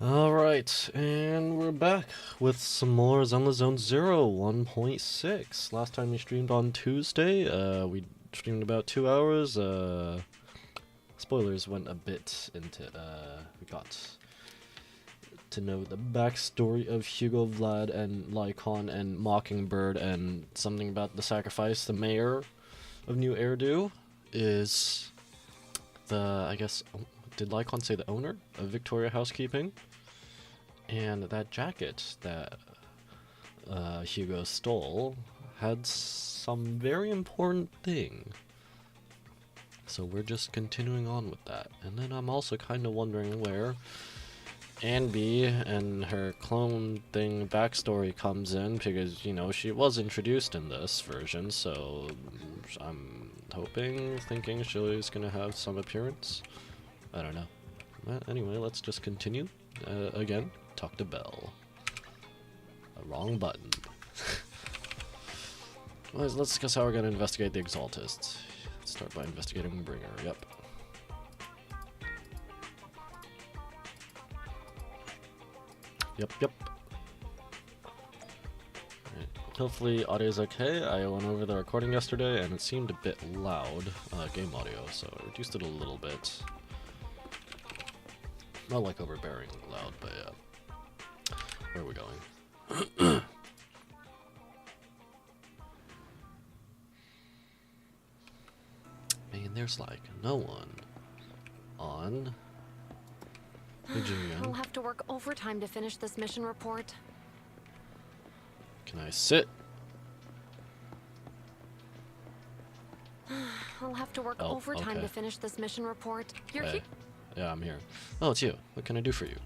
Alright, and we're back with some more Zenless Zone Zero 1.6. Last time we streamed on Tuesday, we streamed about 2 hours. Spoilers went a bit into, we got to know the backstory of Hugo, Vlad, and Lycon, and Mockingbird, and something about the sacrifice. The mayor of New Erdu is the, I guess, did Lycon say the owner of Victoria Housekeeping? And that jacket that Hugo stole had some very important thing. So we're just continuing on with that. And then I'm also kind of wondering where Anby and her clone thing backstory comes in, because, you know, she was introduced in this version, so I'm thinking she's gonna have some appearance. I don't know. Well, anyway, let's just continue. Again, talk to Belle. A wrong button. Well, let's discuss how we're going to investigate the Exaltists. Let's start by investigating Bringer. Yep. Yep. Right. Hopefully audio's okay. I went over the recording yesterday and it seemed a bit loud, game audio, so I reduced it a little bit. Not like overbearing loud, but yeah. Where are we going? Man, there's like no one on I'll have to work overtime to finish this mission report. Can I sit? I'll have to work overtime to finish this mission report. You're here? Yeah, I'm here. Oh, it's you. What can I do for you?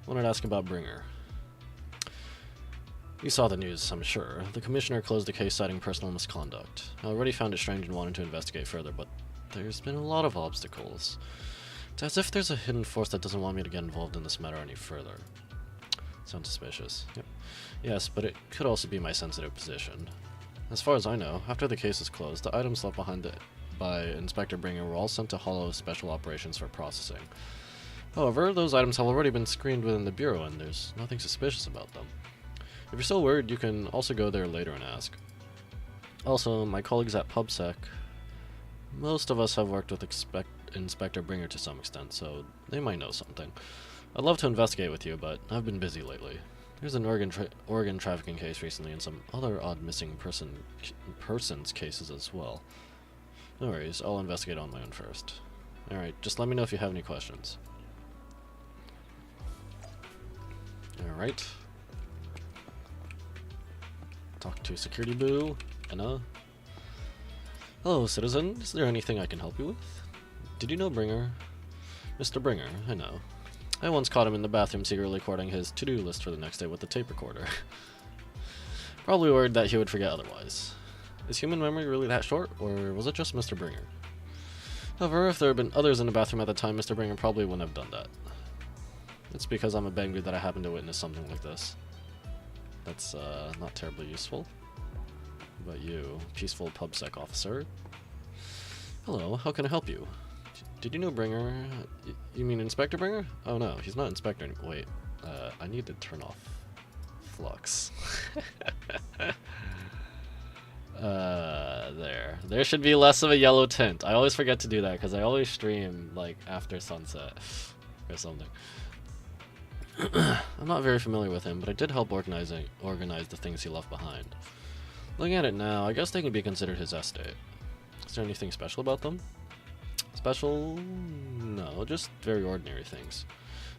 Wanted to ask about Bringer. You saw the news, I'm sure. The commissioner closed the case citing personal misconduct. I already found it strange and wanted to investigate further, but there's been a lot of obstacles. It's as if there's a hidden force that doesn't want me to get involved in this matter any further. Sounds suspicious. Yep. Yes, but it could also be my sensitive position. As far as I know, after the case is closed, the items left behind by Inspector Bringer were all sent to Hollow Special Operations for processing. However, those items have already been screened within the Bureau, and there's nothing suspicious about them. If you're still worried, you can also go there later and ask. Also, my colleagues at PubSec, most of us have worked with Inspector Bringer to some extent, so they might know something. I'd love to investigate with you, but I've been busy lately. There's an organ trafficking case recently, and some other odd missing persons cases as well. No worries, I'll investigate on my own first. Alright, just let me know if you have any questions. Alright. Talk to Security Boo. Anna. Hello, citizen. Is there anything I can help you with? Did you know Bringer? Mr. Bringer, I know. I once caught him in the bathroom secretly recording his to-do list for the next day with the tape recorder. Probably worried that he would forget otherwise. Is human memory really that short, or was it just Mr. Bringer? However, if there had been others in the bathroom at the time, Mr. Bringer probably wouldn't have done that. It's because I'm a Bangu that I happened to witness something like this. That's not terribly useful. But you, peaceful PubSec officer. Hello, how can I help you? Did you know Bringer? You mean Inspector Bringer? Oh no, he's not Inspector. Wait, I need to turn off Flux. There should be less of a yellow tint. I always forget to do that because I always stream like after sunset or something. I'm not very familiar with him, but I did help organize the things he left behind. Looking at it now, I guess they can be considered his estate. Is there anything special about them? Special? No, just very ordinary things.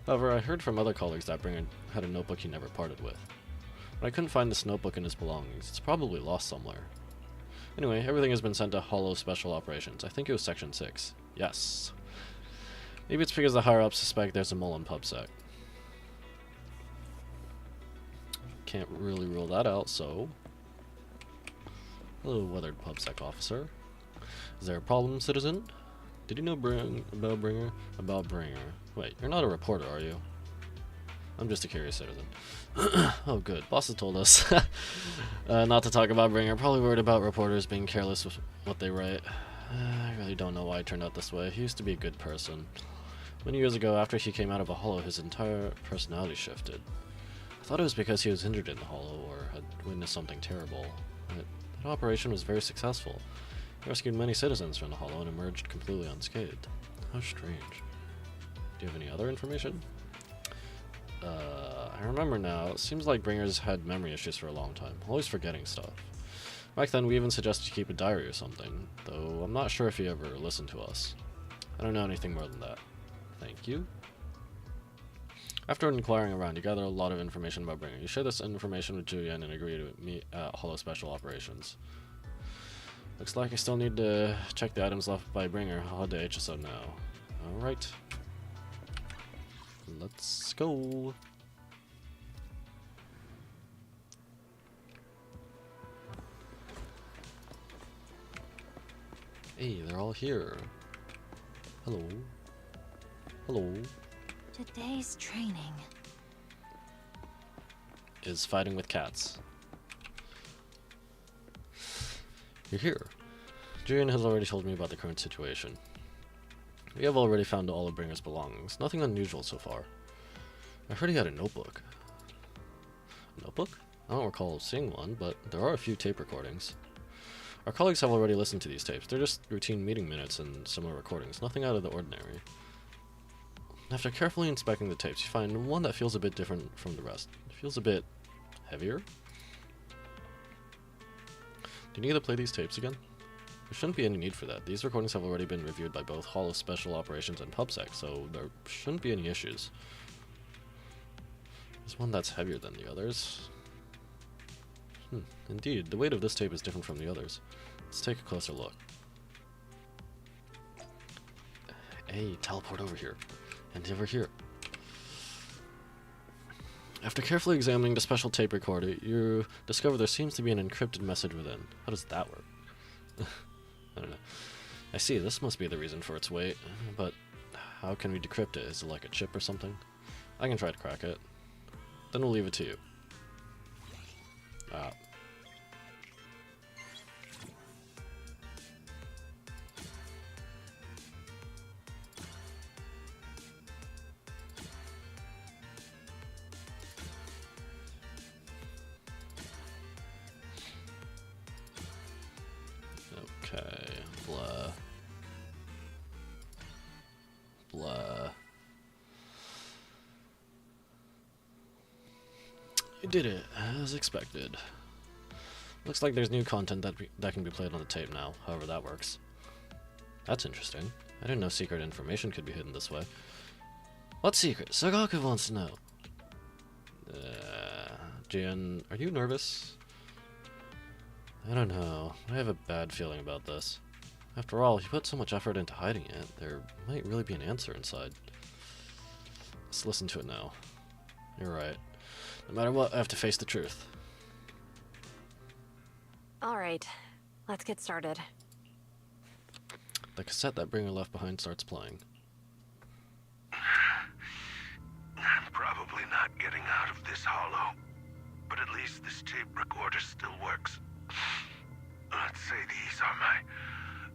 However, I heard from other colleagues that Bringer had a notebook he never parted with. But I couldn't find this notebook in his belongings. It's probably lost somewhere. Anyway, everything has been sent to Hollow Special Operations. I think it was Section 6. Yes. Maybe it's because the higher-ups suspect there's a mole in PubSec. Can't really rule that out, so... Hello, weathered PubSec officer. Is there a problem, citizen? Did you know about Bringer? About Bringer. Wait, you're not a reporter, are you? I'm just a curious citizen. Oh, good. Bosses told us not to talk about Bringer. Probably worried about reporters being careless with what they write. I really don't know why he turned out this way. He used to be a good person. Many years ago, after he came out of a hollow, his entire personality shifted. I thought it was because he was injured in the hollow or had witnessed something terrible. But that operation was very successful. He rescued many citizens from the hollow and emerged completely unscathed. How strange. Do you have any other information? I remember now. It seems like Bringers had memory issues for a long time, always forgetting stuff. Back then, we even suggested you keep a diary or something, though I'm not sure if he ever listened to us. I don't know anything more than that. Thank you. After inquiring around, you gather a lot of information about Bringer. You share this information with Julian and agree to meet at Hollow Special Operations. Looks like I still need to check the items left by Bringer. I'll head to HSO now. Alright. Let's go. Hey, they're all here. Hello. Hello. Today's training Is fighting with cats. You're here. Julian has already told me about the current situation. We have already found all of Bringer's belongings. Nothing unusual so far. I heard he had a notebook. A notebook? I don't recall seeing one, but there are a few tape recordings. Our colleagues have already listened to these tapes. They're just routine meeting minutes and similar recordings. Nothing out of the ordinary. After carefully inspecting the tapes, you find one that feels a bit different from the rest. It feels a bit heavier. Do you need to play these tapes again? There shouldn't be any need for that. These recordings have already been reviewed by both Hollow Special Operations and PubSec, so there shouldn't be any issues. There's one that's heavier than the others. Indeed, the weight of this tape is different from the others. Let's take a closer look. Hey, teleport over here. And over here. After carefully examining the special tape recorder, you discover there seems to be an encrypted message within. How does that work? I don't know. I see, this must be the reason for its weight, but how can we decrypt it? Is it like a chip or something? I can try to crack it. Then we'll leave it to you. Ah. Okay, blah. Blah. You did it, as expected. Looks like there's new content that can be played on the tape now, however that works. That's interesting. I didn't know secret information could be hidden this way. What secret? Sagaku wants to know. Jian, are you nervous? I don't know. I have a bad feeling about this. After all, he put so much effort into hiding it. There might really be an answer inside. Let's listen to it now. You're right. No matter what, I have to face the truth. Alright, let's get started. The cassette that Bringer left behind starts playing. I'm probably not getting out of this hollow, but at least this tape recorder still works. Let's say these are my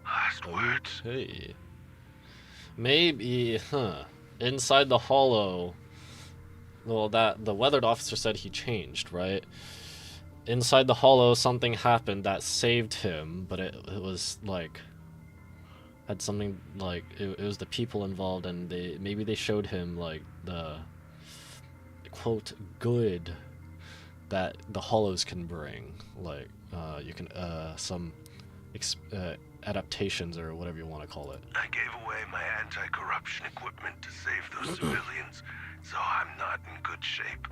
last words. Okay. Maybe, inside the hollow. Well, the weathered officer said he changed, right? Inside the hollow, something happened that saved him, but it was like had something like it was the people involved, and maybe they showed him like the quote good that the hollows can bring, like you can some adaptations or whatever you want to call it. I gave away my anti-corruption equipment to save those civilians, so I'm not in good shape.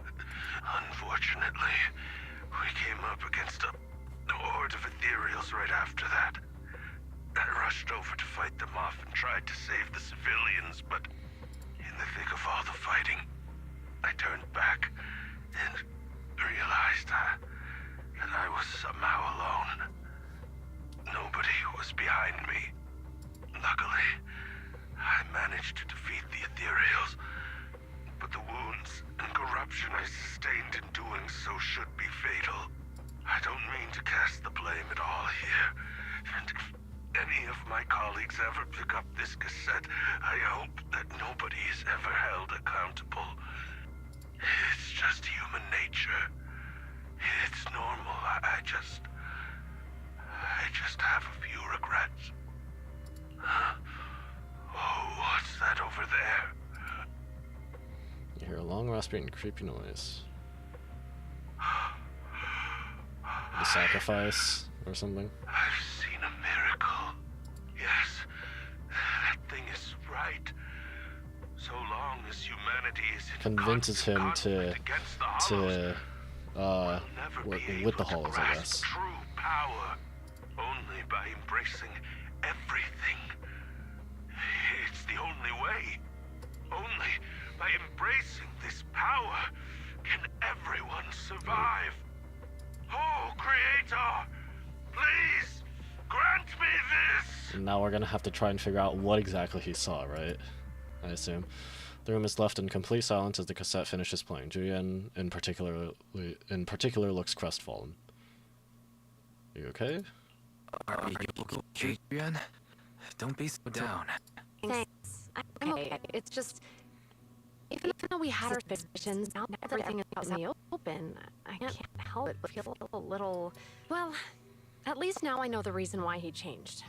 Unfortunately, we came up against a horde of ethereals right after that. I rushed over to fight them off and tried to save the civilians, but in the thick of all the fighting, I turned back and realized that I was somehow alone. Nobody was behind me. Luckily, I managed to defeat the ethereals, but the wounds and corruption I sustained in doing so should be fatal. I don't mean to cast the blame at all here, and any of my colleagues ever pick up this cassette, I hope that nobody is ever held accountable. It's just human nature. It's normal. I just have a few regrets. Oh, what's that over there? You hear a long, raspy, and creepy noise. The sacrifice or something. I've seen a miracle. Yes, that thing is right. So long as humanity is in Convinces him constant conflict against the Hollows, we'll never work be with able the to Hollows, I grasp guess. true power. Only by embracing everything. It's the only way. Only by embracing this power can everyone survive. Oh, Creator, please grant me this. And now we're gonna have to try and figure out what exactly he saw, right? I assume. The room is left in complete silence as the cassette finishes playing. Julian, in particular, looks crestfallen. Are you okay? Are you okay, Julian? Don't be so down. Thanks. I'm okay. It's just, even though we had our suspicions, now that everything is out in the open, I can't help but feel a little... Well, at least now I know the reason why he changed.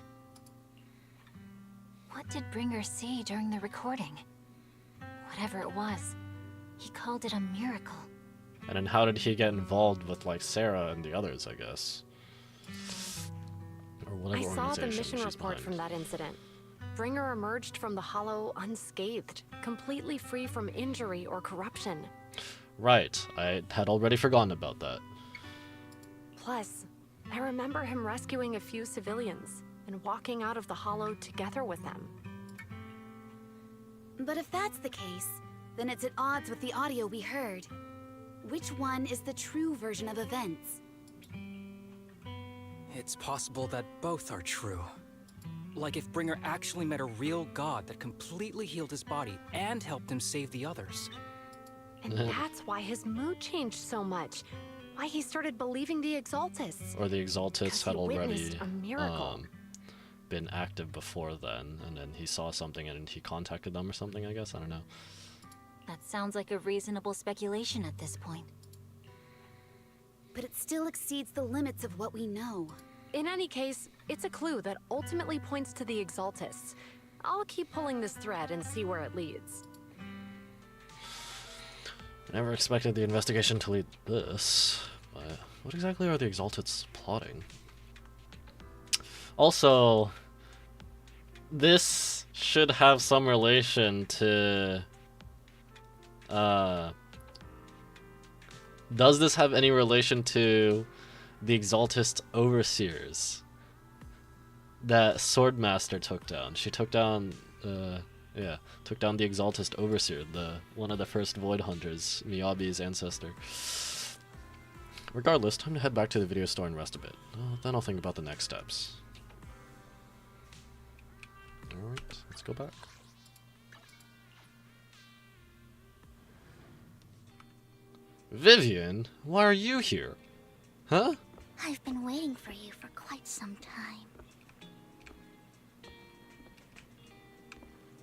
What did Bringer see during the recording? Whatever it was, he called it a miracle. And then how did he get involved with, like, Sarah and the others, I guess? Or whatever I saw the organization mission she's report behind. from that incident. Bringer emerged from the Hollow unscathed, completely free from injury or corruption. Right, I had already forgotten about that. Plus, I remember him rescuing a few civilians and walking out of the Hollow together with them. But if that's the case, then it's at odds with the audio we heard. Which one is the true version of events? It's possible that both are true. Like if Bringer actually met a real god that completely healed his body and helped him save the others. And that's why his mood changed so much. Why he started believing the Exaltus. Or the Exaltus Because had he already witnessed a miracle. been active before then, and then he saw something and he contacted them or something, I guess? I don't know. That sounds like a reasonable speculation at this point. But it still exceeds the limits of what we know. In any case, it's a clue that ultimately points to the Exaltus. I'll keep pulling this thread and see where it leads. I never expected the investigation to lead this, but what exactly are the Exalteds plotting? Also, this should have some relation to... does this have any relation to the Exaltist Overseers that Swordmaster took down? She took down, took down the Exaltist Overseer, one of the first Void Hunters, Miyabi's ancestor. Regardless, time to head back to the video store and rest a bit. Then I'll think about the next steps. Alright, let's go back. Vivian, why are you here? Huh? I've been waiting for you for quite some time.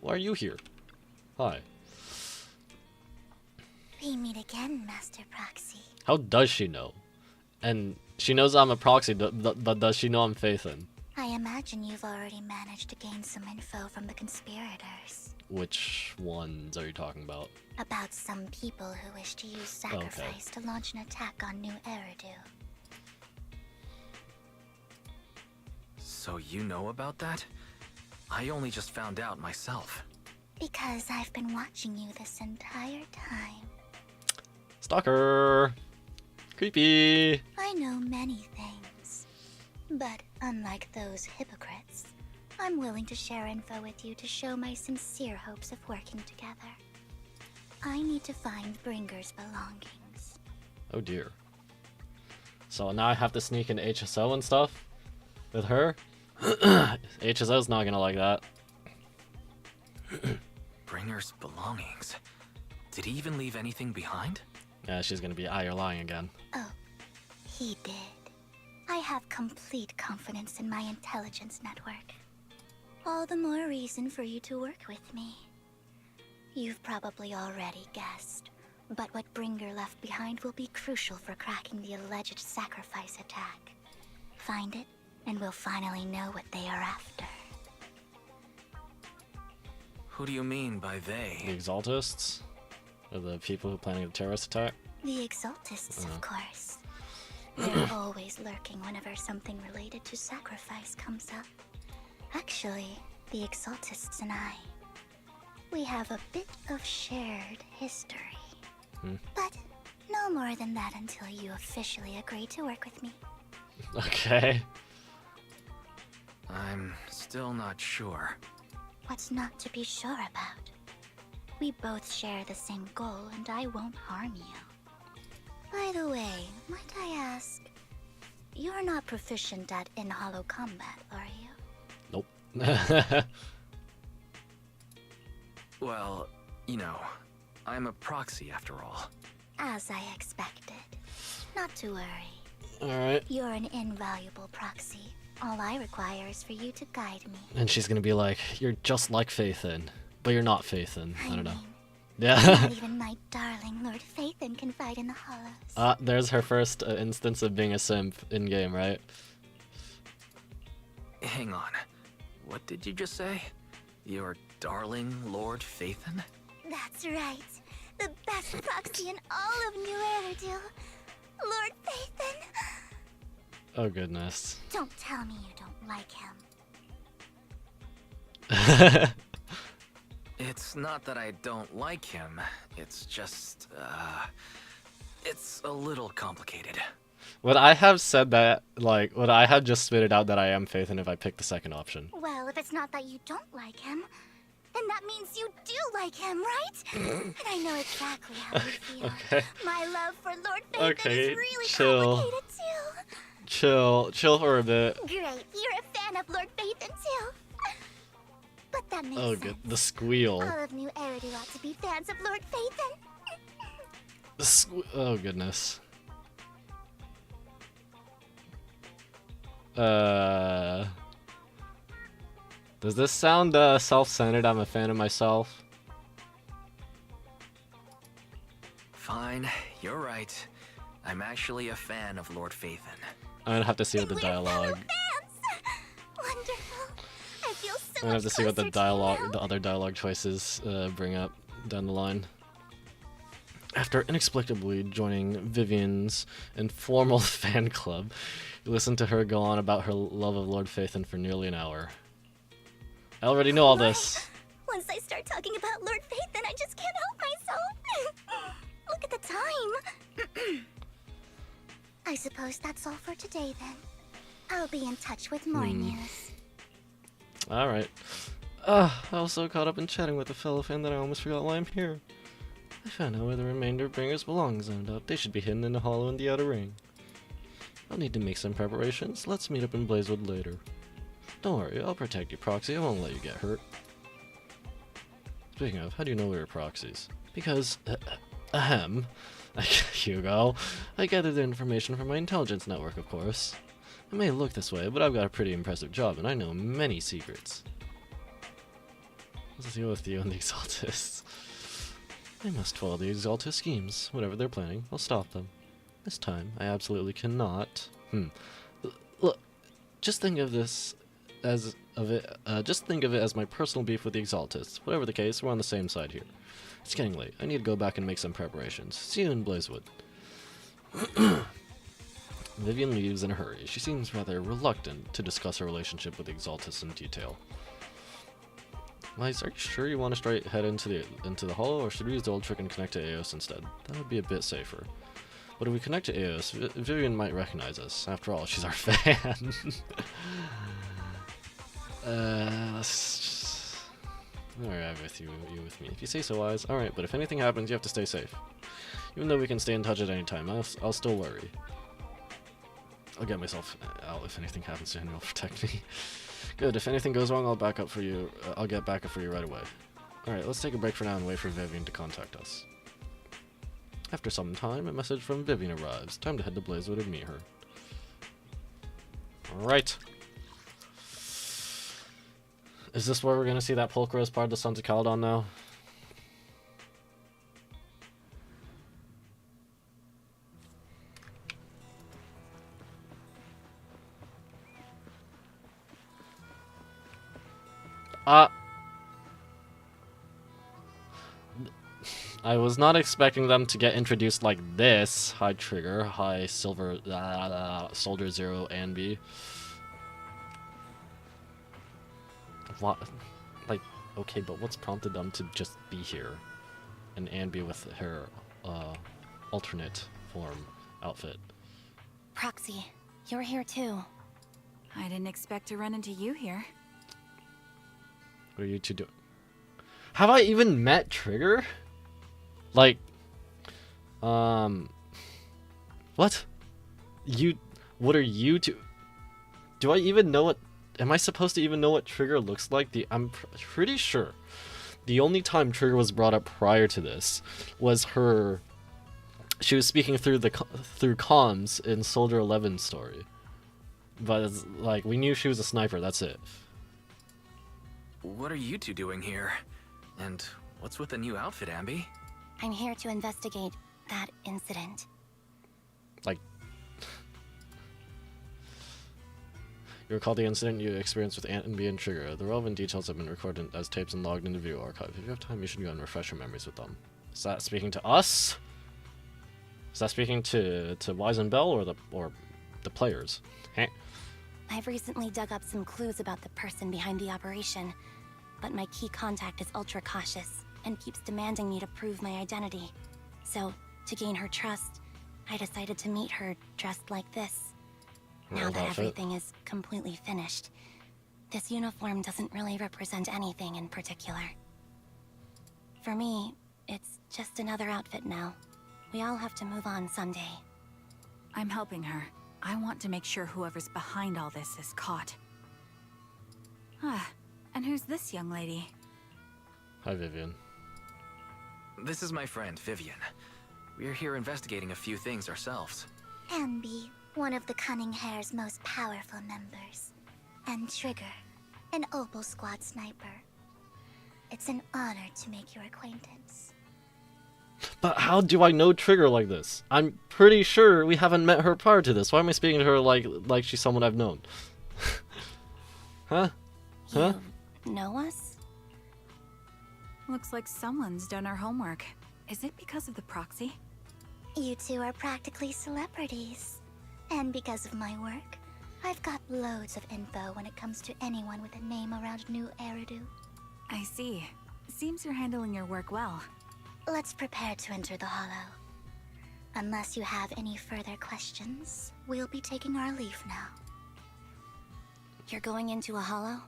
Why are you here? Hi. We meet again, Master Proxy. How does she know? And she knows I'm a proxy, but does she know I'm Phaethon? I imagine you've already managed to gain some info from the conspirators. Which ones are you talking about? About some people who wish to use sacrifice to launch an attack on New Eridu. So you know about that? I only just found out myself. Because I've been watching you this entire time. Stalker! Creepy! I know many things. But unlike those hypocrites, I'm willing to share info with you to show my sincere hopes of working together. I need to find Bringer's belongings. Oh dear. So now I have to sneak into HSO and stuff? With her? HSO's not gonna like that. Bringer's belongings. Did he even leave anything behind? Yeah, she's gonna be, you're lying again. Oh, he did. I have complete confidence in my intelligence network. All the more reason for you to work with me. You've probably already guessed, but what Bringer left behind will be crucial for cracking the alleged sacrifice attack. Find it, and we'll finally know what they are after. Who do you mean by they? The Exaltists? Or the people who are planning the terrorist attack? The Exaltists, of course. They're always lurking whenever something related to sacrifice comes up. Actually, the Exaltists and I, we have a bit of shared history. But no more than that until you officially agree to work with me. Okay. I'm still not sure. What's not to be sure about? We both share the same goal, and I won't harm you. By the way, might I ask, you're not proficient at in-hollow combat, are you? Nope. Well, you know, I'm a proxy after all. As I expected. Not to worry. Alright. You're an invaluable proxy. All I require is for you to guide me. And she's gonna be like, you're just like Phaethon, but you're not Phaethon. I don't know. mean, Yeah. not even my darling Lord Phaethon can fight in the hollows. There's her first instance of being a simp in-game, right? Hang on. What did you just say? Your darling Lord Phaethon? That's right. The best proxy in all of New Eridil. Lord Phaethon. Oh, goodness. Don't tell me you don't like him. It's not that I don't like him. It's just, it's a little complicated. Would I have said that, like, would I have just spit it out that I am Phaethon if I picked the second option? Well, if it's not that you don't like him, then that means you do like him, right? And I know exactly how you feel. Okay. My love for Lord Phaethon Okay, is really chill. complicated too. Chill for a bit. Great, you're a fan of Lord Phaethon too. But that makes Oh, sense. good. The squeal. All of New Eridil ought to be fans of Lord Phaethon. Oh, goodness. Does this sound self-centered? I'm a fan of myself. Fine, you're right. I'm actually a fan of Lord Phaethon. I'm gonna have to see what the We're fellow dialogue. fans. Wonderful. I feel so I'm gonna have to much see what the closer to you dialogue, now. the other dialogue choices bring up down the line. After inexplicably joining Vivian's informal fan club, you listen to her go on about her love of Lord Phaethon for nearly an hour. I already know all this. Once I start talking about Lord Phaethon, I just can't help myself. Look at the time. I suppose that's all for today then. I'll be in touch with more news. Alright. I was so caught up in chatting with a fellow fan that I almost forgot why I'm here. I found out where the remainder of Bringer's belongings ended up. They should be hidden in a hollow in the outer ring. I'll need to make some preparations. Let's meet up in Blazewood later. Don't worry, I'll protect you, Proxy. I won't let you get hurt. Speaking of, how do you know we were proxies? Because, ahem, Hugo, I gathered the information from my intelligence network, of course. It may look this way, but I've got a pretty impressive job, and I know many secrets. Let's deal with you and the Exaltists. I must follow the Exaltist schemes. Whatever they're planning, I'll stop them. This time, I absolutely cannot. Look, just think of this as just think of it as my personal beef with the Exaltists. Whatever the case, we're on the same side here. It's getting late. I need to go back and make some preparations. See you in Blazewood. Vivian leaves in a hurry. She seems rather reluctant to discuss her relationship with the Exaltists in detail. Lies, are you sure you want to straight head into the hollow, or should we use the old trick and connect to Eos instead? That would be a bit safer. But if we connect to Eos, Vivian might recognize us. After all, she's our fan. Let's just... Alright, you with me. If you say so, Lies. Alright, but if anything happens, you have to stay safe. Even though we can stay in touch at any time, I'll still worry. I'll get myself out if anything happens to him. He'll protect me. Good. If anything goes wrong, I'll back up for you. I'll get backup for you right away. Alright, let's take a break for now and wait for Vivian to contact us. After some time, a message from Vivian arrives. Time to head to Blazewood and meet her. Alright. Is this where we're gonna see that Pulchra as part of the Sons of Caledon now? I was not expecting them to get introduced like this. Hi Trigger, hi Silver, Soldier Zero, anby. What? Like, okay, but what's prompted them to just be here? And anby with her alternate form outfit. Proxy, you're here too. I didn't expect to run into you here. What are you two doing? Have I even met Trigger? Like, what? What are you two? Do I even know what? Am I supposed to even know what Trigger looks like? I'm pretty sure the only time Trigger was brought up prior to this was her. She was speaking through comms in Soldier 11's story, but it's like we knew she was a sniper. That's it. What are you two doing here? And what's with the new outfit, Anby? I'm here to investigate that incident. Like, you recall the incident you experienced with anby and Trigger. The relevant details have been recorded as tapes and logged in the video archive. If you have time, you should go and refresh your memories with them. Is that speaking to us? Is that speaking to Wise and Bell or the players? Heh. I've recently dug up some clues about the person behind the operation, but my key contact is ultra cautious and keeps demanding me to prove my identity. So, to gain her trust, I decided to meet her dressed like this. Now that everything is completely finished, this uniform doesn't really represent anything in particular. For me, it's just another outfit now. We all have to move on someday. I'm helping her. I want to make sure whoever's behind all this is caught. Ah, and who's this young lady? Hi, Vivian. This is my friend, Vivian. We're here investigating a few things ourselves. Anby, one of the Cunning Hair's most powerful members. And Trigger, an Opal Squad sniper. It's an honor to make your acquaintance. But how do I know Trigger like this? I'm pretty sure we haven't met her prior to this. Why am I speaking to her like she's someone I've known? Huh? Huh? You know us? Looks like someone's done our homework. Is it because of the proxy? You two are practically celebrities. And because of my work, I've got loads of info when it comes to anyone with a name around New Eridu. I see. Seems you're handling your work well. Let's prepare to enter the Hollow. Unless you have any further questions, we'll be taking our leave now. You're going into a hollow?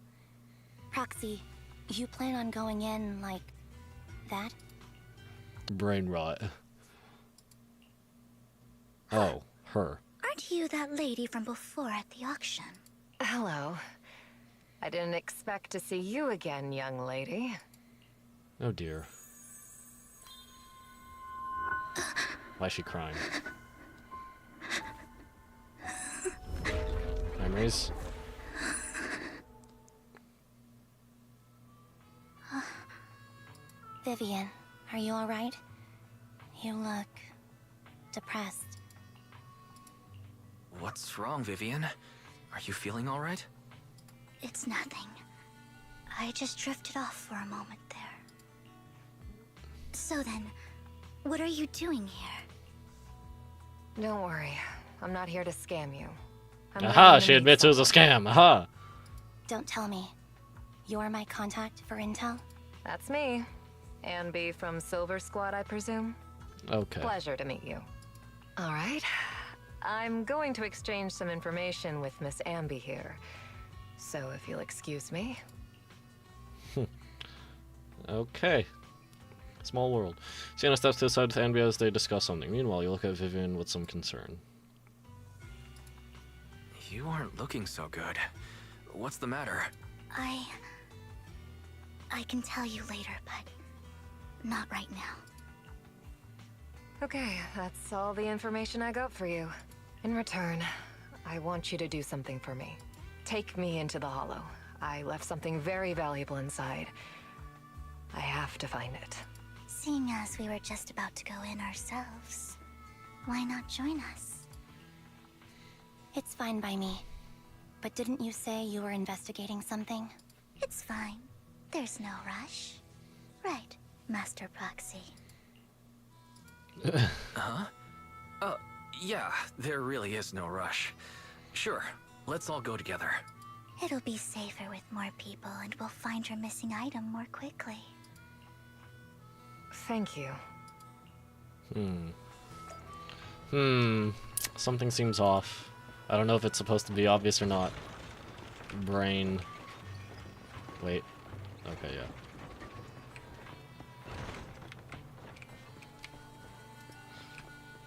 Proxy, you plan on going in like that? Brain rot. Oh, her. Aren't you that lady from before at the auction? Hello. I didn't expect to see you again, young lady. Oh dear. Why is she crying? Memories? Vivian, are you alright? You look depressed. What's wrong, Vivian? Are you feeling all right? It's nothing. I just drifted off for a moment there. So then, what are you doing here? Don't worry. I'm not here to scam you. I'm Aha, waiting to she meet admits it was a someone. scam. Aha. Don't tell me. You're my contact for intel? That's me. Anby from Silver Squad, I presume? Okay. Pleasure to meet you. All right. I'm going to exchange some information with Miss Anby here. So if you'll excuse me. Okay. Small world. Sienna steps to the side with Anby as they discuss something. Meanwhile, you look at Vivian with some concern. You aren't looking so good. What's the matter? I can tell you later, but not right now. Okay, that's all the information I got for you. In return, I want you to do something for me. Take me into the Hollow. I left something very valuable inside. I have to find it. Seeing as we were just about to go in ourselves, why not join us? It's fine by me. But didn't you say you were investigating something? It's fine. There's no rush. Right, Master Proxy. Huh? Yeah, there really is no rush. Sure, let's all go together. It'll be safer with more people, and we'll find your missing item more quickly. Thank you. Something seems off. I don't know if it's supposed to be obvious or not. Brain. Wait. Okay, yeah.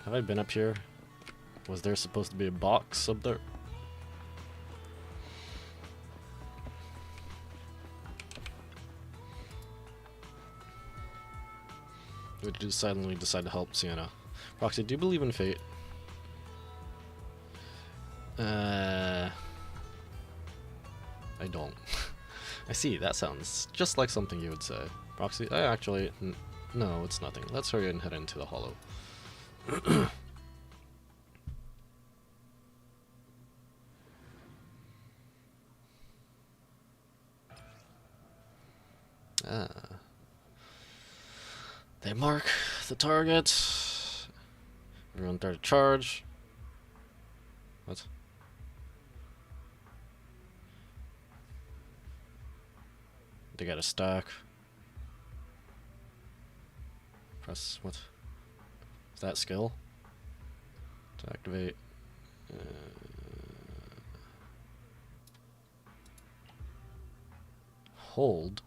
Have I been up here? Was there supposed to be a box up there? We did suddenly decide to help Sienna. Roxy, do you believe in fate? I don't. I see, that sounds just like something you would say. Roxy, no, it's nothing. Let's hurry and head into the Hollow. They mark the target. Everyone start to charge. What? They got a stack. Press what? Is that skill? To activate. Hold.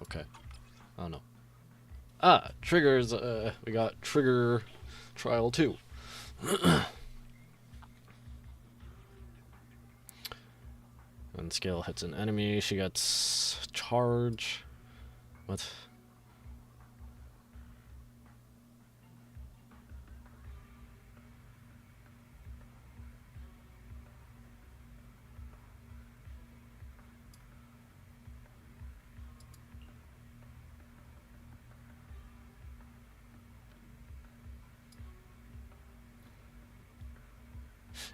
Okay. Oh no. Ah, triggers. We got trigger trial 2. When skill hits an enemy, she gets charge. What?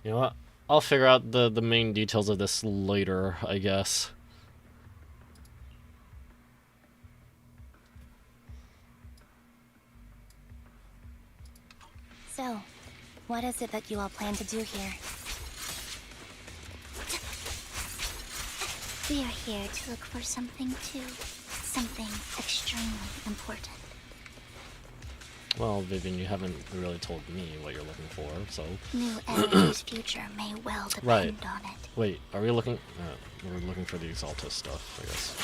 You know what? I'll figure out the main details of this later, I guess. So, what is it that you all plan to do here? We are here to look for something too. Something extremely important. Well, Vivian, you haven't really told me what you're looking for, so... New Elody's future may well depend Right. on it. Wait, are we looking... we're looking for the Exaltus stuff, I guess.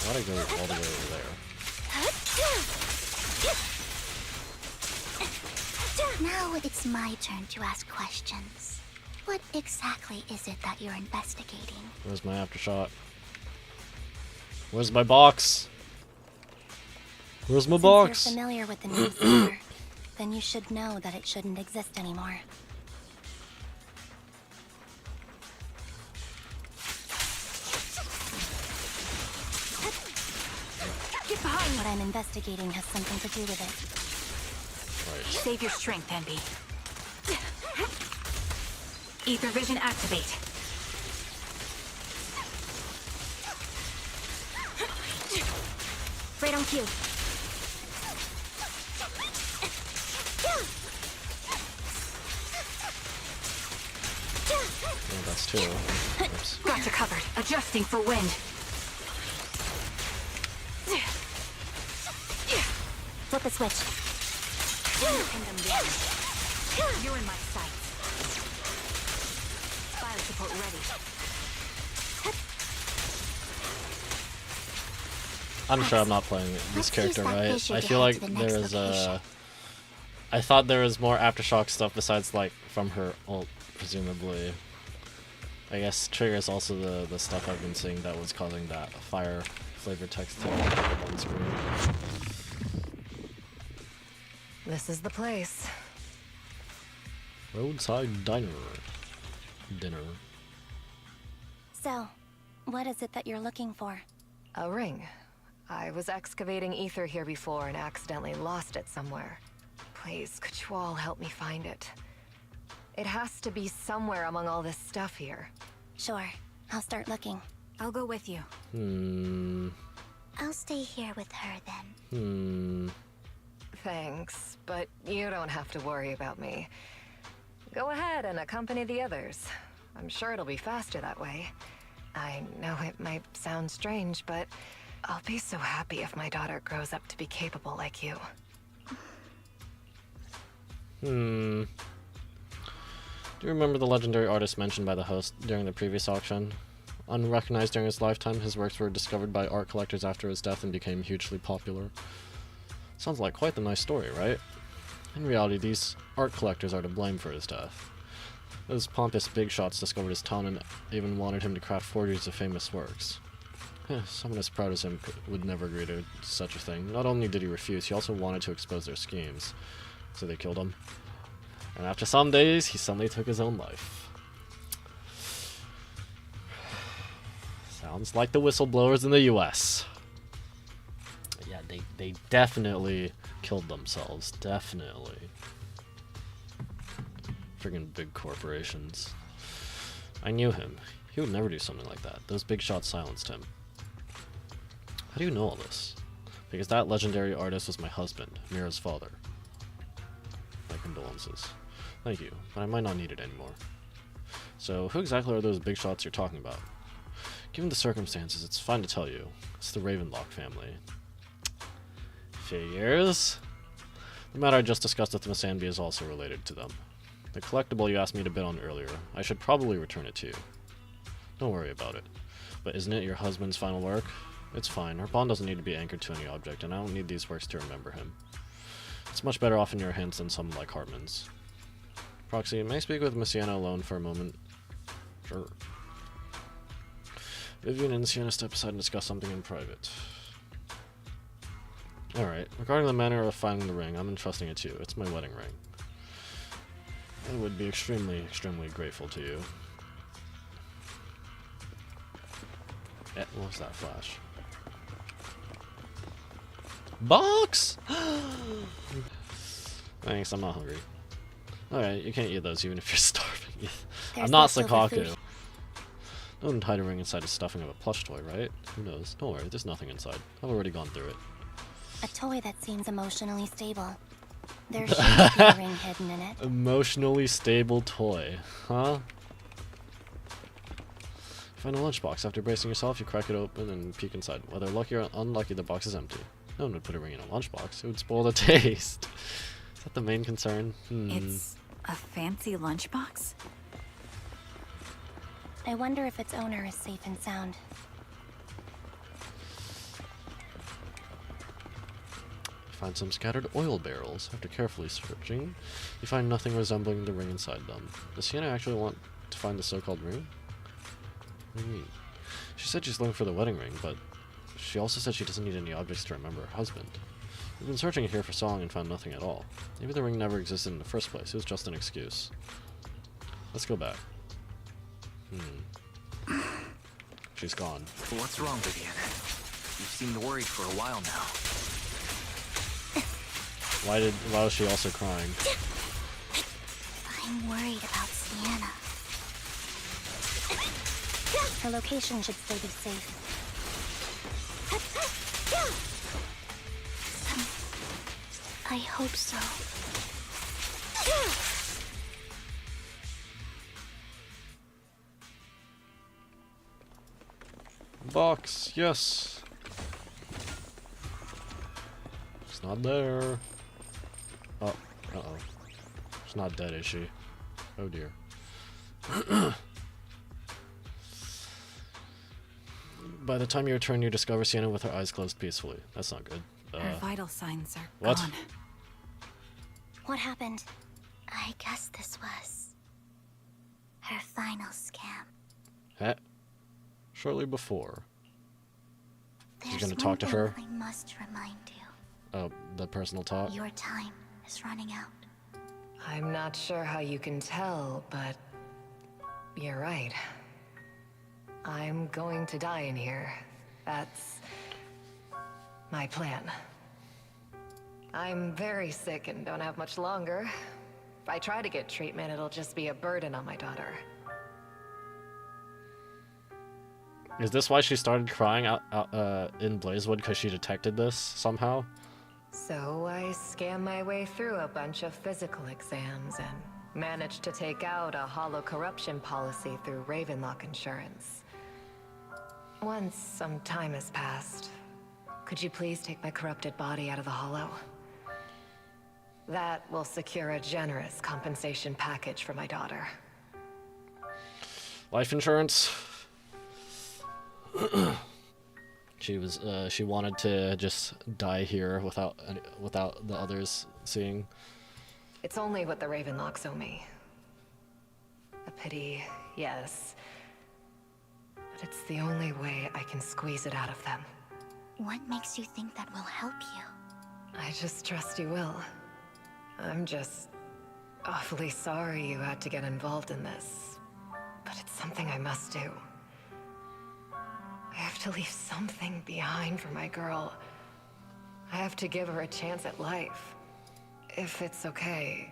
Why'd I go all the way over there? Now it's my turn to ask questions. What exactly is it that you're investigating? Where's my aftershock? Where's my box? Where's my box? Since you're familiar with the name Silver, then you should know that it shouldn't exist anymore. Get behind! What I'm investigating has something to do with it. Right. Save your strength, Anby. Ether vision activate. Right on cue. Oh, that's two. Oops. Got you covered. Adjusting for wind. Flip the switch. Pin them down. You're in my sights. Fire support ready. I'm sure I'm not playing this Let's character use that right. fissure I to feel head like to the next there's location. I thought there was more Aftershock stuff besides like from her ult, presumably. I guess Trigger is also the stuff I've been seeing that was causing that fire flavored text to pop up on screen. This is the place. Roadside dinner. So, what is it that you're looking for? A ring. I was excavating ether here before and accidentally lost it somewhere. Please, could you all help me find it? It has to be somewhere among all this stuff here. Sure, I'll start looking. I'll go with you. I'll stay here with her then. Thanks, but you don't have to worry about me. Go ahead and accompany the others. I'm sure it'll be faster that way. I know it might sound strange, but I'll be so happy if my daughter grows up to be capable like you. Do you remember the legendary artist mentioned by the host during the previous auction? Unrecognized during his lifetime, his works were discovered by art collectors after his death and became hugely popular. Sounds like quite the nice story, right? In reality, these art collectors are to blame for his death. Those pompous big shots discovered his talent and even wanted him to craft forgeries of famous works. Someone as proud as him would never agree to such a thing. Not only did he refuse, he also wanted to expose their schemes. So they killed him. And after some days, he suddenly took his own life. Sounds like the whistleblowers in the US. Yeah, they definitely killed themselves. Definitely. Friggin' big corporations. I knew him. He would never do something like that. Those big shots silenced him. How do you know all this? Because that legendary artist was my husband, Mira's father. My condolences. Thank you, but I might not need it anymore. So, who exactly are those big shots you're talking about? Given the circumstances, it's fine to tell you. It's the Ravenlock family. Figures. The matter I just discussed with Miss Anby is also related to them. The collectible you asked me to bid on earlier, I should probably return it to you. Don't worry about it. But isn't it your husband's final work? It's fine, our bond doesn't need to be anchored to any object, and I don't need these works to remember him. It's much better off in your hands than someone like Hartman's. Proxy, may I speak with Miss Sienna alone for a moment? Sure. Vivian and Sienna step aside and discuss something in private. Alright, regarding the manner of finding the ring, I'm entrusting it to you. It's my wedding ring. I would be extremely, extremely grateful to you. What was that flash? Box! Thanks, I'm not hungry. Alright, you can't eat those even if you're starving. I'm not leftover Sakaku. food. Don't hide a ring inside the stuffing of a plush toy, right? Who knows? Don't worry, there's nothing inside. I've already gone through it. A toy that seems emotionally stable. There should be a ring hidden in it. Emotionally stable toy, huh? Find a lunchbox. After bracing yourself, you crack it open and peek inside. Whether lucky or unlucky, the box is empty. No one would put a ring in a lunchbox. It would spoil the taste. Is that the main concern? It's a fancy lunchbox? I wonder if its owner is safe and sound. Find some scattered oil barrels. After carefully searching, you find nothing resembling the ring inside them. Does Sienna actually want to find the so-called ring? What do you mean? She said she's looking for the wedding ring, but she also said she doesn't need any objects to remember her husband. We've been searching here for so long and found nothing at all. Maybe the ring never existed in the first place. It was just an excuse. Let's go back. She's gone. What's wrong, Vivian? You seemed worried for a while now. Why was she also crying? I'm worried about Sienna. Her location should still be safe. I hope so. Box, yes. It's not there. Oh, Uh-oh. She's not dead, is she? Oh dear. By the time you return, you discover Sienna with her eyes closed peacefully. That's not good. Her vital signs are what? gone. What happened? I guess this was her final scam. Heh. Shortly before. There's gonna talk to one her? thing I must remind you. Oh, the personal talk? Your time is running out. I'm not sure how you can tell, but you're right. I'm going to die in here. That's my plan. I'm very sick and don't have much longer. If I try to get treatment, it'll just be a burden on my daughter. Is this why she started crying out in Blazewood, because she detected this somehow? So I scammed my way through a bunch of physical exams and managed to take out a hollow corruption policy through Ravenlock Insurance. Once some time has passed, could you please take my corrupted body out of the hollow? That will secure a generous compensation package for my daughter. Life insurance? She wanted to just die here without the others seeing. It's only what the Ravenlocks owe me. A pity, yes. But it's the only way I can squeeze it out of them. What makes you think that will help you? I just trust you will. I'm just awfully sorry you had to get involved in this. But it's something I must do. I have to leave something behind for my girl. I have to give her a chance at life. If it's okay,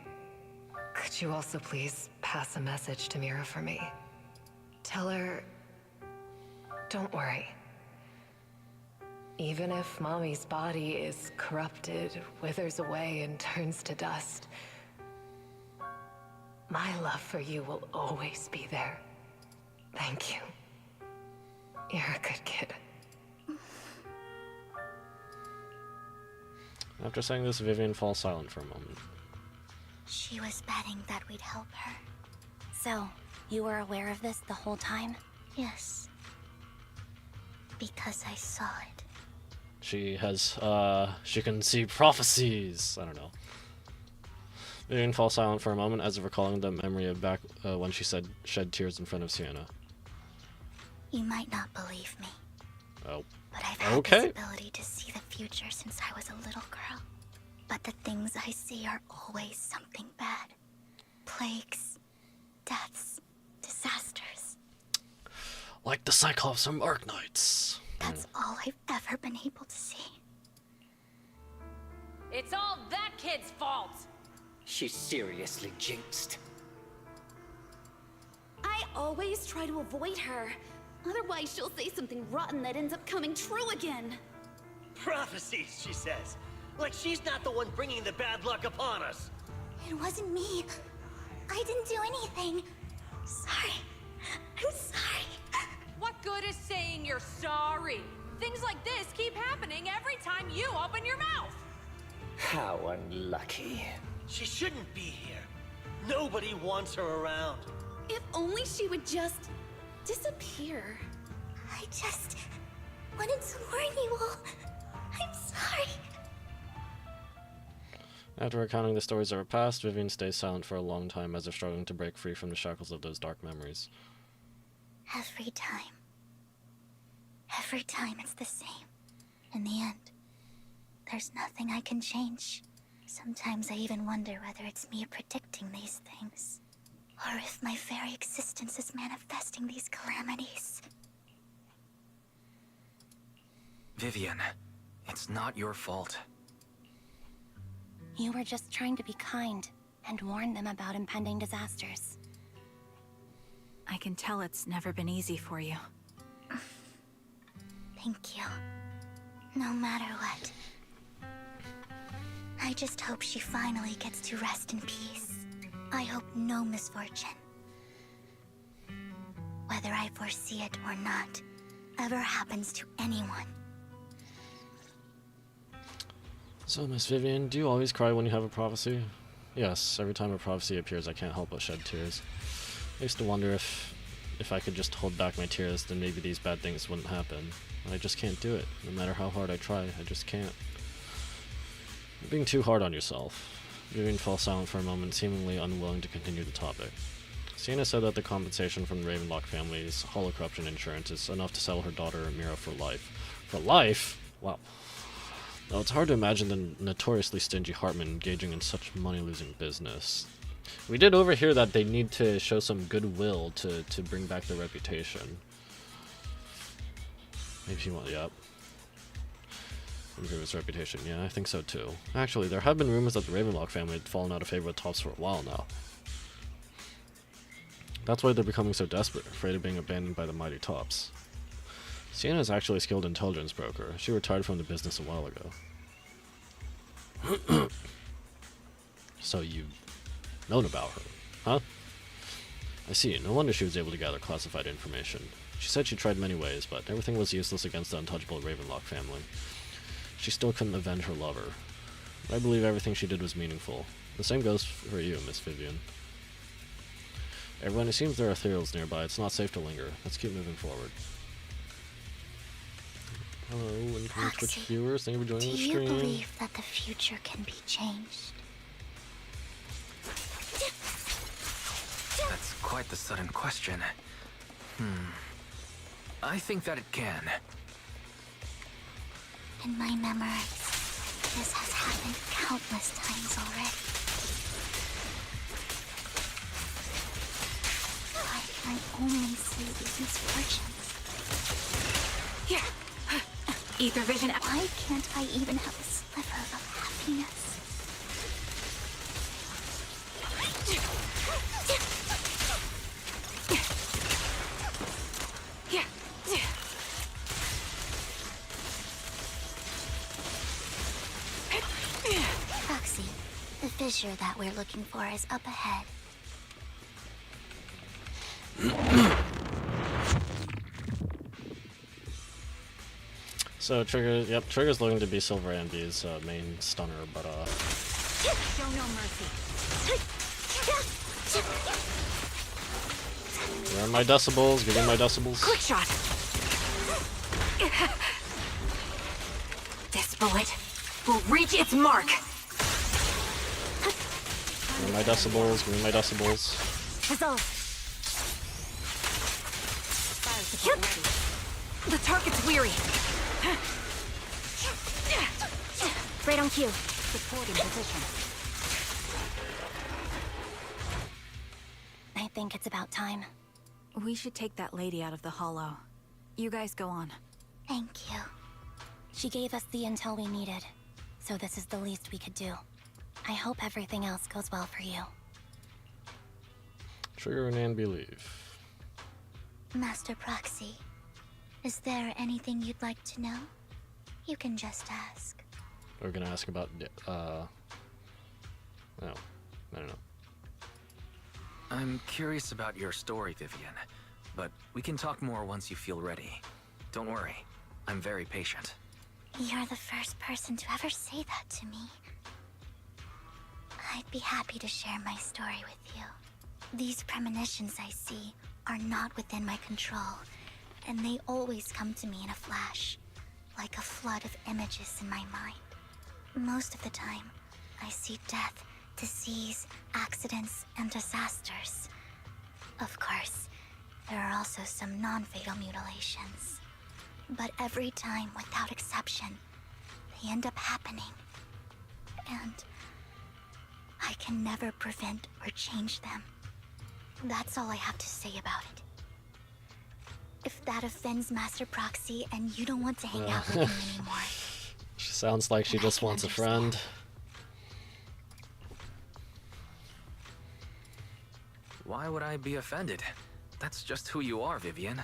could you also please pass a message to Mira for me? Tell her, don't worry. Even if Mommy's body is corrupted, withers away, and turns to dust, my love for you will always be there. Thank you. You're a good kid. After saying this, Vivian falls silent for a moment. She was betting that we'd help her. So, you were aware of this the whole time? Yes. Because I saw it. She has, she can see prophecies. I don't know. Vivian falls silent for a moment as if recalling the memory of back when she shed tears in front of Sienna. You might not believe me. Oh. But I've had this ability to see the future since I was a little girl. But the things I see are always something bad. Plagues, deaths, disasters. Like the Cyclops from Arknights. That's all I've ever been able to see. It's all that kid's fault! She's seriously jinxed. I always try to avoid her. Otherwise, she'll say something rotten that ends up coming true again. Prophecies, she says. Like she's not the one bringing the bad luck upon us. It wasn't me. I didn't do anything. Sorry. I'm sorry. What good is saying you're sorry? Things like this keep happening every time you open your mouth. How unlucky. She shouldn't be here. Nobody wants her around. If only she would just disappear. I just wanted to warn you all. I'm sorry. After recounting the stories of her past, Vivian stays silent for a long time as if struggling to break free from the shackles of those dark memories. Every time. Every time it's the same. In the end, there's nothing I can change. Sometimes I even wonder whether it's me predicting these things, or if my very existence is manifesting these calamities. Vivian, it's not your fault. You were just trying to be kind and warn them about impending disasters. I can tell it's never been easy for you. Thank you. No matter what. I just hope she finally gets to rest in peace. I hope no misfortune, whether I foresee it or not, ever happens to anyone. So, Miss Vivian, do you always cry when you have a prophecy? Yes, every time a prophecy appears, I can't help but shed tears. I used to wonder if I could just hold back my tears, then maybe these bad things wouldn't happen. But I just can't do it. No matter how hard I try, I just can't. You're being too hard on yourself. Vivian fell silent for a moment, seemingly unwilling to continue the topic. Sienna said that the compensation from the Ravenlock family's hollow corruption insurance is enough to settle her daughter Mira for life. For life? Wow. Now, it's hard to imagine the notoriously stingy Hartman engaging in such money-losing business. We did overhear that they need to show some goodwill to bring back their reputation. Maybe he won't, yep. Improve his reputation, yeah, I think so too. Actually, there have been rumors that the Ravenlock family had fallen out of favor with Tops for a while now. That's why they're becoming so desperate, afraid of being abandoned by the mighty Tops. Sienna is actually a skilled intelligence broker. She retired from the business a while ago. So you've known about her, huh? I see. No wonder she was able to gather classified information. She said she tried many ways, but everything was useless against the untouchable Ravenlock family. She still couldn't avenge her lover. I believe everything she did was meaningful. The same goes for you, Miss Vivian. Everyone, it seems there are ethereals nearby. It's not safe to linger. Let's keep moving forward. Hello, incoming Twitch viewers. Thank you for joining the stream. Do you believe that the future can be changed? That's quite the sudden question. I think that it can. In my memories, this has happened countless times already. Why can I only see these misfortunes? Here! Ether vision. Why can't I even have a sliver of happiness? Roxy, the fissure that we're looking for is up ahead. So Trigger's looking to be Silver Anby's main stunner, but Show no mercy. where are my decibels? Give me my decibels. Quick shot. This bullet will reach its mark. Give me my decibels. Give me my decibels. Resolve. The target's weary. Right on cue. Supporting position. I think it's about time. We should take that lady out of the hollow. You guys go on. Thank you. She gave us the intel we needed, so this is the least we could do. I hope everything else goes well for you. Trigger and Anby leave. Master Proxy, is there anything you'd like to know? You can just ask. We're gonna ask about no, I don't know. I'm curious about your story, Vivian, but we can talk more once you feel ready. Don't worry, I'm very patient. You're the first person to ever say that to me. I'd be happy to share my story with you. These premonitions I see are not within my control, and they always come to me in a flash, like a flood of images in my mind. Most of the time, I see death, disease, accidents, and disasters. Of course, there are also some non-fatal mutilations. But every time, without exception, they end up happening. And I can never prevent or change them. That's all I have to say about it. If that offends Master Proxy and you don't want to hang out with me anymore... She sounds like she just wants a friend. Why would I be offended? That's just who you are, Vivian.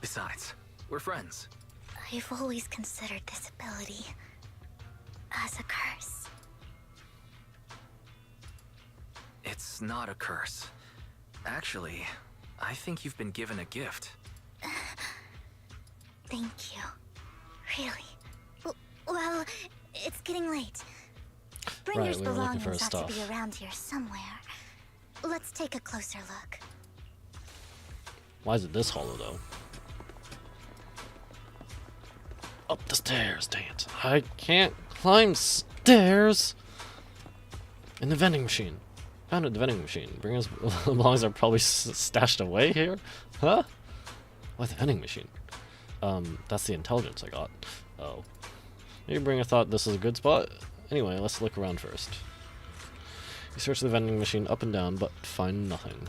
Besides, we're friends. I've always considered this ability as a curse. It's not a curse. Actually, I think you've been given a gift. Thank you. Really. Well, it's getting late. Bringer's we were looking belongings for his ought stuff. to be around here somewhere. Let's take a closer look. Why is it this hollow, though? Up the stairs, dang it. I can't climb stairs! In the vending machine. Found it at the vending machine. Bringer's belongings are probably stashed away here? Huh? What, the vending machine? That's the intelligence I got. Oh. Maybe Bringer thought this was a good spot? Anyway, let's look around first. You search the vending machine up and down, but find nothing.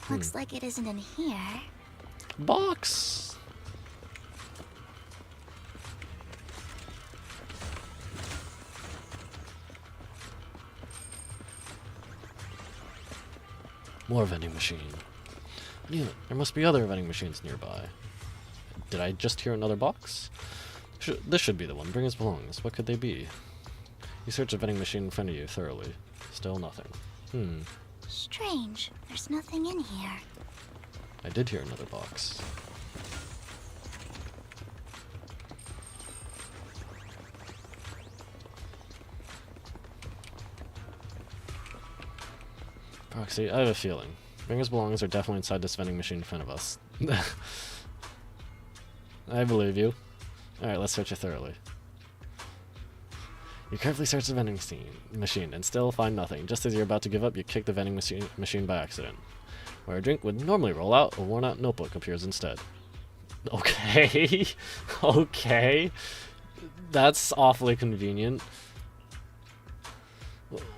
Looks like it isn't in here. Box! More vending machine. Yeah, there must be other vending machines nearby. Did I just hear another box? This should be the one. Bring his belongings. What could they be? You search the vending machine in front of you thoroughly. Still nothing. Strange. There's nothing in here. I did hear another box. Proxy, I have a feeling. Bringer's belongings are definitely inside this vending machine in front of us. I believe you. Alright, let's search it thoroughly. You carefully search the vending machine and still find nothing. Just as you're about to give up, you kick the vending machine by accident. Where a drink would normally roll out, a worn-out notebook appears instead. Okay. Okay. That's awfully convenient.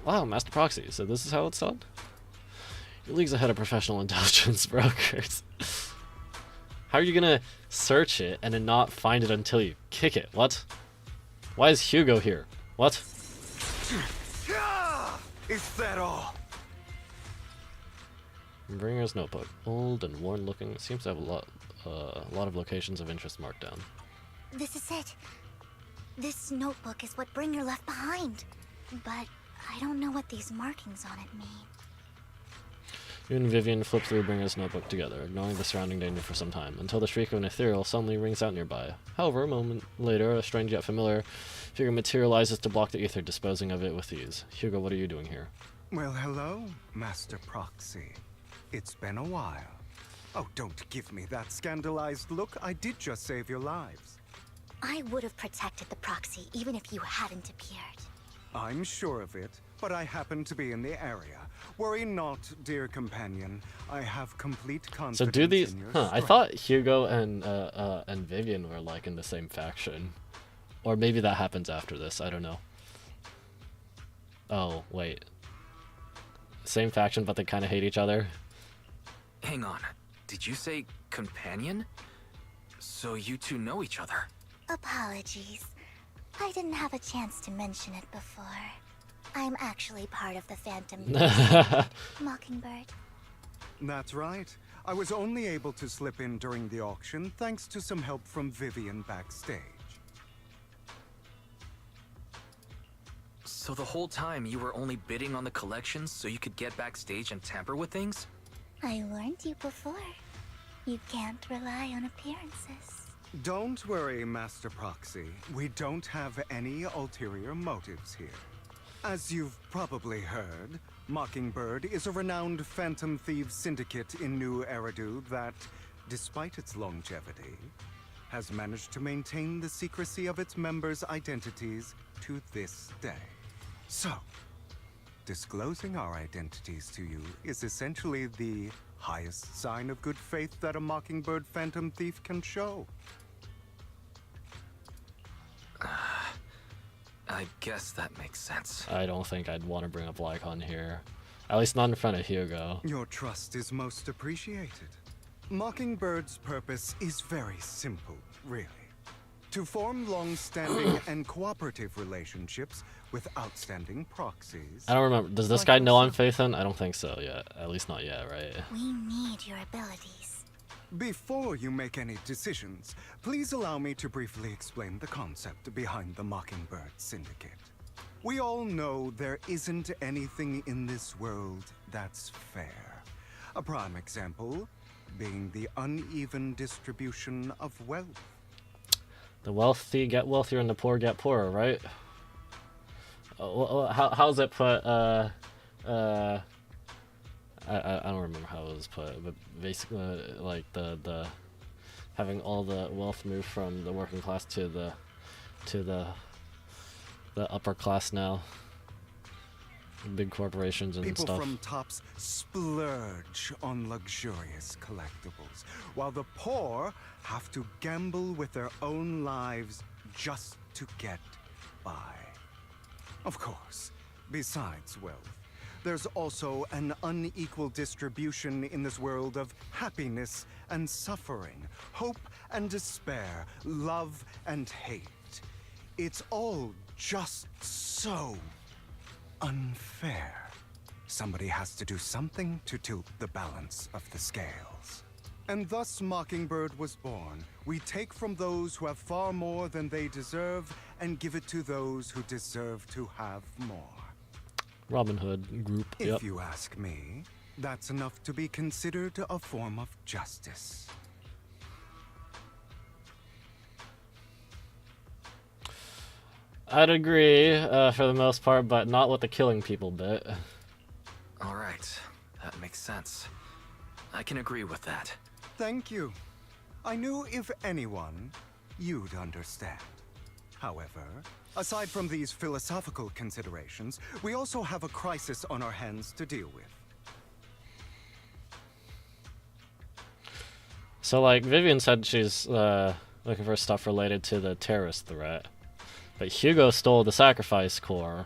Wow, Master Proxy, so this is how it's done? Your league's ahead of professional intelligence brokers. How are you gonna search it and then not find it until you kick it? What? Why is Hugo here? What? Is that all? Bringer's notebook. Old and worn looking. Seems to have a lot of locations of interest marked down. This is it. This notebook is what Bringer left behind. But I don't know what these markings on it mean. You and Vivian flip through Bringer's notebook together, ignoring the surrounding danger for some time, until the shriek of an ethereal suddenly rings out nearby. However, a moment later, a strange yet familiar figure materializes to block the ether, disposing of it with ease. Hugo, what are you doing here? Well, hello, Master Proxy. It's been a while. Oh, don't give me that scandalized look. I did just save your lives. I would have protected the proxy even if you hadn't appeared. I'm sure of it, but I happen to be in the area. Worry not, dear companion. I have complete confidence So do these? in your I strength. thought Hugo and Vivian were like in the same faction, or maybe that happens after this. I don't know. Oh wait, same faction, but they kind of hate each other. Hang on. Did you say companion? So you two know each other? Apologies. I didn't have a chance to mention it before. I'm actually part of the Phantom Mockingbird. That's right. I was only able to slip in during the auction thanks to some help from Vivian backstage. So the whole time you were only bidding on the collections so you could get backstage and tamper with things? I warned you before. You can't rely on appearances. Don't worry, Master Proxy. We don't have any ulterior motives here. As you've probably heard, Mockingbird is a renowned phantom thieves syndicate in New Eridu that, despite its longevity, has managed to maintain the secrecy of its members' identities to this day. So, disclosing our identities to you is essentially the highest sign of good faith that a Mockingbird phantom thief can show. I guess that makes sense. I don't think I'd want to bring up Lycon here, at least not in front of Hugo. Your trust is most appreciated. Mockingbird's purpose is very simple, really. To form long-standing and cooperative relationships with outstanding proxies. I don't remember. Does this guy know I'm Phaethon? I don't think so yet. At least not yet, right? We need your abilities. Before you make any decisions, please allow me to briefly explain the concept behind the Mockingbird Syndicate. We all know there isn't anything in this world that's fair. A prime example being the uneven distribution of wealth. The wealthy get wealthier and the poor get poorer, right? how's it put? I don't remember how it was put, but basically, like the having all the wealth move from the working class to the upper class now. Big corporations and People stuff. from tops splurge on luxurious collectibles, while the poor have to gamble with their own lives just to get by. Of course, besides wealth, there's also an unequal distribution in this world of happiness and suffering, hope and despair, love and hate. It's all just so unfair. Somebody has to do something to tilt the balance of the scales. And thus Mockingbird was born. We take from those who have far more than they deserve and give it to those who deserve to have more. Robin Hood group. If you ask me, that's enough to be considered a form of justice. I'd agree for the most part, but not with the killing people bit. Alright, that makes sense. I can agree with that. Thank you. I knew if anyone, you'd understand. However, aside from these philosophical considerations, we also have a crisis on our hands to deal with. So, like, Vivian said she's looking for stuff related to the terrorist threat. But Hugo stole the sacrifice core.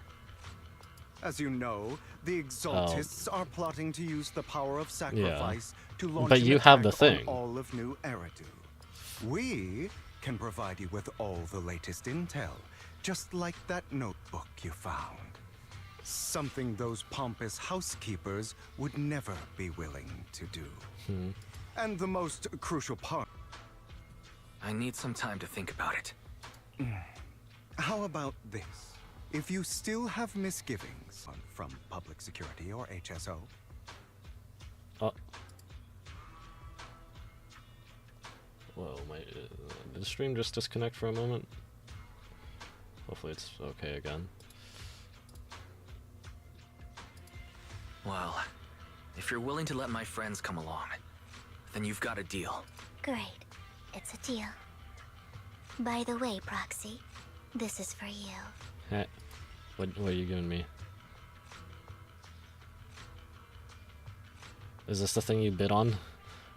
As you know, the Exaltists are plotting to use the power of sacrifice to launch but an you have the attack on thing. all of New Eridu. We can provide you with all the latest intel, just like that notebook you found. Something those pompous housekeepers would never be willing to do. And the most crucial part... I need some time to think about it. How about this? If you still have misgivings from public security or HSO... Oh. Whoa, did the stream just disconnect for a moment? Hopefully it's okay again. Well, if you're willing to let my friends come along, then you've got a deal. Great. It's a deal. By the way, Proxy, this is for you. Hey, what are you giving me? Is this the thing you bid on?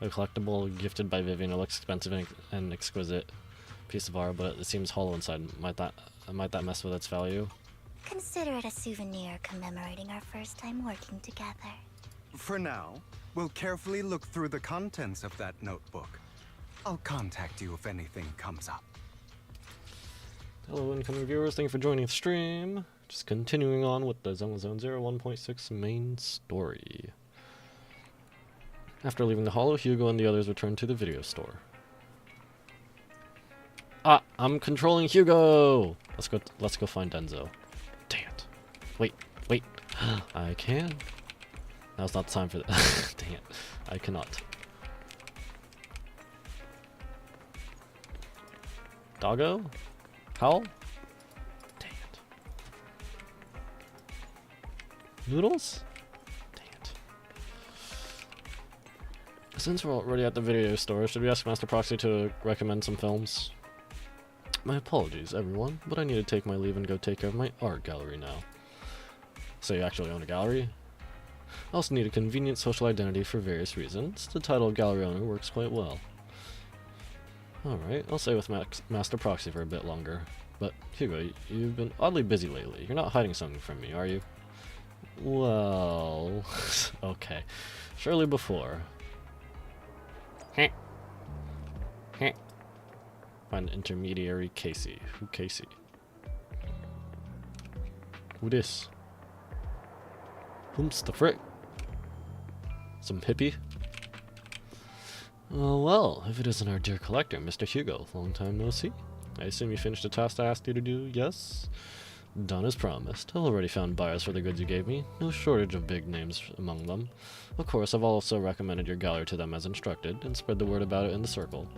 A collectible gifted by Vivian. It looks expensive and exquisite piece of art, but it seems hollow inside. Might that mess with its value? Consider it a souvenir commemorating our first time working together. For now, we'll carefully look through the contents of that notebook. I'll contact you if anything comes up. Hello, incoming viewers. Thank you for joining the stream. Just continuing on with the Zenless Zone Zero 1.6 main story. After leaving the Hollow, Hugo and the others returned to the video store. Ah, I'm controlling Hugo. Let's go find Denzo. Dang it. Wait. I can. Now's not the time for that. Dang it. I cannot. Doggo? Howl? Dang it. Noodles? Dang it. Since we're already at the video store, should we ask Master Proxy to recommend some films? My apologies, everyone, but I need to take my leave and go take care of my art gallery now. So you actually own a gallery? I also need a convenient social identity for various reasons. The title of gallery owner works quite well. Alright, I'll stay with Master Proxy for a bit longer. But, Hugo, you've been oddly busy lately. You're not hiding something from me, are you? Well... okay. Surely before. Find intermediary Casey. Who Casey? Who this? Whom's the frick? Some hippie? Oh, well, if it isn't our dear collector, Mr. Hugo. Long time no see. I assume you finished the task I asked you to do, yes? Done as promised. I've already found buyers for the goods you gave me. No shortage of big names among them. Of course, I've also recommended your gallery to them as instructed, and spread the word about it in the circle.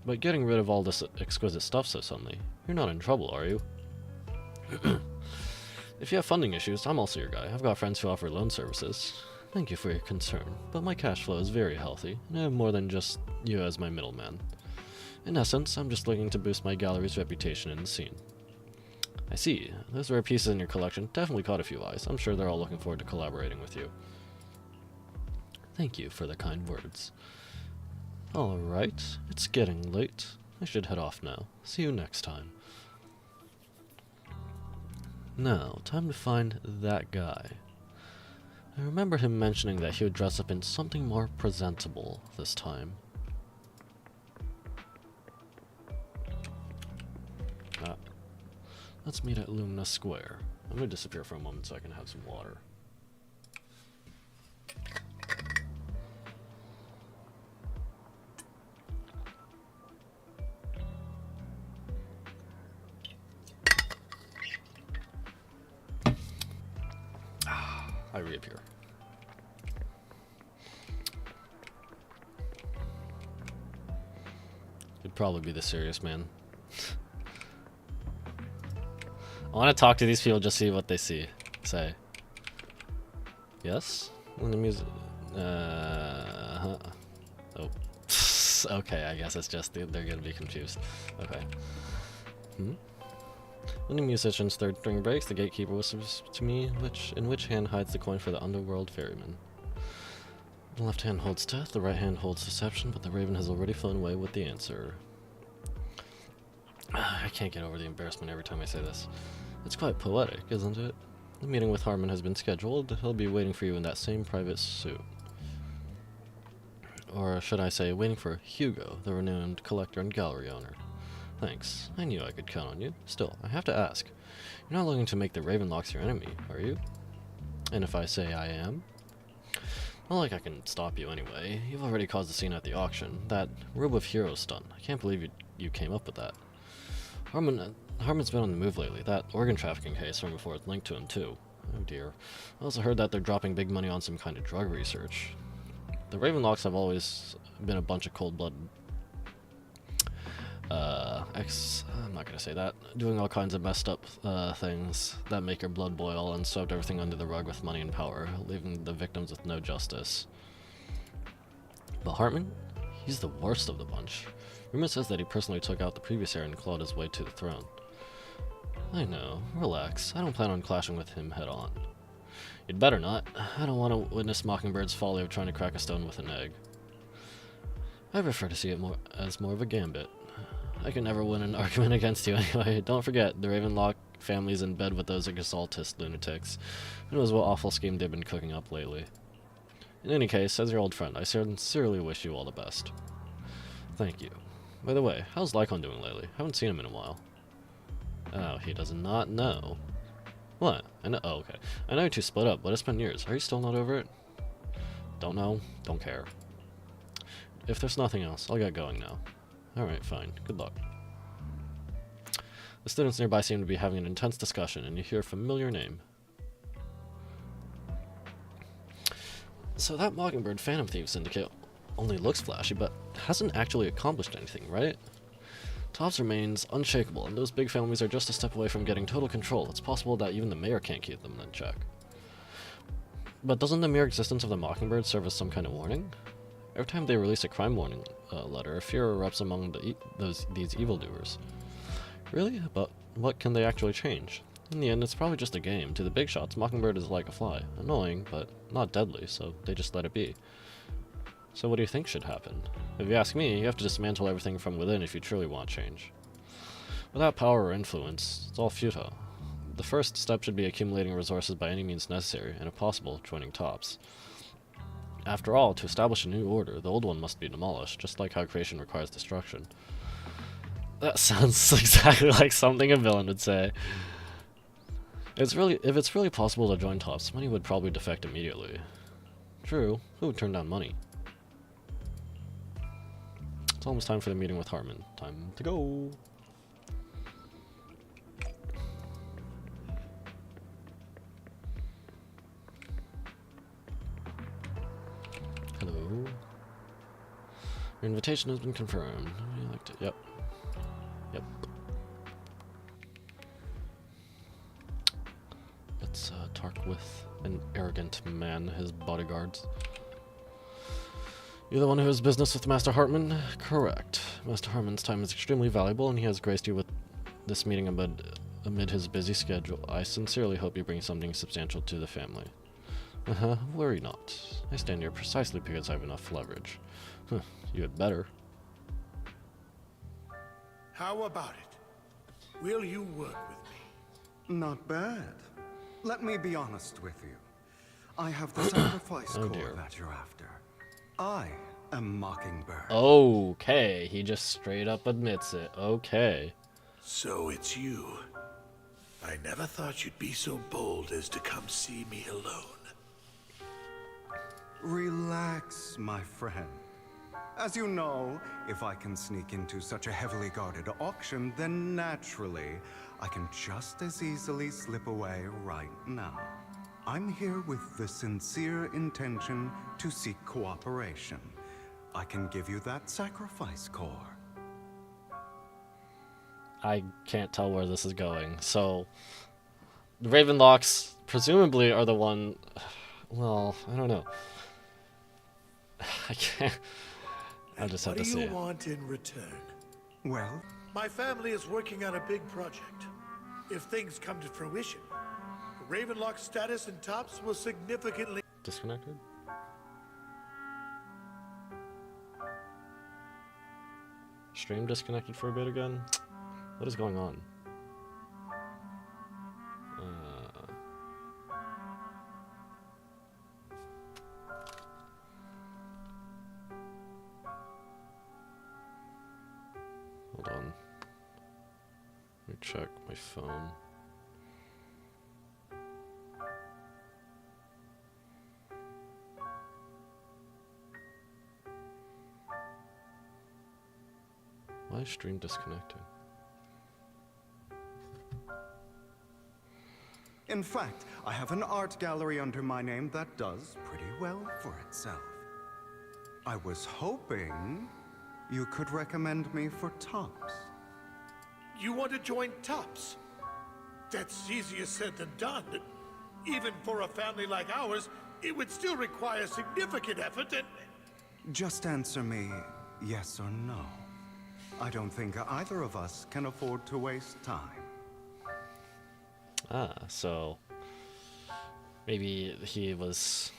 But getting rid of all this exquisite stuff so suddenly, you're not in trouble, are you? If you have funding issues, I'm also your guy. I've got friends who offer loan services. Thank you for your concern, but my cash flow is very healthy, and I have more than just you as my middleman. In essence, I'm just looking to boost my gallery's reputation in the scene. I see. Those rare pieces in your collection definitely caught a few eyes. I'm sure they're all looking forward to collaborating with you. Thank you for the kind words. Alright, it's getting late. I should head off now. See you next time. Now, time to find that guy. I remember him mentioning that he would dress up in something more presentable this time. Let's meet at Lumina Square. I'm gonna disappear for a moment so I can have some water. I reappear. You'd probably be the serious man. I want to talk to these people, just see what they say. Yes? When the music... Oh. Okay, I guess it's just they're gonna be confused. Okay. When the musician's third string breaks, the gatekeeper whispers to me in which hand hides the coin for the underworld ferryman. The left hand holds death, the right hand holds deception, but the raven has already flown away with the answer. I can't get over the embarrassment every time I say this. It's quite poetic, isn't it? The meeting with Harmon has been scheduled. He'll be waiting for you in that same private suit. Or should I say, waiting for Hugo, the renowned collector and gallery owner. Thanks. I knew I could count on you. Still, I have to ask. You're not looking to make the Ravenlocks your enemy, are you? And if I say I am? Not like I can stop you anyway. You've already caused a scene at the auction. That Robe of Heroes stunt. I can't believe you came up with that. Harmon's been on the move lately. That organ trafficking case from before is linked to him too. Oh dear. I also heard that they're dropping big money on some kind of drug research. The Ravenlocks have always been a bunch of cold-blooded... I'm not gonna say that. Doing all kinds of messed up things that make your blood boil and swept everything under the rug with money and power, leaving the victims with no justice. But Hartman? He's the worst of the bunch. Rumor says that he personally took out the previous heir and clawed his way to the throne. I know. Relax. I don't plan on clashing with him head on. You'd better not. I don't want to witness Mockingbird's folly of trying to crack a stone with an egg. I prefer to see it as more of a gambit. I can never win an argument against you anyway. Don't forget, the Ravenlock family's in bed with those exaltist lunatics. Who knows what awful scheme they've been cooking up lately. In any case, as your old friend, I sincerely wish you all the best. Thank you. By the way, how's Lycon doing lately? Haven't seen him in a while. Oh, he does not know. What? I know. Oh, okay. I know you two split up, but it's been years. Are you still not over it? Don't know. Don't care. If there's nothing else, I'll get going now. Alright, fine. Good luck. The students nearby seem to be having an intense discussion, and you hear a familiar name. So that Mockingbird Phantom Thief Syndicate only looks flashy, but hasn't actually accomplished anything, right? Tops remains unshakable, and those big families are just a step away from getting total control. It's possible that even the mayor can't keep them in check. But doesn't the mere existence of the Mockingbird serve as some kind of warning? Every time they release a crime warning letter, fear erupts among these evildoers. Really? But what can they actually change? In the end, it's probably just a game. To the big shots, Mockingbird is like a fly. Annoying, but not deadly, so they just let it be. So what do you think should happen? If you ask me, you have to dismantle everything from within if you truly want change. Without power or influence, it's all futile. The first step should be accumulating resources by any means necessary, and if possible, joining Tops. After all, to establish a new order, the old one must be demolished, just like how creation requires destruction. That sounds exactly like something a villain would say. If it's really possible to join Tops, money would probably defect immediately. True, who would turn down money? It's almost time for the meeting with Harmon. Time to go! Hello. Your invitation has been confirmed. Would you like to? Yep. Yep. Let's talk with an arrogant man, his bodyguards. You're the one who has business with Master Hartman? Correct. Master Hartman's time is extremely valuable, and he has graced you with this meeting amid his busy schedule. I sincerely hope you bring something substantial to the family. Worry not. I stand here precisely because I have enough leverage. You had better. How about it? Will you work with me? Not bad. Let me be honest with you. I have the sacrifice core that you're after. I am Mockingbird. Okay, he just straight up admits it. Okay. So it's you. I never thought you'd be so bold as to come see me alone. Relax, my friend. As you know, if I can sneak into such a heavily guarded auction, then naturally, I can just as easily slip away right now. I'm here with the sincere intention to seek cooperation. I can give you that sacrifice core. I can't tell where this is going. So, the Ravenlocks presumably are the one... Well, I don't know. I can't... I just have to see it. What do you want in return? Well? My family is working on a big project. If things come to fruition, Ravenlock's status in Tops will significantly... Disconnected? Stream disconnected for a bit again? What is going on? Hold on. Let me check my phone. Why is stream disconnecting? In fact, I have an art gallery under my name that does pretty well for itself. I was hoping you could recommend me for Tops. You want to join Tops? That's easier said than done. Even for a family like ours, it would still require significant effort and... Just answer me yes or no. I don't think either of us can afford to waste time. So maybe he was...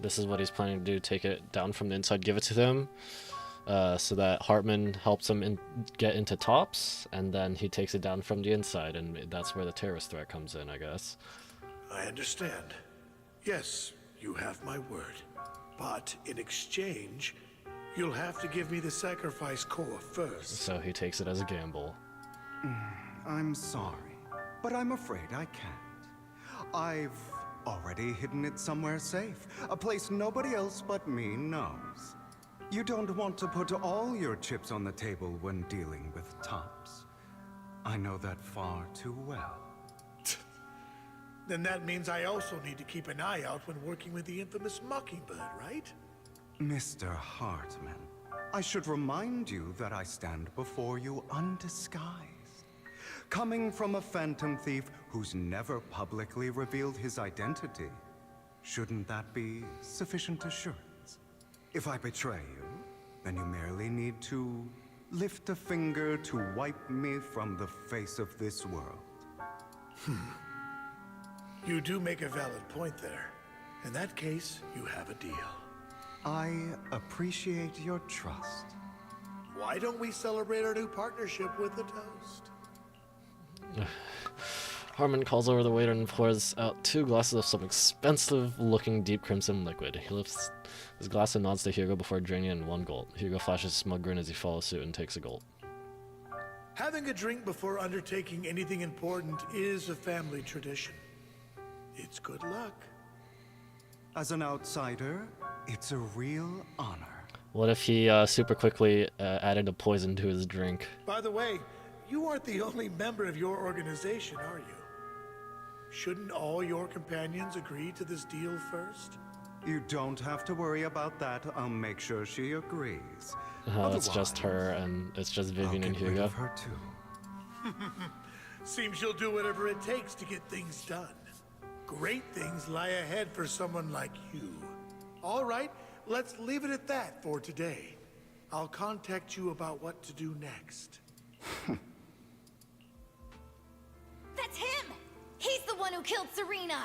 This is what he's planning to do, take it down from the inside, give it to them, so that Hartman helps him get into Tops, and then he takes it down from the inside, and that's where the terrorist threat comes in, I guess. I understand. Yes, you have my word. But in exchange, you'll have to give me the sacrifice core first. So he takes it as a gamble. I'm sorry, but I'm afraid I can't. I've already hidden it somewhere safe, a place nobody else but me knows. You don't want to put all your chips on the table when dealing with Tops. I know that far too well. Then that means I also need to keep an eye out when working with the infamous Mockingbird, right? Mr. Hartman, I should remind you that I stand before you undisguised. Coming from a phantom thief who's never publicly revealed his identity, shouldn't that be sufficient assurance? If I betray you, then you merely need to lift a finger to wipe me from the face of this world. You do make a valid point there. In that case, you have a deal. I appreciate your trust. Why don't we celebrate our new partnership with a toast? Hartman calls over the waiter and pours out 2 glasses of some expensive-looking deep crimson liquid. He lifts his glass and nods to Hugo before draining it in 1 gulp. Hugo flashes a smug grin as he follows suit and takes a gulp. Having a drink before undertaking anything important is a family tradition. It's good luck. As an outsider, it's a real honor. What if he super quickly added a poison to his drink? By the way, you aren't the only member of your organization, are you? Shouldn't all your companions agree to this deal first? You don't have to worry about that. I'll make sure she agrees. It's just her, and it's just Vivian and Hugo. Of her too. Seems you'll do whatever it takes to get things done. Great things lie ahead for someone like you. All right, let's leave it at that for today. I'll contact you about what to do next. That's him! He's the one who killed Serena!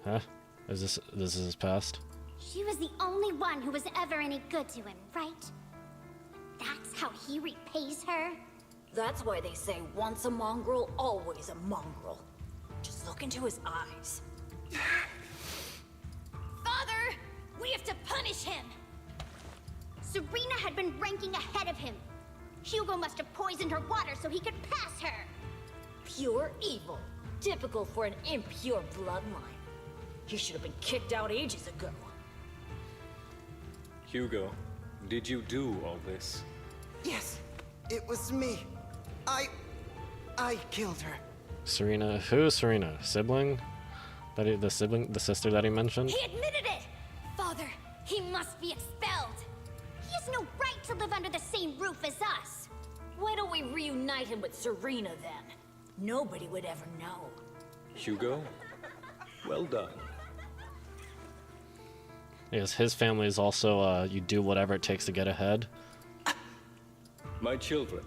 Huh? Is this his past? She was the only one who was ever any good to him, right? That's how he repays her? That's why they say once a mongrel, always a mongrel. Just look into his eyes. Father! We have to punish him! Serena had been ranking ahead of him. Hugo must have poisoned her water so he could pass her. Pure evil. Typical for an impure bloodline. He should have been kicked out ages ago. Hugo, did you do all this? Yes, it was me. I killed her. Serena, who is Serena? Sibling? The sister that he mentioned? He admitted it! Father, he must be expelled! He has no right to live under the same roof as us. Why don't we reunite him with Serena then? Nobody would ever know. Hugo, well done. Yes, his family is also, you do whatever it takes to get ahead. My children,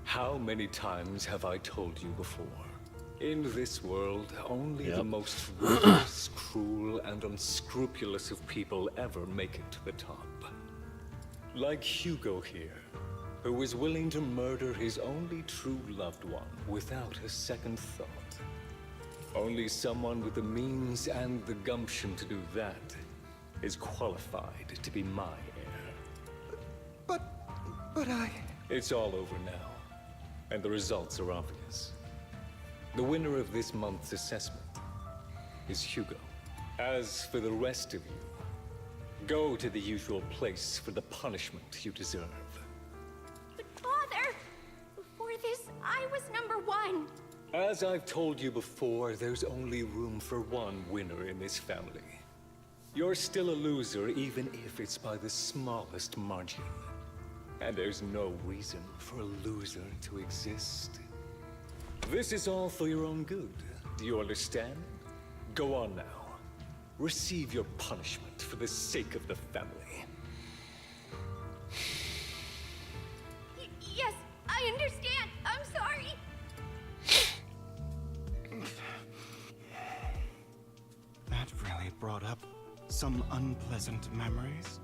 how many times have I told you before? In this world, only the most ruthless, cruel, and unscrupulous of people ever make it to the top. Like Hugo here, who was willing to murder his only true loved one without a second thought. Only someone with the means and the gumption to do that is qualified to be my heir. But I... It's all over now, and the results are obvious. The winner of this month's assessment is Hugo. As for the rest of you, go to the usual place for the punishment you deserve. But Father, before this, I was #1. As I've told you before, there's only room for one winner in this family. You're still a loser, even if it's by the smallest margin. And there's no reason for a loser to exist. This is all for your own good. Do you understand? Go on now. Receive your punishment for the sake of the family. Yes, I understand. I'm sorry. That really brought up some unpleasant memories.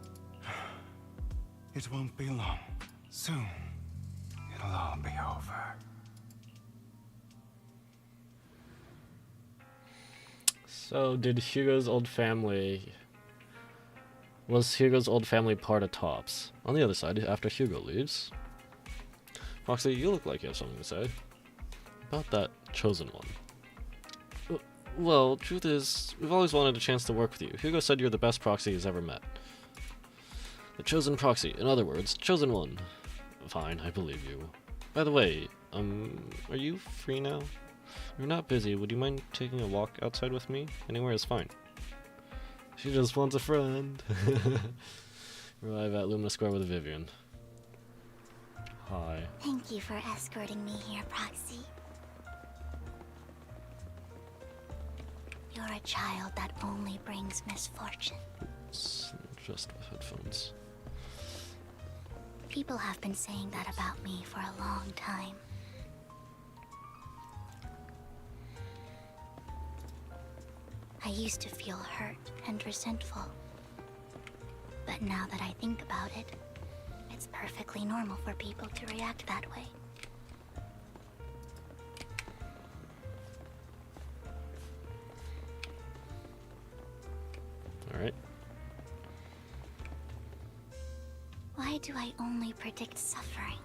It won't be long. Soon, it'll all be over. So, did Hugo's old family... Was Hugo's old family part of Tops? On the other side, after Hugo leaves... Proxy, you look like you have something to say. About that chosen one. Well, truth is, we've always wanted a chance to work with you. Hugo said you're the best proxy he's ever met. The chosen proxy, in other words, chosen one. Fine, I believe you. By the way, are you free now? If you're not busy, would you mind taking a walk outside with me? Anywhere is fine. She just wants a friend. Arrive at Lumina Square with Vivian. Hi. Thank you for escorting me here, Proxy. You're a child that only brings misfortune. It's just the headphones. People have been saying that about me for a long time. I used to feel hurt and resentful. But now that I think about it, it's perfectly normal for people to react that way. Alright. Why do I only predict suffering?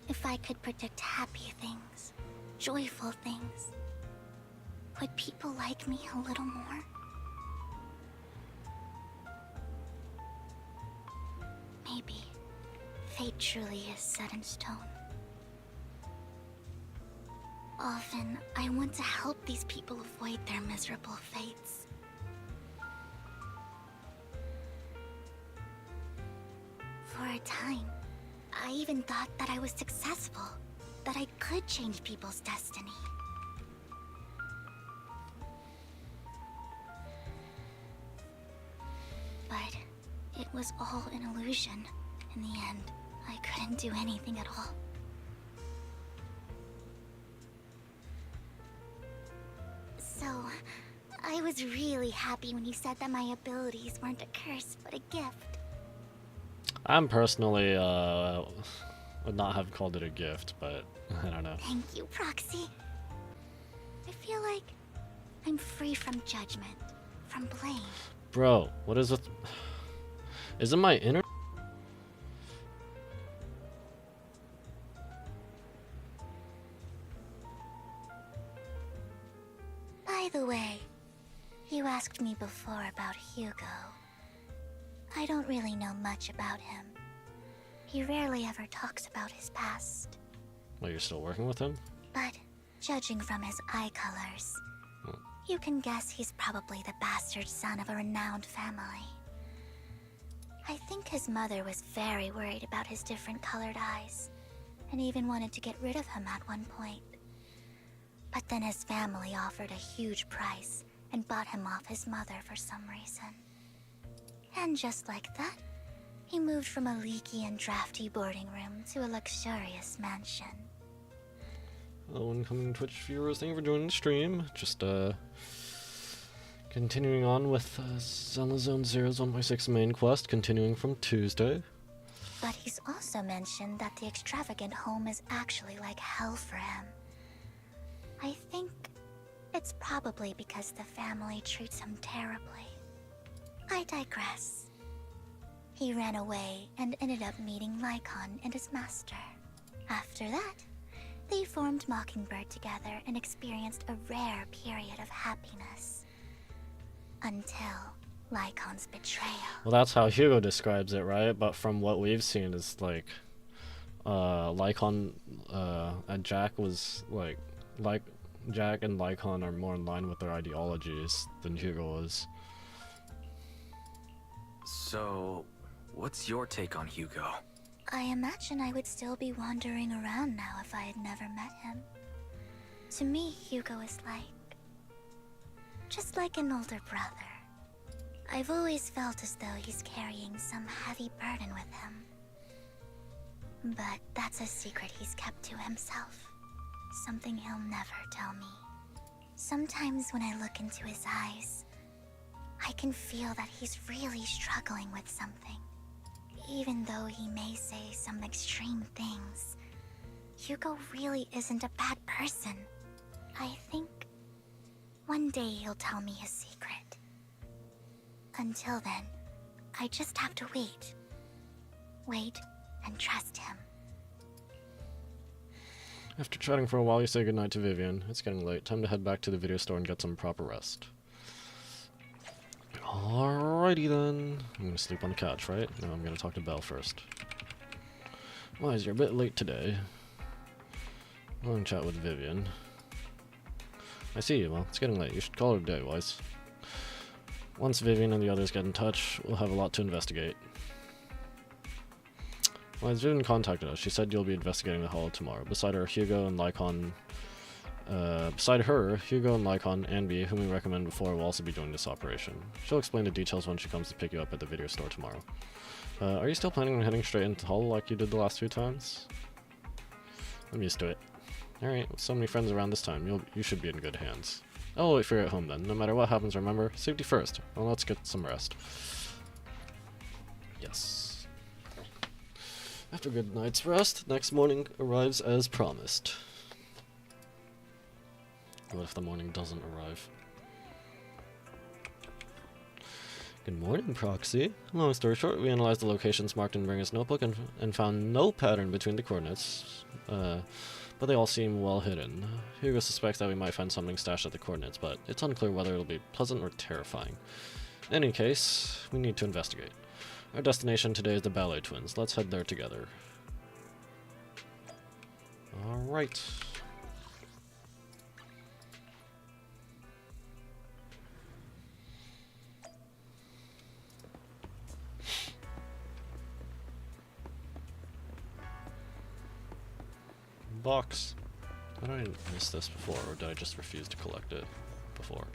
If I could predict happy things, joyful things, would people like me a little more? Maybe fate truly is set in stone. Often, I want to help these people avoid their miserable fates. For a time, I even thought that I was successful. that I could change people's destiny. But it was all an illusion. In the end, I couldn't do anything at all. So, I was really happy when you said that my abilities weren't a curse, but a gift. I'm personally, would not have called it a gift, but I don't know. Thank you, Proxy. I feel like I'm free from judgment, from blame. Bro, what is it? Is it my inner? By the way, you asked me before about Hugo. I don't really know much about him. He rarely ever talks about his past. Well, you're still working with him? But judging from his eye colors, you can guess he's probably the bastard son of a renowned family. I think his mother was very worried about his different colored eyes, and even wanted to get rid of him at one point. But then his family offered a huge price and bought him off his mother for some reason. And just like that, he moved from a leaky and drafty boarding room to a luxurious mansion. Hello, incoming Twitch viewers. Thank you for joining the stream. Just, continuing on with Zenless Zone Zero's 1x6 main quest, continuing from Tuesday. But he's also mentioned that the extravagant home is actually like hell for him. I think it's probably because the family treats him terribly. I digress. He ran away and ended up meeting Lycon and his master. After that, they formed Mockingbird together and experienced a rare period of happiness. Until Lycon's betrayal. Well, that's how Hugo describes it, right? But from what we've seen is like, Lycon, and Jack was like Jack and Lycon are more in line with their ideologies than Hugo is. So, what's your take on Hugo? I imagine I would still be wandering around now if I had never met him. To me, Hugo is just like an older brother. I've always felt as though he's carrying some heavy burden with him. But that's a secret he's kept to himself. Something he'll never tell me. Sometimes when I look into his eyes, I can feel that he's really struggling with something. Even though he may say some extreme things, Hugo really isn't a bad person. I think one day he'll tell me his secret. Until then, I just have to wait. Wait and trust him. After chatting for a while, you say goodnight to Vivian. It's getting late. Time to head back to the video store and get some proper rest. Alrighty then. I'm gonna sleep on the couch, right? No, I'm gonna talk to Belle first. Wise, you're a bit late today. Long chat with Vivian. I see you, well, it's getting late. You should call it a day, Wise. Once Vivian and the others get in touch, we'll have a lot to investigate. Wise, Vivian contacted us. She said you'll be investigating the hall tomorrow. Beside her, Hugo and Lycon, anby, whom we recommended before, will also be joining this operation. She'll explain the details when she comes to pick you up at the video store tomorrow. Are you still planning on heading straight into the hall like you did the last few times? I'm used to it. Alright, with so many friends around this time, you should be in good hands. I'll wait for you at home then. No matter what happens, remember, safety first. Well, let's get some rest. Yes. After a good night's rest, next morning arrives as promised. What if the morning doesn't arrive? Good morning, Proxy. Long story short, we analyzed the locations marked in Ringer's notebook and found no pattern between the coordinates, but they all seem well hidden. Hugo suspects that we might find something stashed at the coordinates, but it's unclear whether it'll be pleasant or terrifying. In any case, we need to investigate. Our destination today is the Ballet Twins. Let's head there together. Alright. box. How did I miss this before, or did I just refuse to collect it before?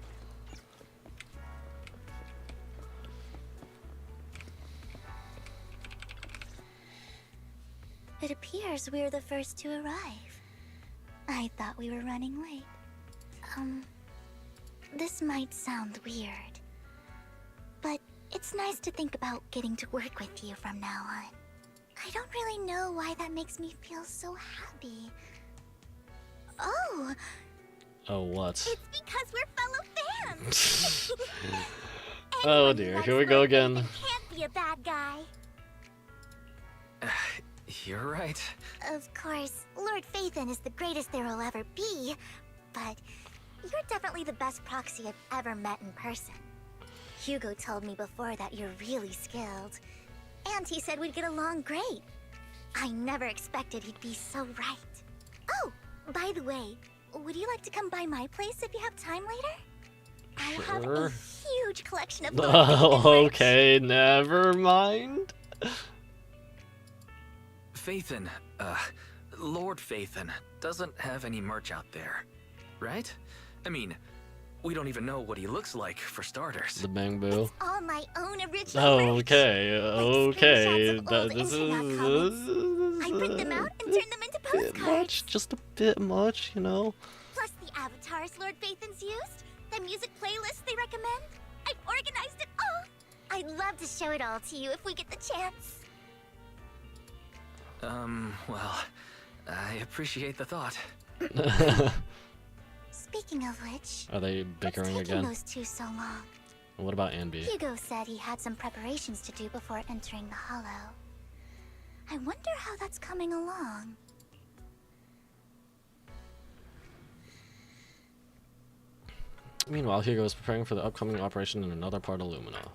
It appears we're the first to arrive. I thought we were running late. This might sound weird, but it's nice to think about getting to work with you from now on. I don't really know why that makes me feel so happy. Oh! Oh, what? It's because we're fellow fans! Oh dear, here we go again. Can't be a bad guy. You're right. Of course, Lord Phaethon is the greatest there will ever be, but you're definitely the best proxy I've ever met in person. Hugo told me before that you're really skilled, and he said we'd get along great. I never expected he'd be so right. Oh, by the way, would you like to come by my place if you have time later? I have a huge collection of Okay, never mind. Phaethon, Lord Phaethon doesn't have any merch out there, right? I mean, we don't even know what he looks like, for starters. The Bang Boo. All my own original Okay, okay. This is I print them out and turn them into postcards. Much, just a bit much, you know. Plus the avatars Lord Phaethon's used, the music playlists they recommend. I've organized it all. I'd love to show it all to you if we get the chance. Well, I appreciate the thought. Speaking of which, Are they bickering what's taking again? those two so long? What about Anby? Hugo said he had some preparations to do before entering the Hollow. I wonder how that's coming along. Meanwhile, Hugo is preparing for the upcoming operation in another part of Lumina.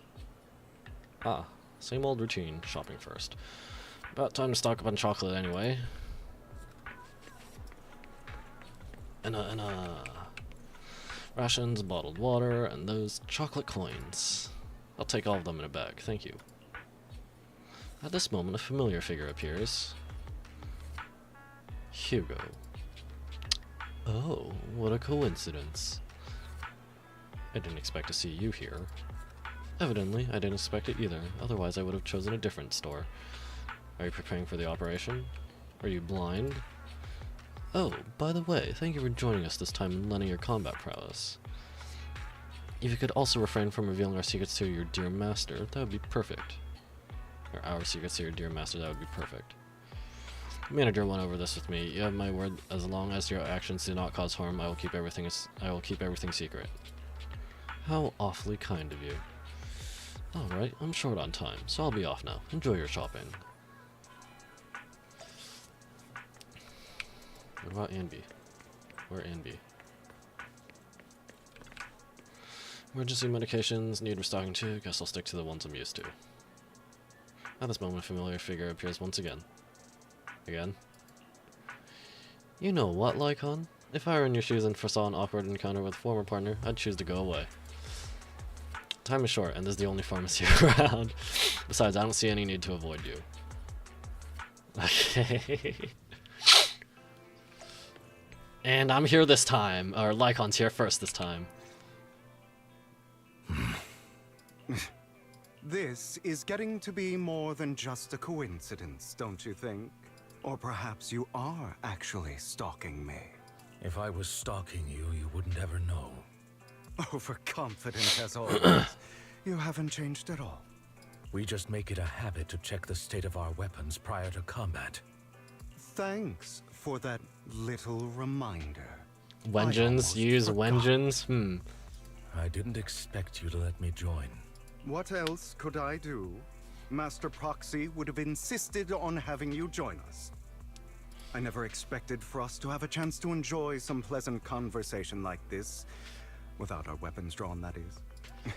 Ah, same old routine, shopping first. About time to stock up on chocolate anyway. And rations, bottled water, and those chocolate coins. I'll take all of them in a bag, thank you. At this moment, a familiar figure appears. Hugo. Oh, what a coincidence. I didn't expect to see you here. Evidently, I didn't expect it either, otherwise I would have chosen a different store. Are you preparing for the operation? Are you blind? Oh, by the way, thank you for joining us this time and lending your combat prowess. If you could also refrain from revealing our secrets to your dear master, that would be perfect. Or our secrets to your dear master, that would be perfect. The manager went over this with me. You have my word, as long as your actions do not cause harm, I will keep everything secret. How awfully kind of you. Alright, I'm short on time, so I'll be off now. Enjoy your shopping. What about Anby? Where Anby? Emergency medications need restocking too. Guess I'll stick to the ones I'm used to. At this moment, a familiar figure appears once again. Again? You know what, Lycon? If I were in your shoes and foresaw an awkward encounter with a former partner, I'd choose to go away. Time is short, and this is the only pharmacy around. Besides, I don't see any need to avoid you. Okay. And I'm here this time, or Lycon's here first this time. This is getting to be more than just a coincidence, don't you think? Or perhaps you are actually stalking me. If I was stalking you, you wouldn't ever know. Overconfident as always. You haven't changed at all. We just make it a habit to check the state of our weapons prior to combat. Thanks for that little reminder. Wengens? Use Wengens? I didn't expect you to let me join. What else could I do? Master Proxy would have insisted on having you join us. I never expected for us to have a chance to enjoy some pleasant conversation like this. Without our weapons drawn, that is.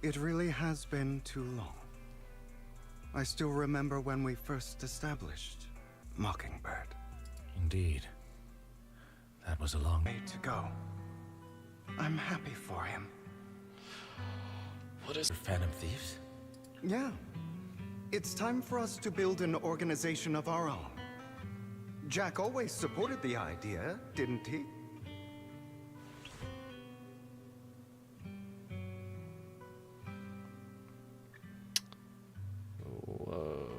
It really has been too long. I still remember when we first established Mockingbird. Indeed. That was a long way to go. I'm happy for him. What is Phantom Thieves? Yeah. It's time for us to build an organization of our own. Jack always supported the idea, didn't he? Whoa.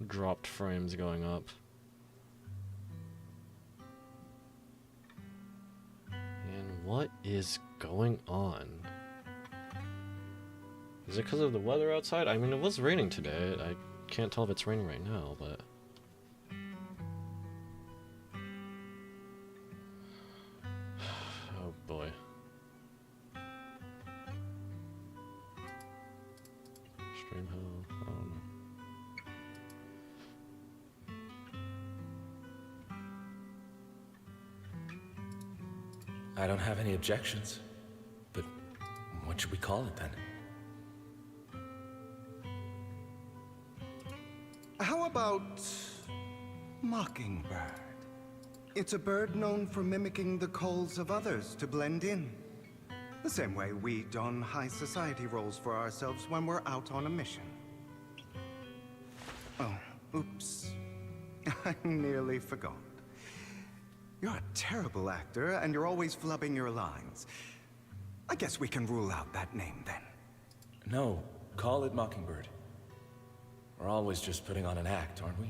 Dropped frames going up. And what is going on? Is it because of the weather outside? I mean, it was raining today. I can't tell if it's raining right now, but... oh boy. Stream hell, I don't know. I don't have any objections. But what should we call it then? How about Mockingbird? It's a bird known for mimicking the calls of others to blend in. The same way we don high society roles for ourselves when we're out on a mission. Oh, oops. I nearly forgot. You're a terrible actor, and you're always flubbing your lines. I guess we can rule out that name then. No, call it Mockingbird. We're always just putting on an act, aren't we?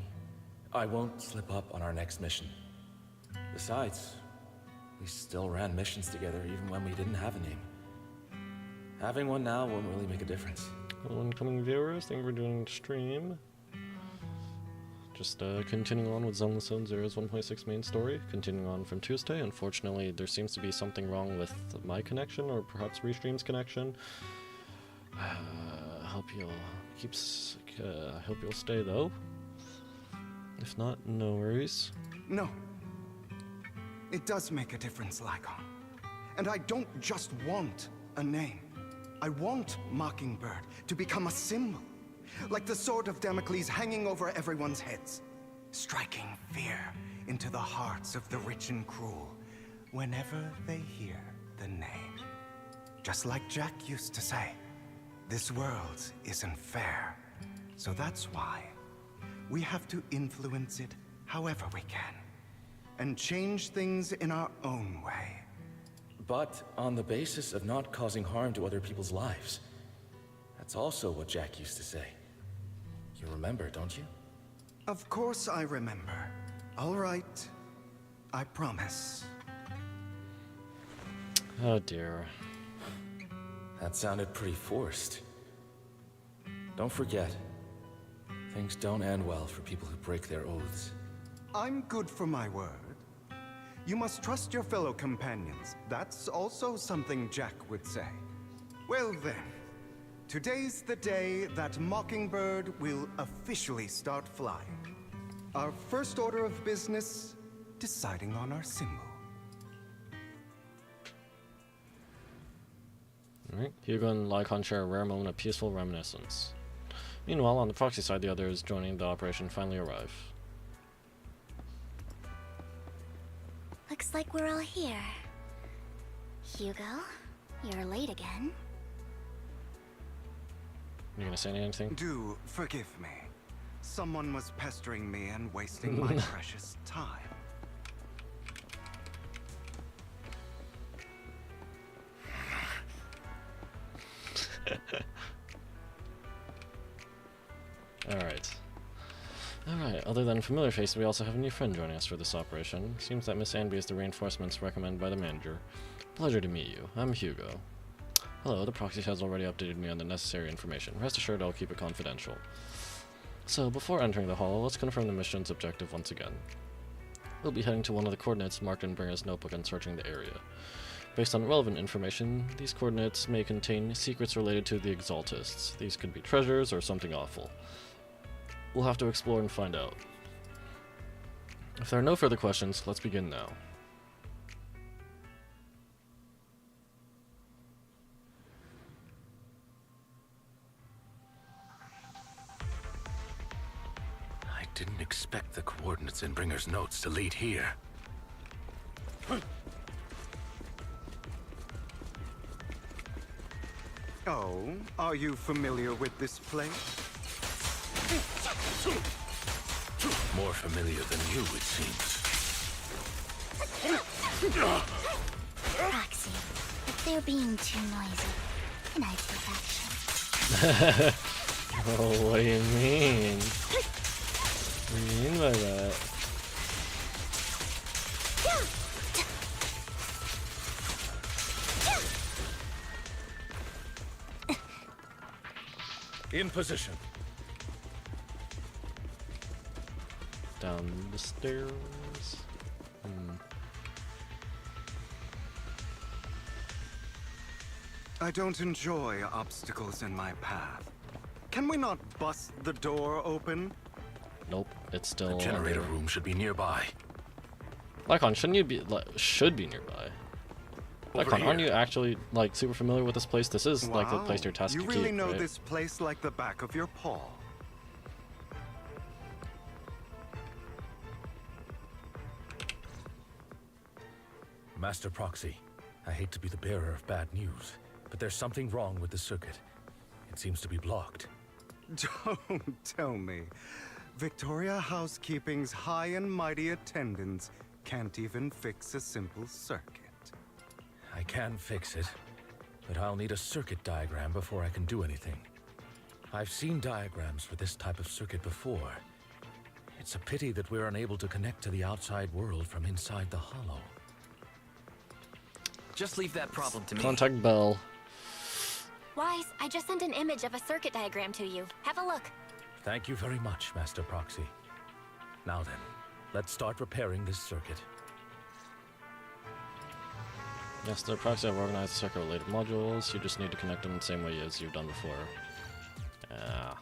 I won't slip up on our next mission. Besides, we still ran missions together even when we didn't have a name. Having one now won't really make a difference. Hello, incoming viewers. Thank you for joining the stream. Just continuing on with Zenless Zone Zero's 1.6 main story. Continuing on from Tuesday. Unfortunately, there seems to be something wrong with my connection, or perhaps Restream's connection. I hope you'll I hope you'll stay though. If not, no worries. No. It does make a difference, Lycon. And I don't just want a name. I want Mockingbird to become a symbol. Like the sword of Damocles hanging over everyone's heads. Striking fear into the hearts of the rich and cruel whenever they hear the name. Just like Jack used to say, this world isn't fair. So that's why we have to influence it however we can. And change things in our own way. But on the basis of not causing harm to other people's lives. That's also what Jack used to say. You remember, don't you? Of course I remember. All right. I promise. Oh dear. That sounded pretty forced. Don't forget, things don't end well for people who break their oaths. I'm good for my word. You must trust your fellow companions. That's also something Jack would say. Well then, today's the day that Mockingbird will officially start flying. Our first order of business, deciding on our symbol. Alright, Hugo and Lycon share a rare moment of peaceful reminiscence. Meanwhile, on the proxy side, the others joining the operation finally arrive. Looks like we're all here. Hugo, you're late again. You gonna say anything? Do forgive me. Someone was pestering me and wasting my precious time. Alright, other than familiar faces, we also have a new friend joining us for this operation. Seems that Miss Anby is the reinforcements recommended by the manager. Pleasure to meet you. I'm Hugo. Hello, the proxy has already updated me on the necessary information. Rest assured I'll keep it confidential. So, before entering the hall, let's confirm the mission's objective once again. We'll be heading to one of the coordinates marked in Bringer's notebook and searching the area. Based on relevant information, these coordinates may contain secrets related to the Exaltists. These could be treasures or something awful. We'll have to explore and find out. If there are no further questions, let's begin now. I didn't expect the coordinates in Bringer's notes to lead here. Oh, are you familiar with this place? More familiar than you, it seems. Proxy, if they're being too noisy, can I take action? Oh, what do you mean? What do you mean by that? In position. Down the stairs. I don't enjoy obstacles in my path. Can we not bust the door open? Nope, it's still. The generator room should be nearby. Lycon, shouldn't you be should be nearby? Lycon, aren't you actually like super familiar with this place? This is like the place you're tasked to keep, You really know right? this place like the back of your paw. Master Proxy, I hate to be the bearer of bad news, but there's something wrong with the circuit. It seems to be blocked. Don't tell me. Victoria Housekeeping's high and mighty attendants can't even fix a simple circuit. I can fix it, but I'll need a circuit diagram before I can do anything. I've seen diagrams for this type of circuit before. It's a pity that we're unable to connect to the outside world from inside the hollow. Just leave that problem to me. Contact Bell. Wise, I just sent an image of a circuit diagram to you. Have a look. Thank you very much, Master Proxy. Now then, let's start repairing this circuit. Yes, the Proxy have organized the circuit-related modules. You just need to connect them the same way as you've done before. Yeah.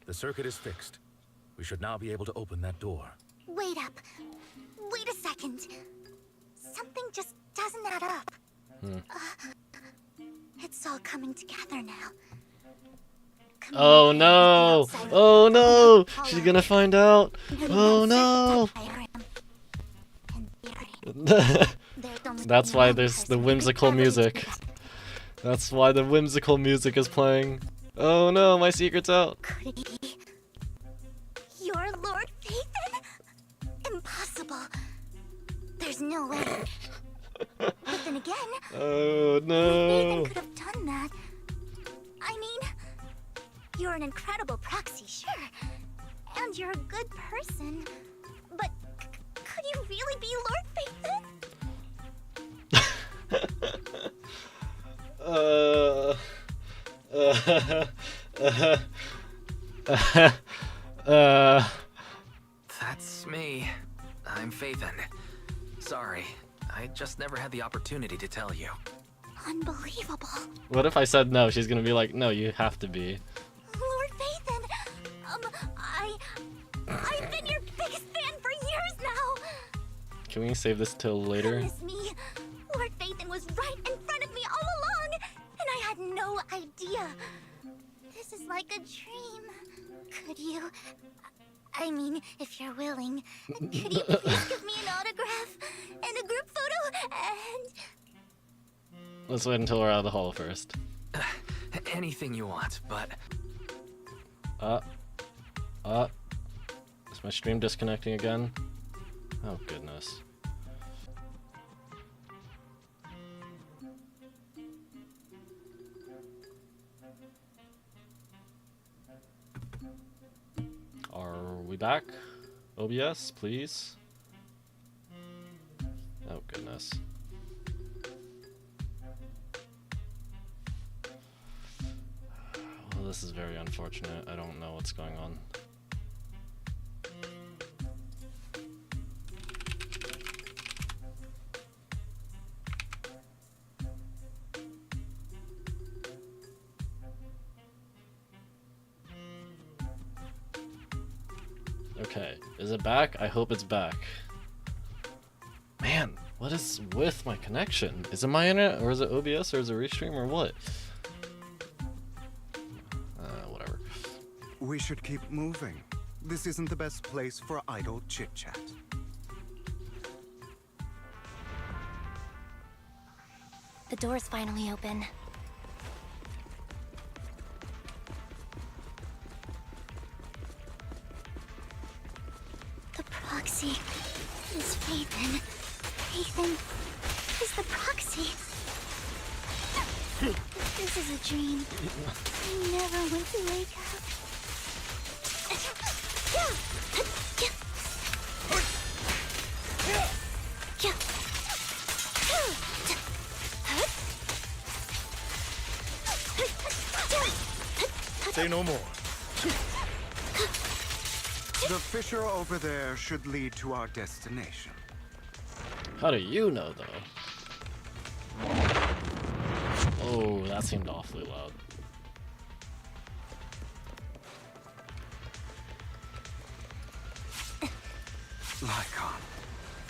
The circuit is fixed. We should now be able to open that door. Wait up. Wait a second. Something just doesn't add up. It's all coming together now. Oh no! Oh no! She's gonna find out! Oh no! That's why there's the whimsical music. That's why the whimsical music is playing. Oh no, my secret's out. Could it be your Lord Phaethon? Impossible. There's no way. But then again, Oh no! Phaethon could have done that. I mean, you're an incredible proxy, sure, and you're a good person. But could you really be Lord Phaethon? That's me. I'm Phaethon. Sorry, I just never had the opportunity to tell you. Unbelievable. What if I said no? She's gonna be like, no, you have to be. Lord Phaethon, I've been your biggest fan for years now. Can we save this till later? Goodness me, Lord Phaethon was right in front of me all along, and I had no idea. This is like a dream. Could you, I mean, if you're willing, could you please give me an autograph and a group photo and... Let's wait until we're out of the hall first. Anything you want, but... Is my stream disconnecting again? Oh, goodness. Are we back? OBS, please? Oh, goodness. Well, this is very unfortunate. I don't know what's going on. Okay, is it back? I hope it's back. Man, what is with my connection? Is it my internet, or is it OBS, or is it Restream, or what? Whatever. We should keep moving. This isn't the best place for idle chit-chat. The door's finally open. The proxy is Phaethon. Phaethon is the proxy. This is a dream. I never want to wake up. Say no more. The fissure over there should lead to our destination. How do you know, though? Oh, that seemed awfully loud. Lycon,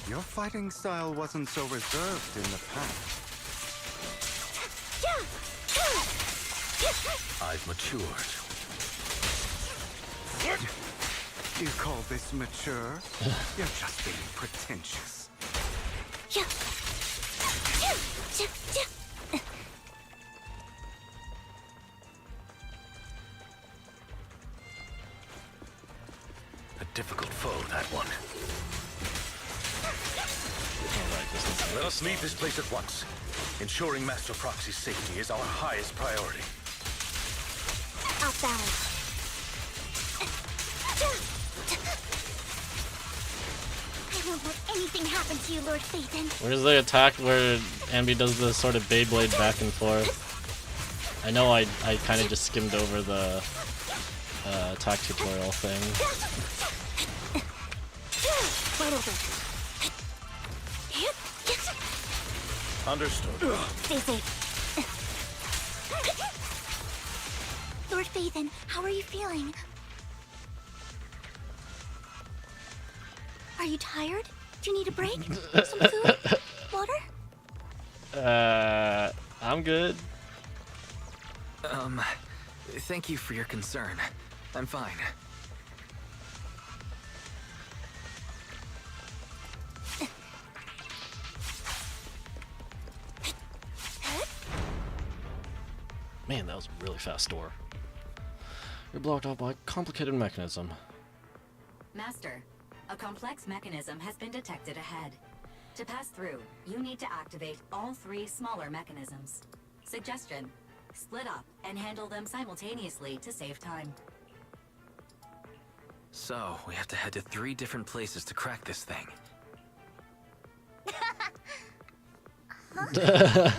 your fighting style wasn't so reserved in the past. I've matured. You call this mature? You're just being pretentious. A difficult foe, that one. Let us leave this place at once. Ensuring Master Proxy's safety is our highest priority. Off balance. I won't let anything happen to you, Lord Phaethon. Where's the attack where Anby does the sort of Beyblade back and forth? I know I kind of just skimmed over the attack tutorial thing. Right over. Understood. Stay safe. Lord Phaethon, how are you feeling? Are you tired? Do you need a break? Some food? Water? I'm good. Thank you for your concern. I'm fine. Man, that was a really fast door. You're blocked off by a complicated mechanism. Master, a complex mechanism has been detected ahead. To pass through, you need to activate all 3 smaller mechanisms. Suggestion: split up and handle them simultaneously to save time. So, we have to head to 3 different places to crack this thing.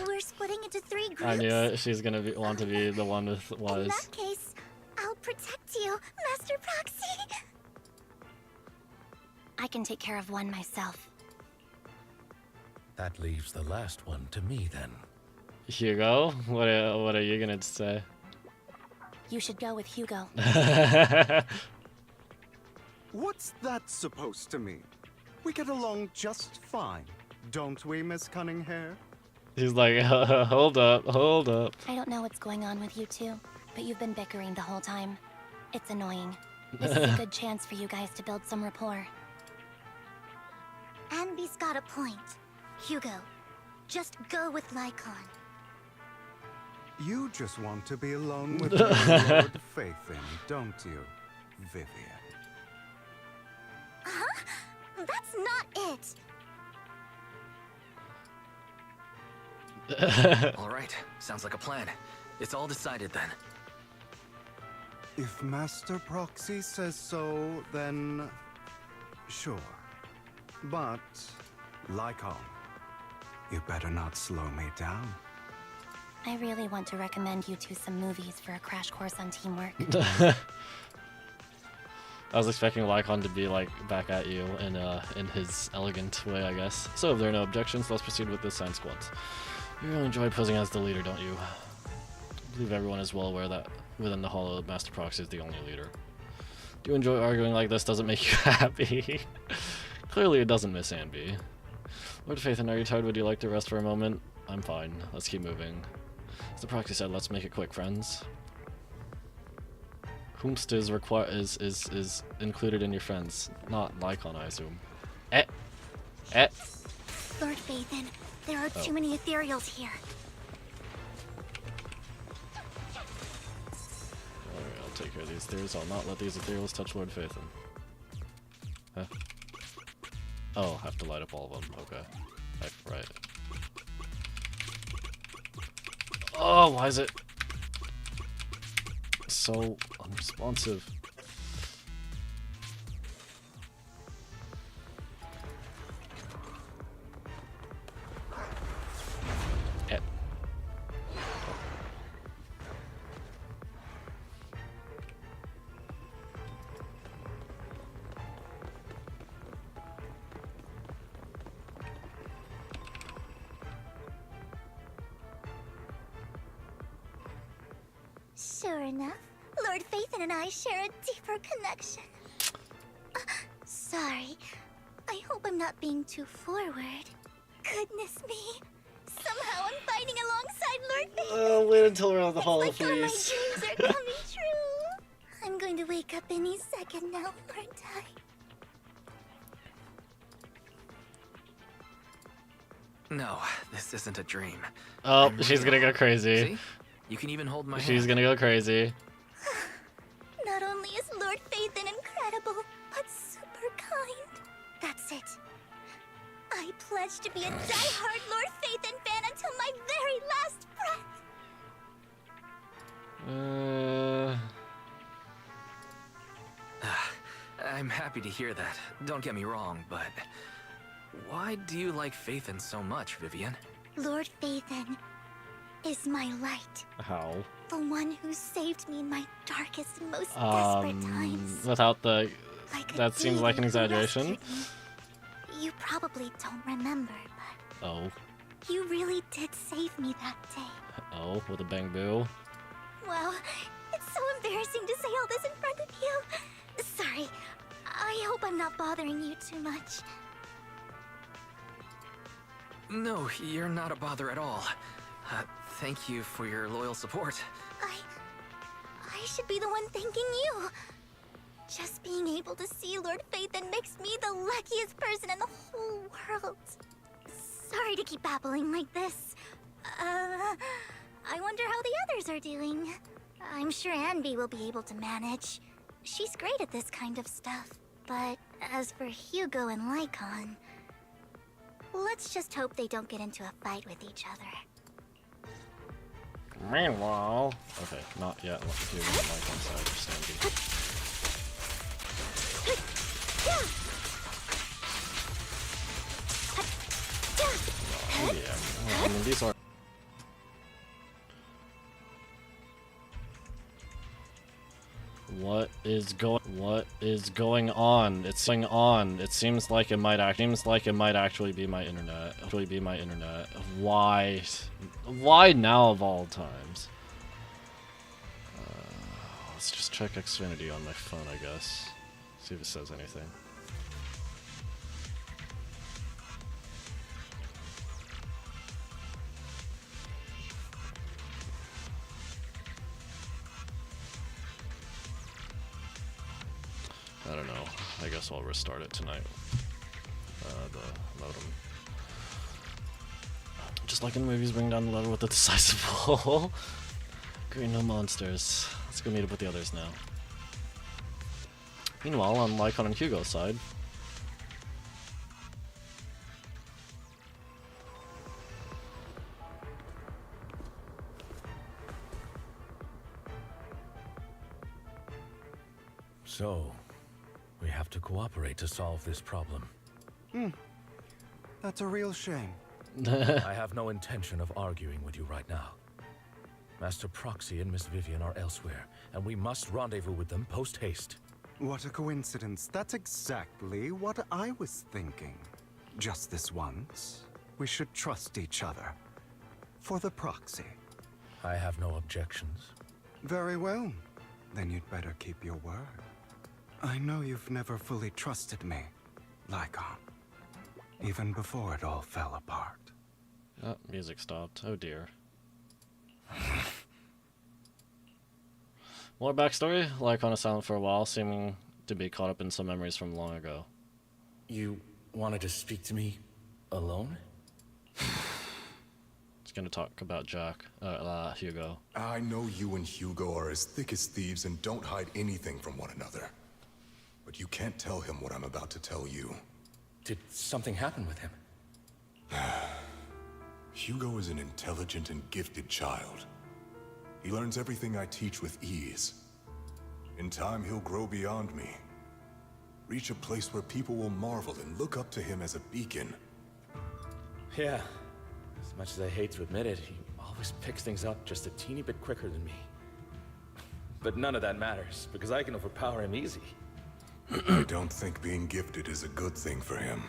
We're splitting into 3 groups. I knew it. She's gonna want to be the one with In Wise. that case, I'll protect you, Master Proxy. I can take care of one myself. That leaves the last one to me, then. Hugo, what are you gonna say? You should go with Hugo. What's that supposed to mean? We get along just fine, don't we, Miss Cunninghair? He's like, hold up, hold up. I don't know what's going on with you two, but you've been bickering the whole time. It's annoying. This is a good chance for you guys to build some rapport. Anby's got a point. Hugo, just go with Lycon. You just want to be alone with your Lord Phaethon, don't you, Vivian? Huh? That's not it! Alright, sounds like a plan. It's all decided then. If Master Proxy says so, then sure. But, Lycon, you better not slow me down. I really want to recommend you two some movies for a crash course on teamwork. I was expecting Lycon to be like back at you in his elegant way, I guess. So if there are no objections, let's proceed with this science squad. You really enjoy posing as the leader, don't you? I believe everyone is well aware that within the Hollow, Master Proxy is the only leader. Do you enjoy arguing like this? Does it make you happy? Clearly it doesn't, Miss Anby. Lord Phaethon, are you tired? Would you like to rest for a moment? I'm fine. Let's keep moving. As the Proxy said, let's make it quick, friends. Whomst is included in your friends, not Lycon, I assume. Eh. Lord Phaethon, there are Oh. too many ethereals here. Alright, I'll take care of these ethereals. I'll not let these ethereals touch Lord Phaethon. Huh? Oh, have to light up all of them. Okay. Right. Oh, why is it so unresponsive? Sure enough, Lord Phaethon and I share a deeper connection. Sorry. I hope I'm not being too forward. Goodness me. Somehow I'm fighting alongside Lord Phaethon. Wait until we're on the hall, It's like all my please. dreams are coming true. I'm going to wake up any second now, aren't I? No, this isn't a dream. Oh, I'm she's gonna real. go crazy. See? You can even hold my She's hand. gonna go crazy. Not only is Lord Phaethon incredible, but super kind. That's it. I pledge to be a die-hard Lord Phaethon fan until my very last breath. I'm happy to hear that. Don't get me wrong, but why do you like Phaethon so much, Vivian? Lord Phaethon is my light. How? The one who saved me in my darkest, most desperate times. Without the... Like a that seems like an demon who exaggeration. rescued me. You probably don't remember, but Oh. you really did save me that day. Oh, with a bang boo. Wow, it's so embarrassing to say all this in front of you. Sorry. I hope I'm not bothering you too much. No, you're not a bother at all. Thank you for your loyal support. I should be the one thanking you. Just being able to see Lord Phaethon makes me the luckiest person in the whole world. Sorry to keep babbling like this. I wonder how the others are doing. I'm sure Anby will be able to manage. She's great at this kind of stuff. But as for Hugo and Lycon, let's just hope they don't get into a fight with each other. Meanwhile... Okay, not yet. Let me do the mic on side of Sandy. Oh, yeah. Well, I mean, these are... What is going on? It's going on. It seems like it might actually be my internet. Why? Why now of all times? Let's just check Xfinity on my phone, I guess. See if it says anything. I don't know. I guess I'll restart it tonight. The modem. Just like in movies, bring down the level with the decisive ball. Green, no monsters. Let's go meet up with the others now. Meanwhile, on Lycon and Hugo's side. So, we have to cooperate to solve this problem. That's a real shame. I have no intention of arguing with you right now. Master Proxy and Miss Vivian are elsewhere, and we must rendezvous with them post-haste. What a coincidence. That's exactly what I was thinking. Just this once, we should trust each other. For the Proxy. I have no objections. Very well. Then you'd better keep your word. I know you've never fully trusted me, Lycon. Even before it all fell apart. Oh, music stopped. Oh dear. More backstory? Lycon is silent for a while, seeming to be caught up in some memories from long ago. You wanted to speak to me alone? He's gonna talk about Hugo. I know you and Hugo are as thick as thieves and don't hide anything from one another. But you can't tell him what I'm about to tell you. Did something happen with him? Hugo is an intelligent and gifted child. He learns everything I teach with ease. In time, he'll grow beyond me. Reach a place where people will marvel and look up to him as a beacon. Yeah. As much as I hate to admit it, he always picks things up just a teeny bit quicker than me. But none of that matters, because I can overpower him easy. I don't think being gifted is a good thing for him.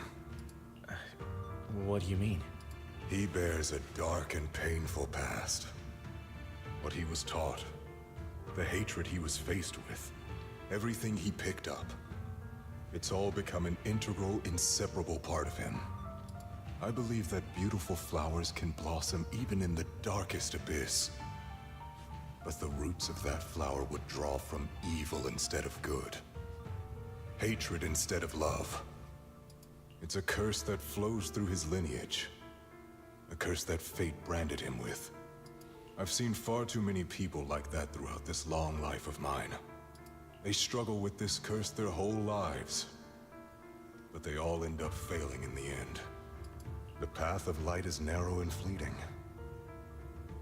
What do you mean? He bears a dark and painful past. What he was taught, the hatred he was faced with, everything he picked up. It's all become an integral, inseparable part of him. I believe that beautiful flowers can blossom even in the darkest abyss. But the roots of that flower would draw from evil instead of good. Hatred instead of love. It's a curse that flows through his lineage. A curse that fate branded him with. I've seen far too many people like that throughout this long life of mine. They struggle with this curse their whole lives. But they all end up failing in the end. The path of light is narrow and fleeting.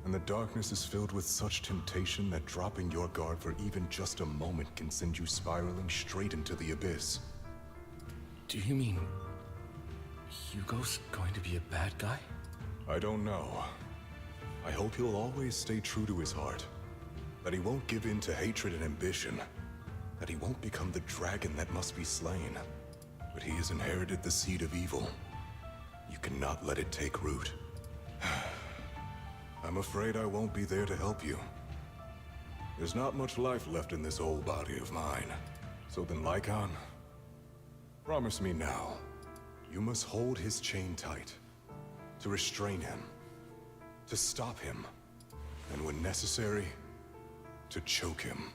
And the darkness is filled with such temptation that dropping your guard for even just a moment can send you spiraling straight into the abyss. Do you mean Hugo's going to be a bad guy? I don't know. I hope he'll always stay true to his heart. That he won't give in to hatred and ambition. That he won't become the dragon that must be slain. But he has inherited the seed of evil. You cannot let it take root. I'm afraid I won't be there to help you. There's not much life left in this old body of mine. So then, Lycon, promise me now, you must hold his chain tight. To restrain him. To stop him. And when necessary, to choke him.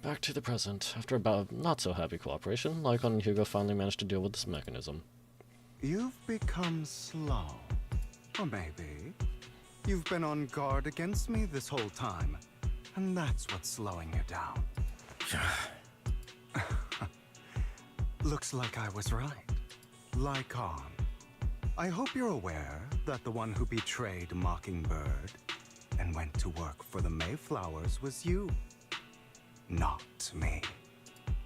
Back to the present. After about not so happy cooperation, Lycon and Hugo finally managed to deal with this mechanism. You've become slow. Or maybe you've been on guard against me this whole time, and that's what's slowing you down. Looks like I was right. Lycon. I hope you're aware that the one who betrayed Mockingbird and went to work for the Mayflowers was you. Not me.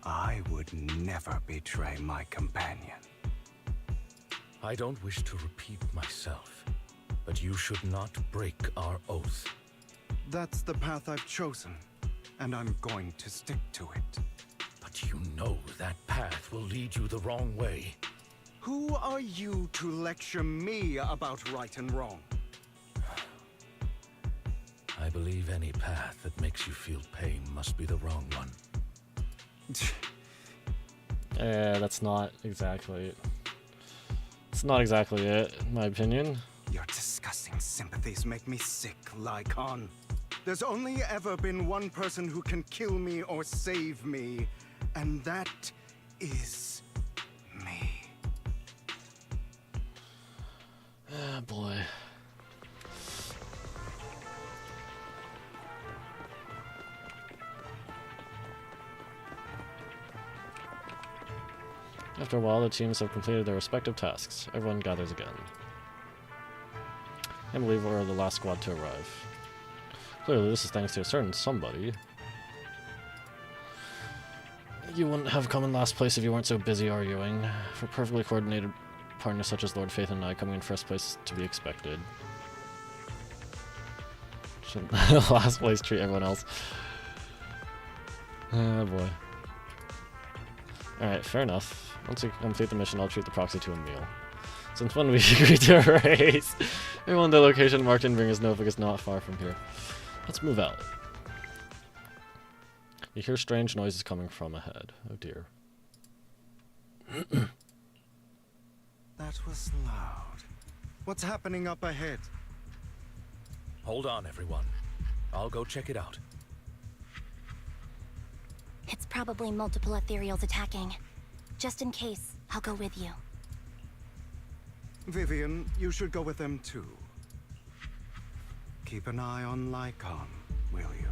I would never betray my companion. I don't wish to repeat myself, but you should not break our oath. That's the path I've chosen, and I'm going to stick to it. But you know that path will lead you the wrong way. Who are you to lecture me about right and wrong? I believe any path that makes you feel pain must be the wrong one. That's not exactly it. It's not exactly it, in my opinion. Your disgusting sympathies make me sick, Lycon. There's only ever been one person who can kill me or save me, and that is me. Ah, boy. After a while, the teams have completed their respective tasks. Everyone gathers again. I believe we're the last squad to arrive. Clearly, this is thanks to a certain somebody. You wouldn't have come in last place if you weren't so busy arguing. For perfectly coordinated partners such as Lord Faith and I, coming in first place is to be expected. Should last place treat everyone else. Oh boy. Alright, fair enough. Once we complete the mission, I'll treat the proxy to a meal. Since when we agreed to a race, everyone the location marked in Ring Nova is not far from here. Let's move out. You hear strange noises coming from ahead. Oh dear. That was loud. What's happening up ahead? Hold on, everyone. I'll go check it out. It's probably multiple ethereals attacking. Just in case, I'll go with you. Vivian, you should go with them too. Keep an eye on Lycon, will you?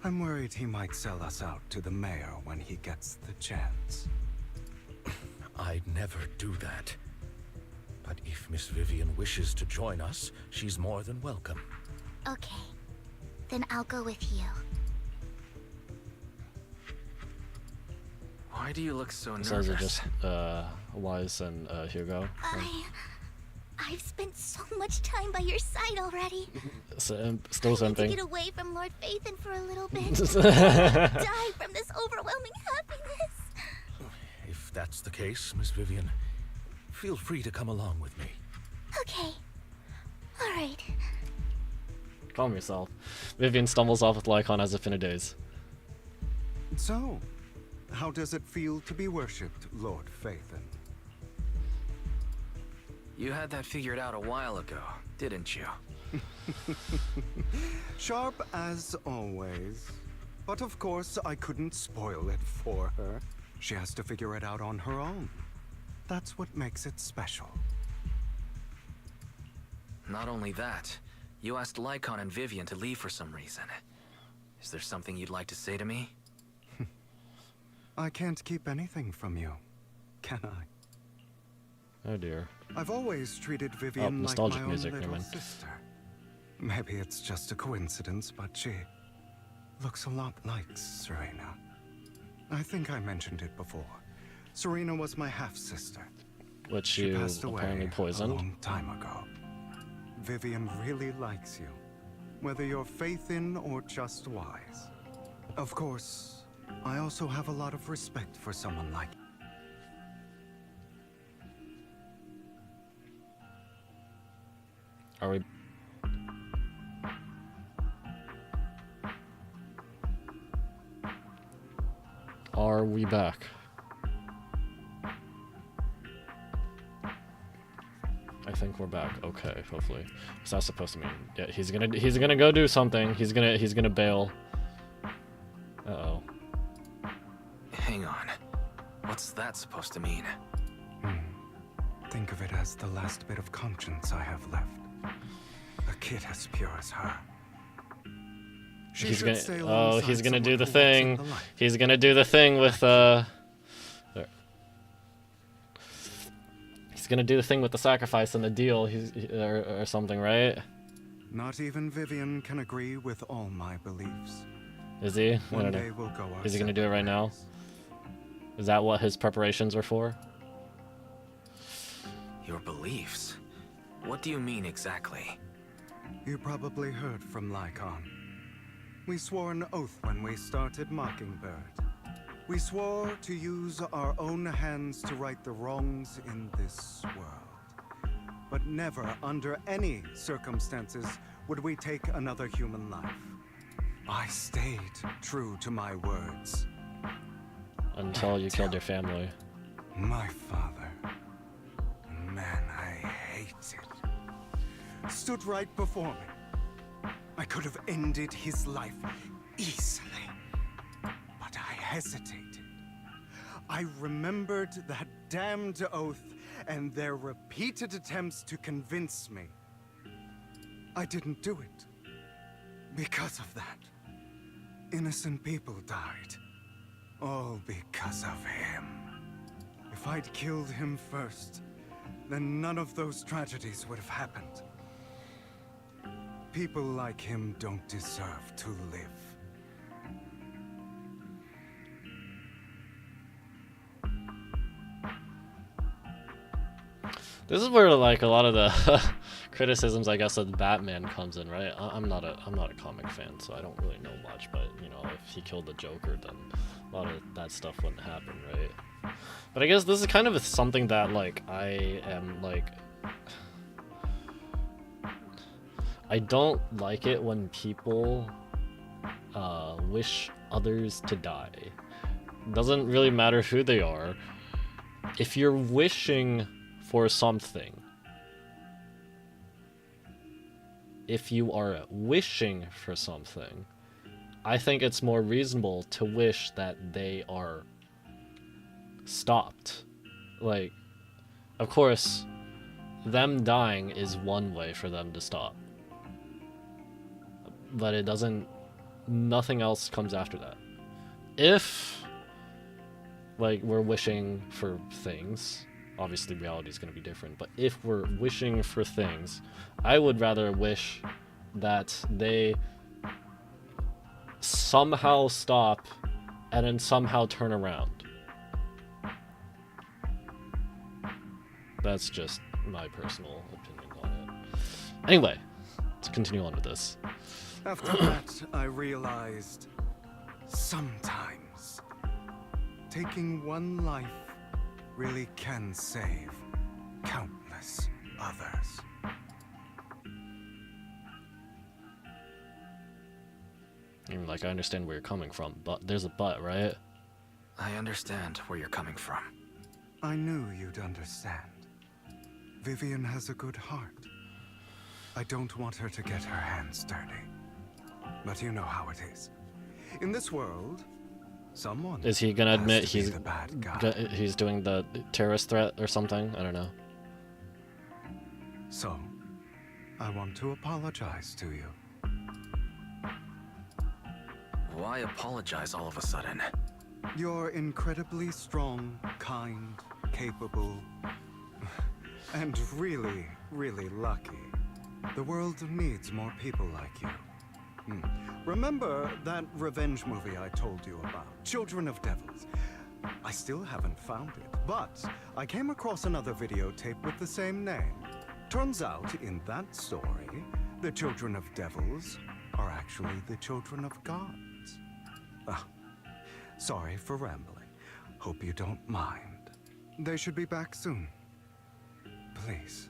I'm worried he might sell us out to the mayor when he gets the chance. I'd never do that. But if Miss Vivian wishes to join us, she's more than welcome. Okay. Then I'll go with you. Why do you look so nervous? So is it just Wise and Hugo? I've spent so much time by your side already. Still I need to something. get away from Lord Phaethon for a little bit. Die from this overwhelming happiness. If that's the case, Miss Vivian, feel free to come along with me. Okay. All right. Calm yourself. Vivian stumbles off with Lycon as if in a daze. So, how does it feel to be worshipped, Lord Phaethon? You had that figured out a while ago, didn't you? Sharp as always. But of course, I couldn't spoil it for her. She has to figure it out on her own. That's what makes it special. Not only that, you asked Lycon and Vivian to leave for some reason. Is there something you'd like to say to me? I can't keep anything from you, can I? Oh dear. I've always treated Vivian like my nostalgic own music, little never mind. sister. Maybe it's just a coincidence, but she looks a lot like Serena. I think I mentioned it before. Serena was my half-sister. Which She you passed away apparently a poisoned. long time ago. Vivian really likes you, whether you're Phaethon or just Wise. Of course, I also have a lot of respect for someone like you. Are we? Are we back? I think we're back. Okay, hopefully. What's that supposed to mean? Yeah, he's gonna go do something. He's gonna bail. Uh-oh. Hang on. What's that supposed to mean? Think of it as the last bit of conscience I have left. A kid as pure as her. She He's should gonna. stay Oh, alongside he's gonna do someone the who walks in thing. the light. He's gonna do the thing with there. He's gonna do the thing with the sacrifice and the deal. Or something, right? Not even Vivian can agree with all my beliefs. Is he? I One don't day know. we'll go our Is he gonna do it right now? Is that what his preparations were for? Your beliefs? What do you mean exactly? You probably heard from Lycon. We swore an oath when we started Mockingbird. We swore to use our own hands to right the wrongs in this world. But never, under any circumstances, would we take another human life. I stayed true to my words. Until you killed your family. My father. Man, I hate it. Stood right before me. I could have ended his life easily. But I hesitated. I remembered that damned oath and their repeated attempts to convince me. I didn't do it. Because of that, innocent people died. All because of him. If I'd killed him first, then none of those tragedies would have happened. People like him don't deserve to live. This is where like a lot of the criticisms, I guess, of Batman comes in, right? I'm not a comic fan, so I don't really know much. But you know, if he killed the Joker, then a lot of that stuff wouldn't happen, right? But I guess this is kind of something that like I am like. I don't like it when people wish others to die. Doesn't really matter who they are. If you're wishing for something, if you are wishing for something, I think it's more reasonable to wish that they are stopped. Like, of course, them dying is one way for them to stop. But it doesn't... Nothing else comes after that. If, like, we're wishing for things, obviously reality is going to be different, but if we're wishing for things, I would rather wish that they somehow stop and then somehow turn around. That's just my personal opinion on it. Anyway, let's continue on with this. After that, I realized sometimes taking one life really can save countless others. Like, I understand where you're coming from, but there's a but, right? I understand where you're coming from. I knew you'd understand. Vivian has a good heart. I don't want her to get her hands dirty. But you know how it is. In this world, someone is he gonna admit has to be the bad guy. He's doing the terrorist threat or something? I don't know. So, I want to apologize to you. Why apologize all of a sudden? You're incredibly strong, kind, capable, and really, really lucky. The world needs more people like you. Remember that revenge movie I told you about? Children of Devils. I still haven't found it, but I came across another videotape with the same name. Turns out, in that story, the Children of Devils are actually the children of gods. Sorry for rambling. Hope you don't mind. They should be back soon. Please.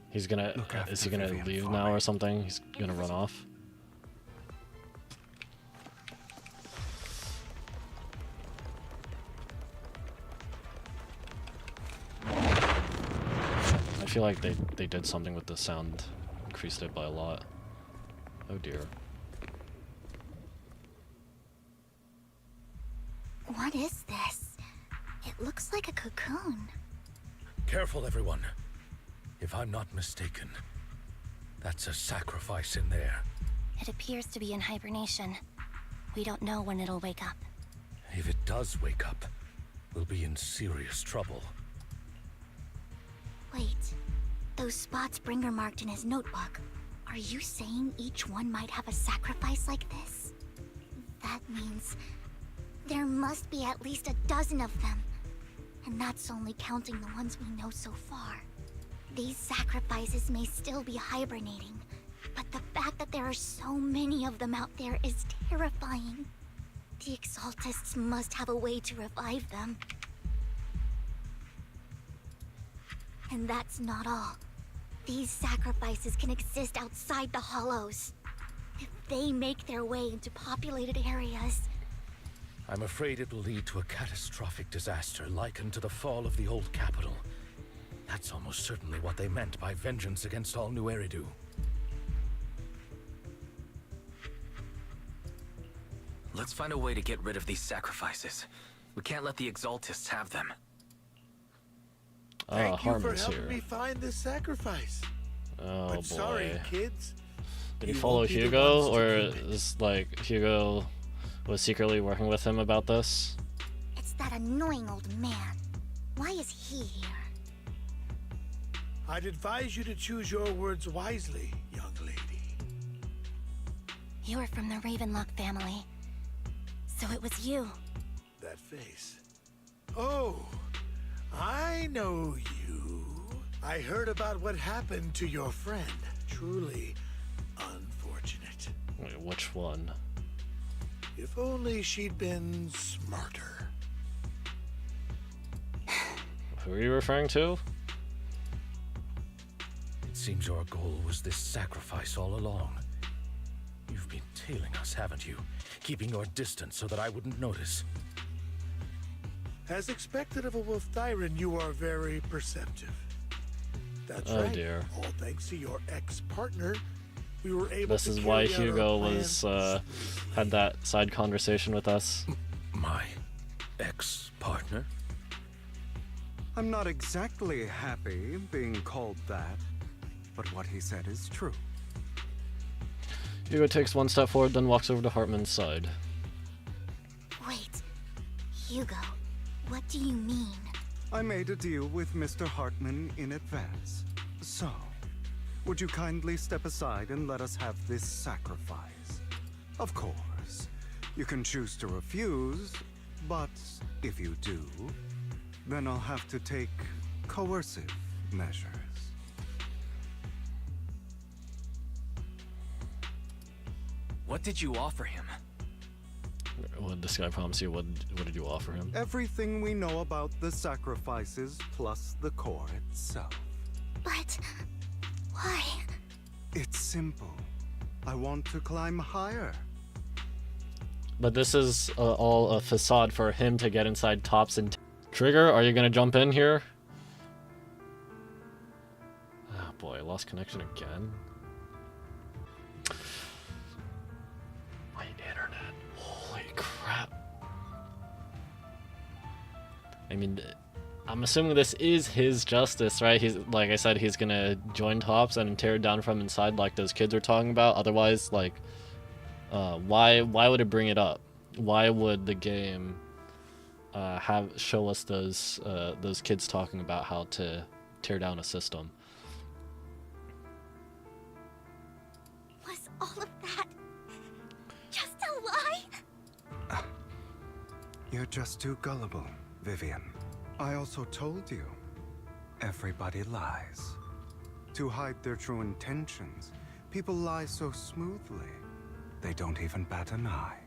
He's gonna... is he gonna leave now or something? He's gonna run off? I feel like they did something with the sound. Increased it by a lot. Oh dear. What is this? It looks like a cocoon. Careful, everyone. If I'm not mistaken, that's a sacrifice in there. It appears to be in hibernation. We don't know when it'll wake up. If it does wake up, we'll be in serious trouble. Wait, those spots Bringer marked in his notebook. Are you saying each one might have a sacrifice like this? That means there must be at least a dozen of them. And that's only counting the ones we know so far. These sacrifices may still be hibernating, but the fact that there are so many of them out there is terrifying. The Exaltists must have a way to revive them. And that's not all. These sacrifices can exist outside the Hollows. If they make their way into populated areas... I'm afraid it will lead to a catastrophic disaster likened to the fall of the old capital. That's almost certainly what they meant by vengeance against all New Eridu. Let's find a way to get rid of these sacrifices. We can't let the Exaltists have them. Thank you for Harum's helping here. me find this sacrifice. Oh But boy. sorry, kids. Did he You follow won't be the Hugo, ones to or keep it. is like Hugo was secretly working with him about this? It's that annoying old man. Why is he here? I'd advise you to choose your words wisely, young lady. You're from the Ravenlock family. So it was you. That face. Oh, I know you. I heard about what happened to your friend. Truly unfortunate. Wait, which one? If only she'd been smarter. Who are you referring to? It seems your goal was this sacrifice all along. You've been tailing us, haven't you? Keeping your distance so that I wouldn't notice. As expected of a Wolf-Thyran, you are very perceptive. That's Oh, right. dear. All thanks to your ex-partner, we were able This to is why carry out our Hugo plan was had that side conversation with us. My ex-partner? I'm not exactly happy being called that, but what he said is true. Hugo takes one step forward, then walks over to Hartman's side. Wait, Hugo, what do you mean? I made a deal with Mr. Hartman in advance. So, would you kindly step aside and let us have this sacrifice? Of course, you can choose to refuse, but if you do, then I'll have to take coercive measures. What did you offer him? What did this guy promise you? What did you offer him? Everything we know about the sacrifices plus the core itself. But why? It's simple. I want to climb higher. But this is all a facade for him to get inside Tops and Trigger. Are you gonna jump in here? Oh boy, I lost connection again. My internet. Holy crap. I mean, I'm assuming this is his justice, right? He's, like I said, he's gonna join Tops and tear it down from inside like those kids were talking about. Otherwise, like, why would it bring it up? Why would the game show us those kids talking about how to tear down a system? Was all of that just a lie? You're just too gullible, Vivian. I also told you, everybody lies. To hide their true intentions, people lie so smoothly, they don't even bat an eye.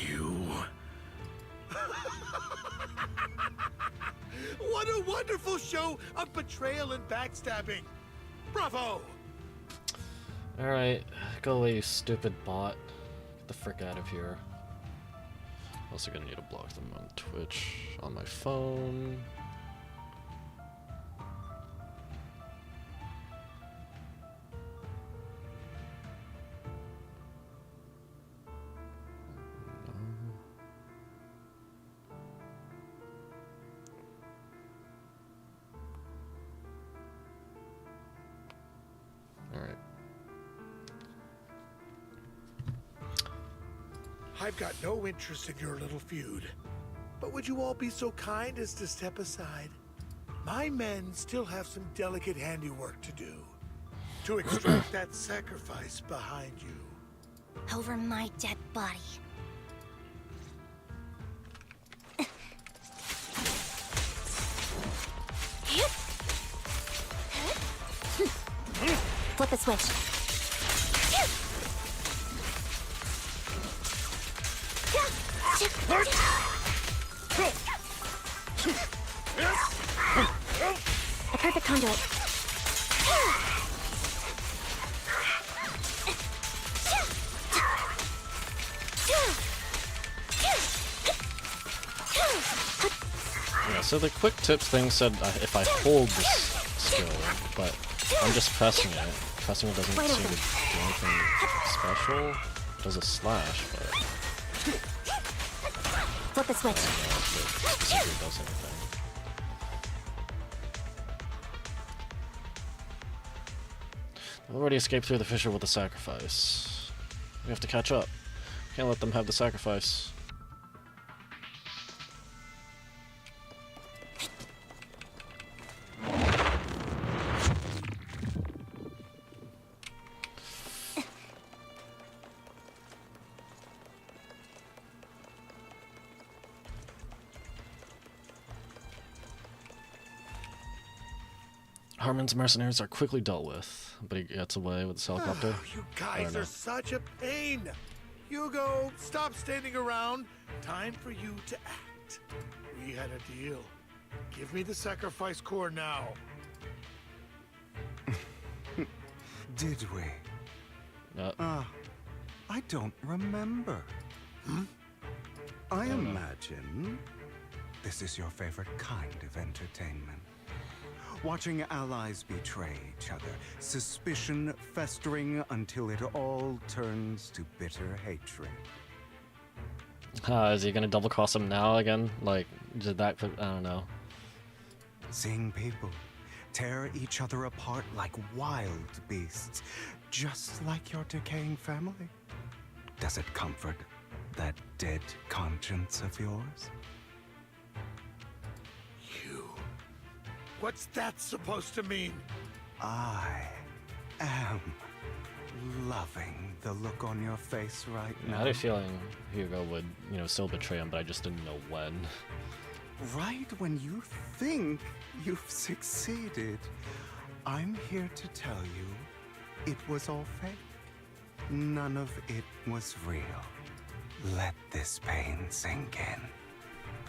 You... What a wonderful show of betrayal and backstabbing! Bravo! Alright, go away, you stupid bot. Get the frick out of here. Also gonna need to block them on Twitch on my phone. Alright. I've got no interest in your little feud. But would you all be so kind as to step aside? My men still have some delicate handiwork to do. To extract that sacrifice behind you. Over my dead body. Flip the switch. A perfect conduit. Yeah, so the quick tips thing said if I hold this skill, but I'm just pressing it. Pressing it doesn't seem to do anything special. It does a slash, but... Flip the switch. I don't know if it specifically does anything. I've already escaped through the fissure with the sacrifice. We have to catch up. Can't let them have the sacrifice. Harmon's mercenaries are quickly dealt with, but he gets away with this helicopter. You guys are such a pain. Hugo, stop standing around. Time for you to act. We had a deal. Give me the sacrifice core now. Did we? I don't remember. I imagine this is your favorite kind of entertainment. Watching allies betray each other, suspicion festering until it all turns to bitter hatred. Is he gonna double cross him now again? Like, did that? I don't know. Seeing people tear each other apart like wild beasts, just like your decaying family. Does it comfort that dead conscience of yours? You. What's that supposed to mean? I am loving the look on your face right I now. had a feeling Hugo would, still betray him, but I just didn't know when. Right when you think you've succeeded, I'm here to tell you it was all fake. None of it was real. Let this pain sink in.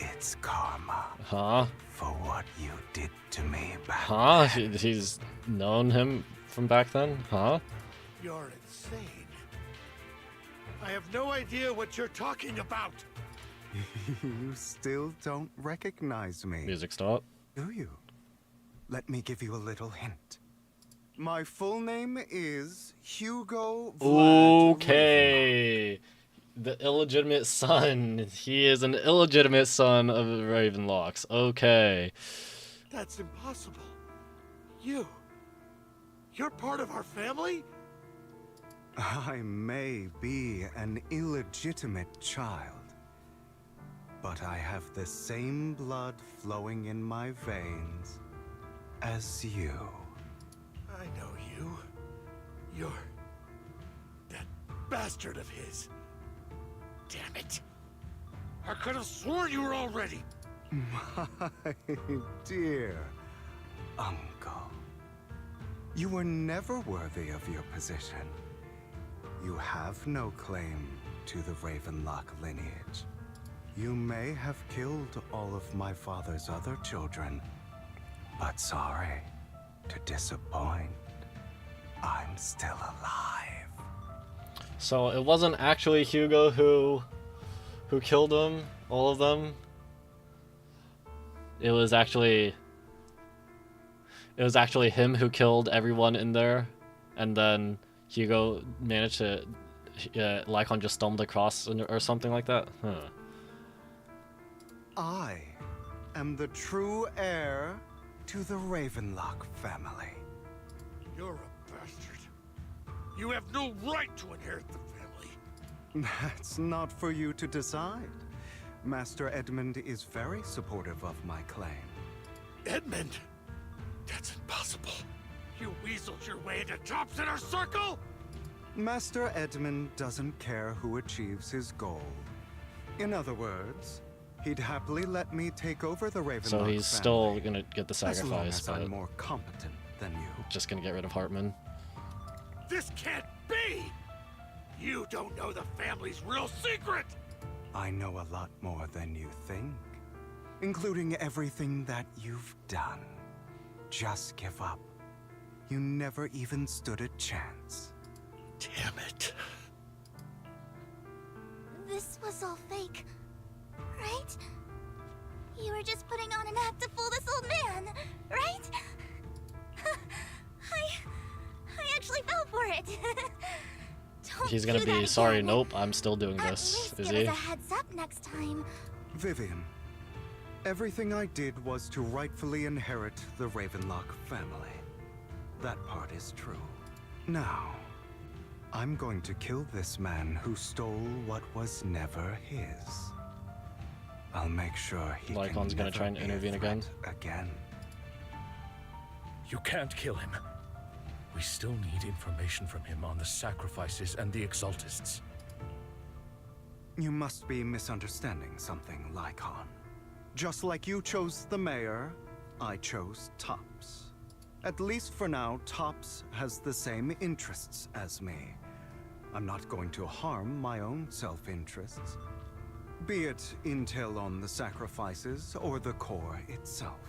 It's karma. Huh? For what you did to me back Huh? then. He's known him from back then? Huh? You're insane. I have no idea what you're talking about. You still don't recognize me. Music stop. Do you? Let me give you a little hint. My full name is Hugo Vlad Okay. The illegitimate son. He is an illegitimate son of the Ravenlocks. Okay. That's impossible. You're part of our family? I may be an illegitimate child, but I have the same blood flowing in my veins as you. I know you. You're that bastard of his. Damn it. I could have sworn you were already. My dear uncle, you were never worthy of your position. You have no claim to the Ravenlock lineage. You may have killed all of my father's other children, but sorry to disappoint. I'm still alive. So it wasn't actually Hugo who killed them, all of them. It was actually him who killed everyone in there, and then Hugo managed to Lycon just stumbled across or something like that. Huh. I am the true heir to the Ravenlock family. You're a bastard. You have no right to inherit the family. That's not for you to decide. Master Edmund is very supportive of my claim. Edmund? That's impossible. You weaseled your way into Top's inner circle? Master Edmund doesn't care who achieves his goal. In other words, he'd happily let me take over the Ravenlock So he's still gonna get the as long sacrifice, as but I'm more competent than you. just gonna get rid of Hartman. This can't be! You don't know the family's real secret! I know a lot more than you think, including everything that you've done. Just give up. You never even stood a chance. Damn it. This was all fake, right? You were just putting on an act to fool this old man, right? I actually fell for it. Don't He's gonna do be that sorry. again. Nope, I'm still doing At this. least Is give he? us a heads up next time. Vivian, everything I did was to rightfully inherit the Ravenlock family. That part is true. Now, I'm going to kill this man who stole what was never his. I'll make sure he Lycon's can gonna never try and be a intervene again. threat again. You can't kill him. We still need information from him on the sacrifices and the Exaltists. You must be misunderstanding something, Lycon. Just like you chose the mayor, I chose Tops. At least for now, Tops has the same interests as me. I'm not going to harm my own self-interests. Be it intel on the sacrifices or the core itself.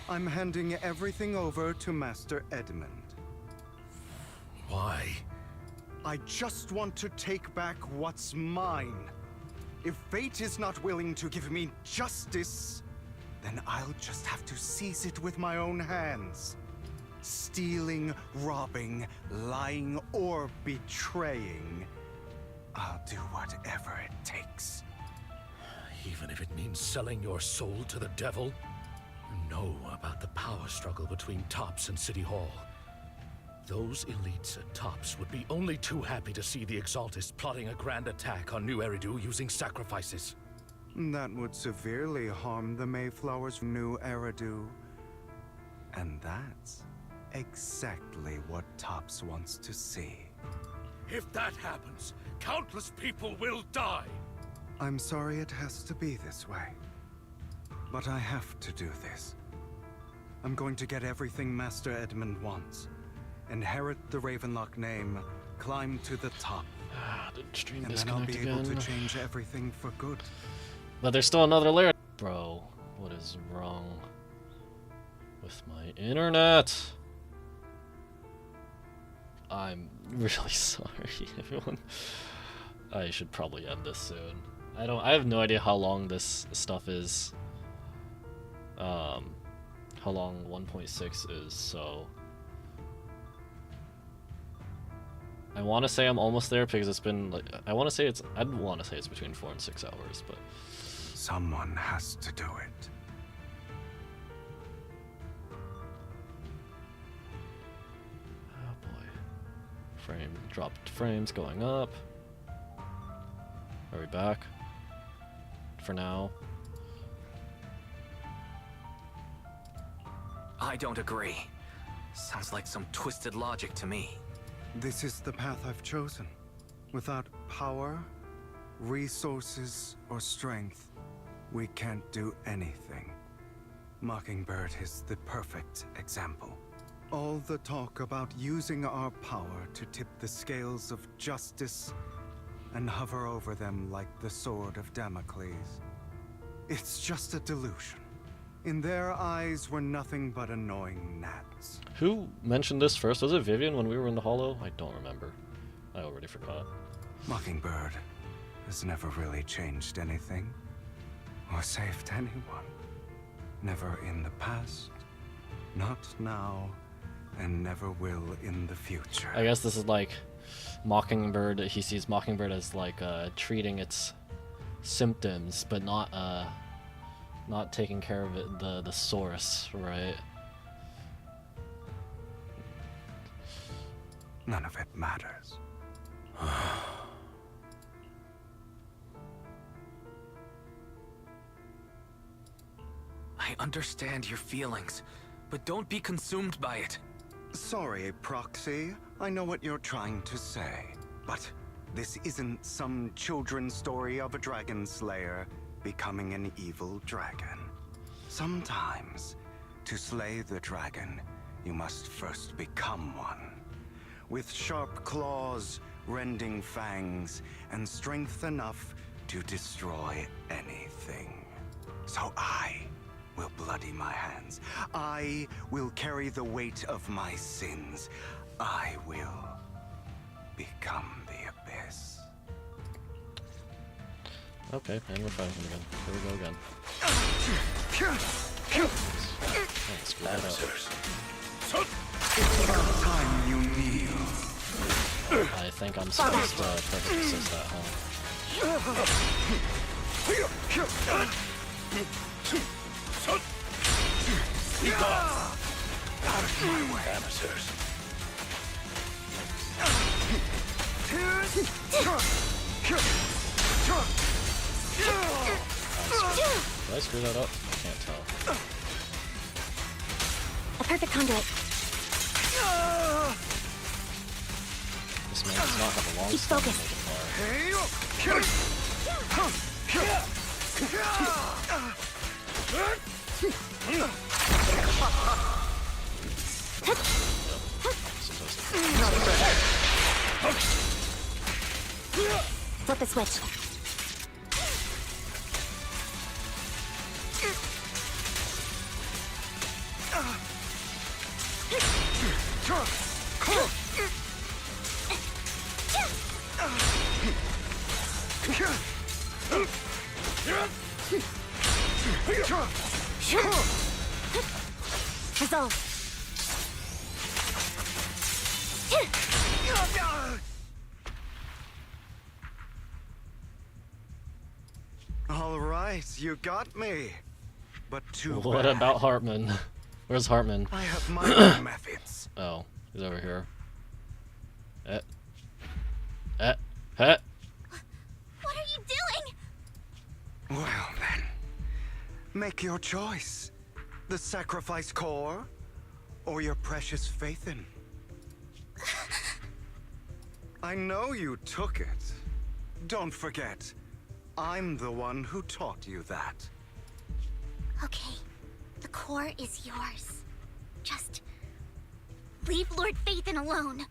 I'm handing everything over to Master Edmund. Why? I just want to take back what's mine. If fate is not willing to give me justice, then I'll just have to seize it with my own hands. Stealing, robbing, lying, or betraying. I'll do whatever it takes. Even if it means selling your soul to the devil? You know about the power struggle between Tops and City Hall. Those elites at Tops would be only too happy to see the Exaltists plotting a grand attack on New Eridu using sacrifices. That would severely harm the Mayflower's New Eridu. And that's exactly what Tops wants to see. If that happens, countless people will die! I'm sorry it has to be this way. But I have to do this. I'm going to get everything Master Edmund wants. Inherit the Ravenlock name, climb to the top. Did stream and then I'll disconnect be able again? to change everything for good. But there's still another layer. Bro, what is wrong with my internet? I'm really sorry, everyone. I should probably end this soon. I have no idea how long this stuff is. How long 1.6 is, so I want to say I'm almost there because it's been like I'd want to say it's between 4 and 6 hours, but someone has to do it. Oh boy. Dropped frames going up. Are we back? For now. I don't agree. Sounds like some twisted logic to me. This is the path I've chosen. Without power, resources, or strength, we can't do anything. Mockingbird is the perfect example. All the talk about using our power to tip the scales of justice and hover over them like the sword of Damocles. It's just a delusion. In their eyes, we're nothing but annoying gnats. Who mentioned this first? Was it Vivian when we were in the Hollow? I don't remember. I already forgot. Mockingbird has never really changed anything or saved anyone. Never in the past, not now, and never will in the future. I guess this is like Mockingbird. He sees Mockingbird as like treating its symptoms, but not taking care of it, the source, right? None of it matters. I understand your feelings, but don't be consumed by it. Sorry, Proxy. I know what you're trying to say. But this isn't some children's story of a dragon slayer becoming an evil dragon. Sometimes, to slay the dragon, you must first become one. With sharp claws, rending fangs, and strength enough to destroy anything. So I will bloody my hands. I will carry the weight of my sins. I will become the abyss. Okay, and we're fighting again. Here we go again. Oh, screw that up. It's about time you kneel. I think I'm supposed to perfect assist that, huh? Be gone! Out of my way, amateurs. Did I screw that up? I can't tell. A perfect conduit. This man does not have a long Keep stem to focused. make it Flip the switch. Resolve. All right, you got me. But too What bad. about Hartman? Where's Hartman? I have my own methods. Oh, he's over here. What are you doing? Well then, make your choice. The sacrifice core, or your precious Faithin. I know you took it. Don't forget, I'm the one who taught you that. Okay, the core is yours. Just leave Lord Faithin alone.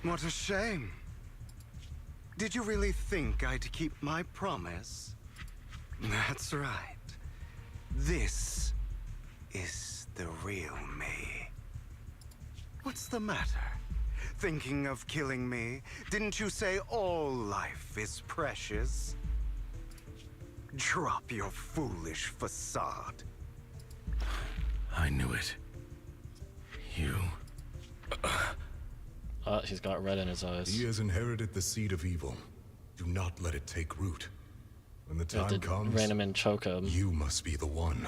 What a shame. Did you really think I'd keep my promise? That's right. This is the real me. What's the matter? Thinking of killing me? Didn't you say all life is precious? Drop your foolish facade. I knew it. You... He's got red in his eyes. He has inherited the seed of evil. Do not let it take root. When the You have time to comes, rein him and choke him. you must be the one.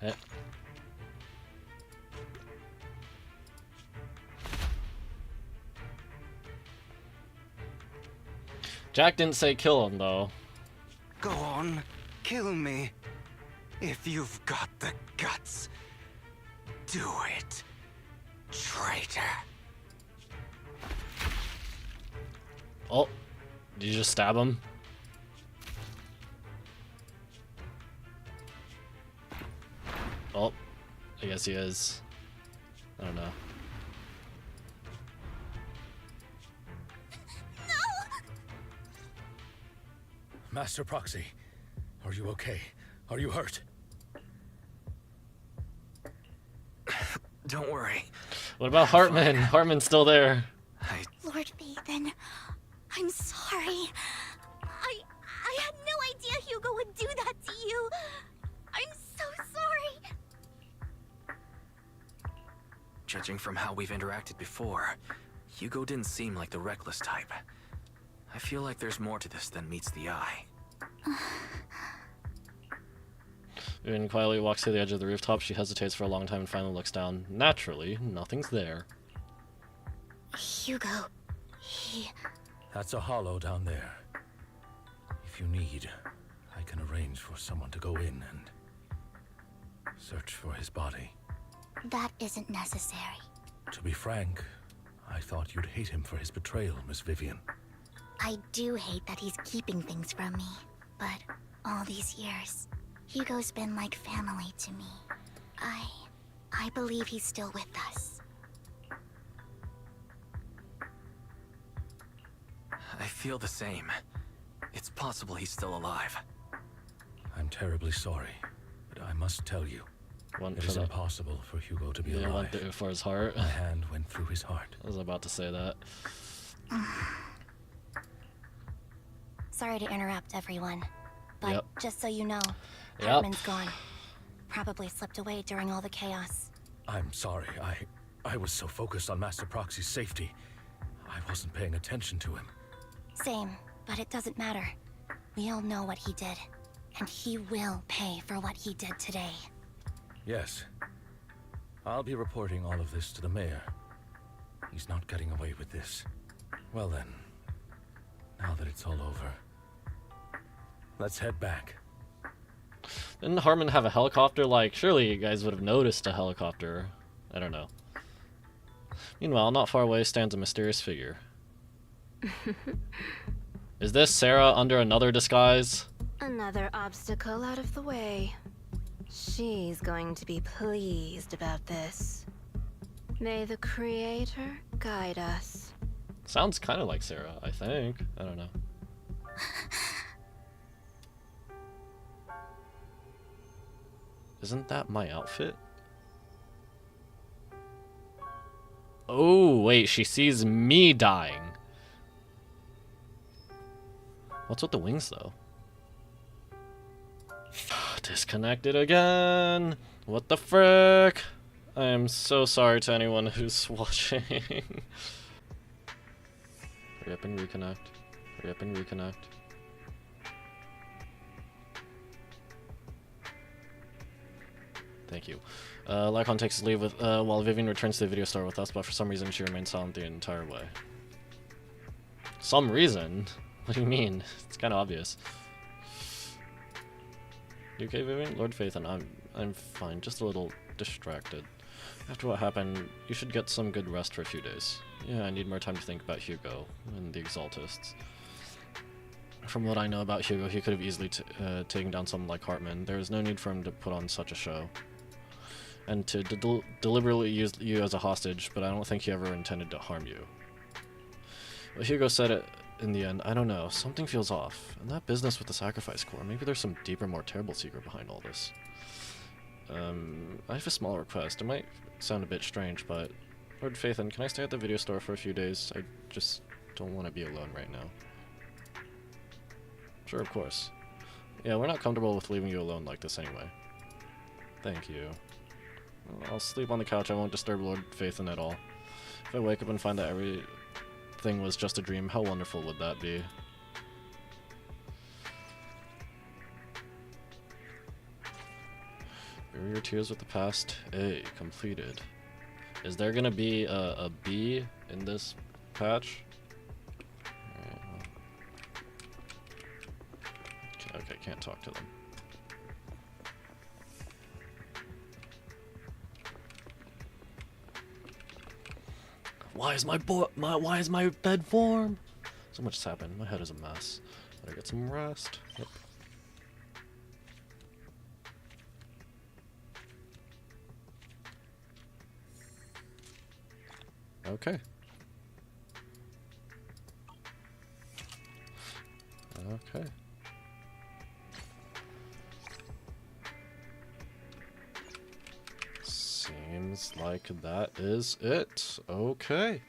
Eh. Jack didn't say kill him, though. Go on, kill me. If you've got the guts, do it, traitor. Oh, did you just stab him? Oh, I guess he is. I don't know. Master Proxy, are you okay? Are you hurt? Don't worry. What about Hartman? Hartman's still there. Lord Faithin, I'm sorry. I had no idea Hugo would do that to you. I'm so sorry. Judging from how we've interacted before, Hugo didn't seem like the reckless type. I feel like there's more to this than meets the eye. Vivian quietly walks to the edge of the rooftop. She hesitates for a long time and finally looks down. Naturally, nothing's there. Hugo, he... That's a hollow down there. If you need, I can arrange for someone to go in and search for his body. That isn't necessary. To be frank, I thought you'd hate him for his betrayal, Miss Vivian. I do hate that he's keeping things from me, but all these years, Hugo's been like family to me. I believe he's still with us. I feel the same. It's possible he's still alive. I'm terribly sorry, but I must tell you, it is impossible for Hugo to be alive. Went through for his heart. My hand went through his heart. I was about to say that. Sorry to interrupt, everyone. But Yep. just so you know, Yep. Hartman's gone. Probably slipped away during all the chaos. I'm sorry. I was so focused on Master Proxy's safety, I wasn't paying attention to him. Same, but it doesn't matter. We all know what he did, and he will pay for what he did today. Yes. I'll be reporting all of this to the mayor. He's not getting away with this. Well then, now that it's all over, let's head back. Didn't Hartman have a helicopter? Like, surely you guys would have noticed a helicopter. I don't know. Meanwhile, not far away stands a mysterious figure. Is this Sarah under another disguise? Another obstacle out of the way. She's going to be pleased about this. May the Creator guide us. Sounds kind of like Sarah, I think. I don't know. Isn't that my outfit? Oh, wait, she sees me dying. What's with the wings, though? Disconnected again! What the frick? I am so sorry to anyone who's watching. Hurry up and reconnect. Hurry up and reconnect. Thank you. Lycon takes his leave with, while Vivian returns to the video store with us, but for some reason she remains silent the entire way. Some reason? What do you mean? It's kind of obvious. You okay, Vivian? Lord Phaethon, I'm fine, just a little distracted. After what happened, you should get some good rest for a few days. Yeah, I need more time to think about Hugo and the Exaltists. From what I know about Hugo, he could have easily taken down someone like Hartman. There is no need for him to put on such a show. And to deliberately use you as a hostage, but I don't think he ever intended to harm you. But Hugo said it in the end. I don't know. Something feels off. And that business with the Sacrifice Corps, maybe there's some deeper, more terrible secret behind all this. I have a small request. It might sound a bit strange, but Lord Phaethon, can I stay at the video store for a few days? I just don't want to be alone right now. Sure, of course. Yeah, we're not comfortable with leaving you alone like this anyway. Thank you. I'll sleep on the couch. I won't disturb Lord Phaethon at all. If I wake up and find that everything was just a dream, how wonderful would that be? Bury your tears with the past. A. Completed. Is there gonna be a B in this patch? Okay, can't talk to them. Why is why is my bed warm? So much has happened. My head is a mess. Better get some rest. Yep. Okay. Okay. Seems like that is it. Okay.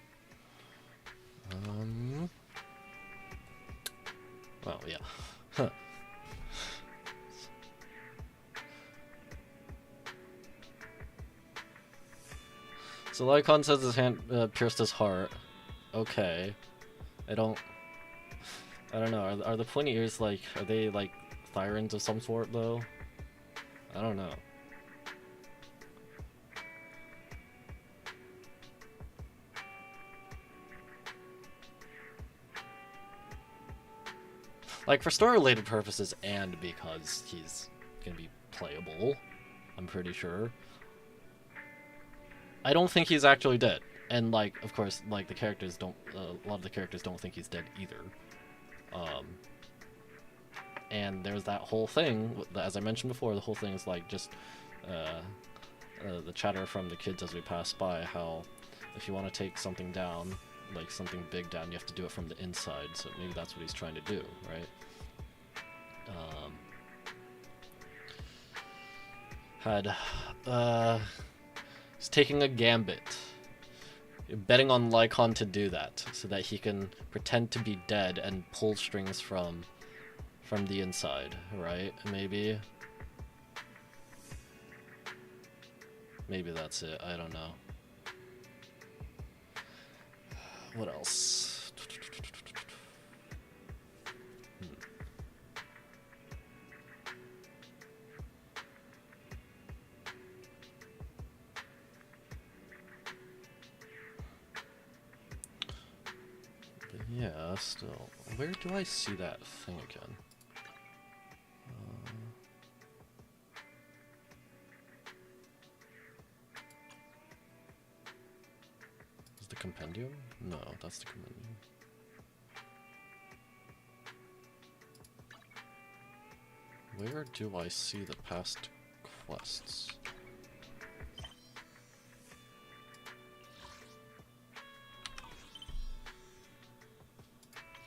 Well, yeah. Huh. So Lycon says his hand pierced his heart. Okay. I don't know. Are the pointy ears like, are they like thyrans of some sort though? I don't know. Like for story-related purposes and because he's gonna be playable, I'm pretty sure. I don't think he's actually dead. And like, of course, like the characters don't, a lot of the characters don't think he's dead either. And there's that whole thing, as I mentioned before, the whole thing is like just the chatter from the kids as we pass by, how if you want to take something down, like something big down, you have to do it from the inside, so maybe that's what he's trying to do, right? He's taking a gambit. Betting on Lycon to do that, so that he can pretend to be dead and pull strings from the inside, right? Maybe. Maybe that's it, I don't know. What else? But yeah, still. Where do I see that thing again? Is the compendium? No, that's the compendium. Where do I see the past quests?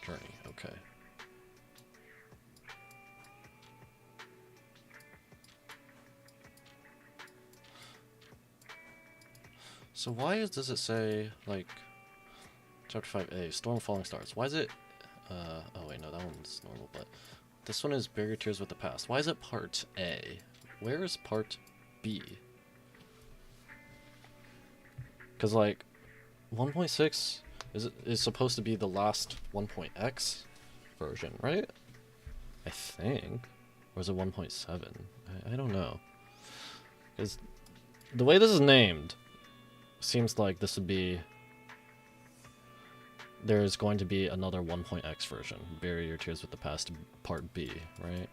Journey, okay. So why does it say, like, Chapter 5A, Storm Falling Stars? Why is it, Oh wait, no, that one's normal, but this one is Bear Your Tears with the Past. Why is it part A? Where is part B? Because, like, 1.6 is supposed to be the last 1.x version, right? I think. Or is it 1.7? I don't know. Because the way this is named seems like this would be... There's going to be another 1.x version. Bury Your Tears with the Past part B, right?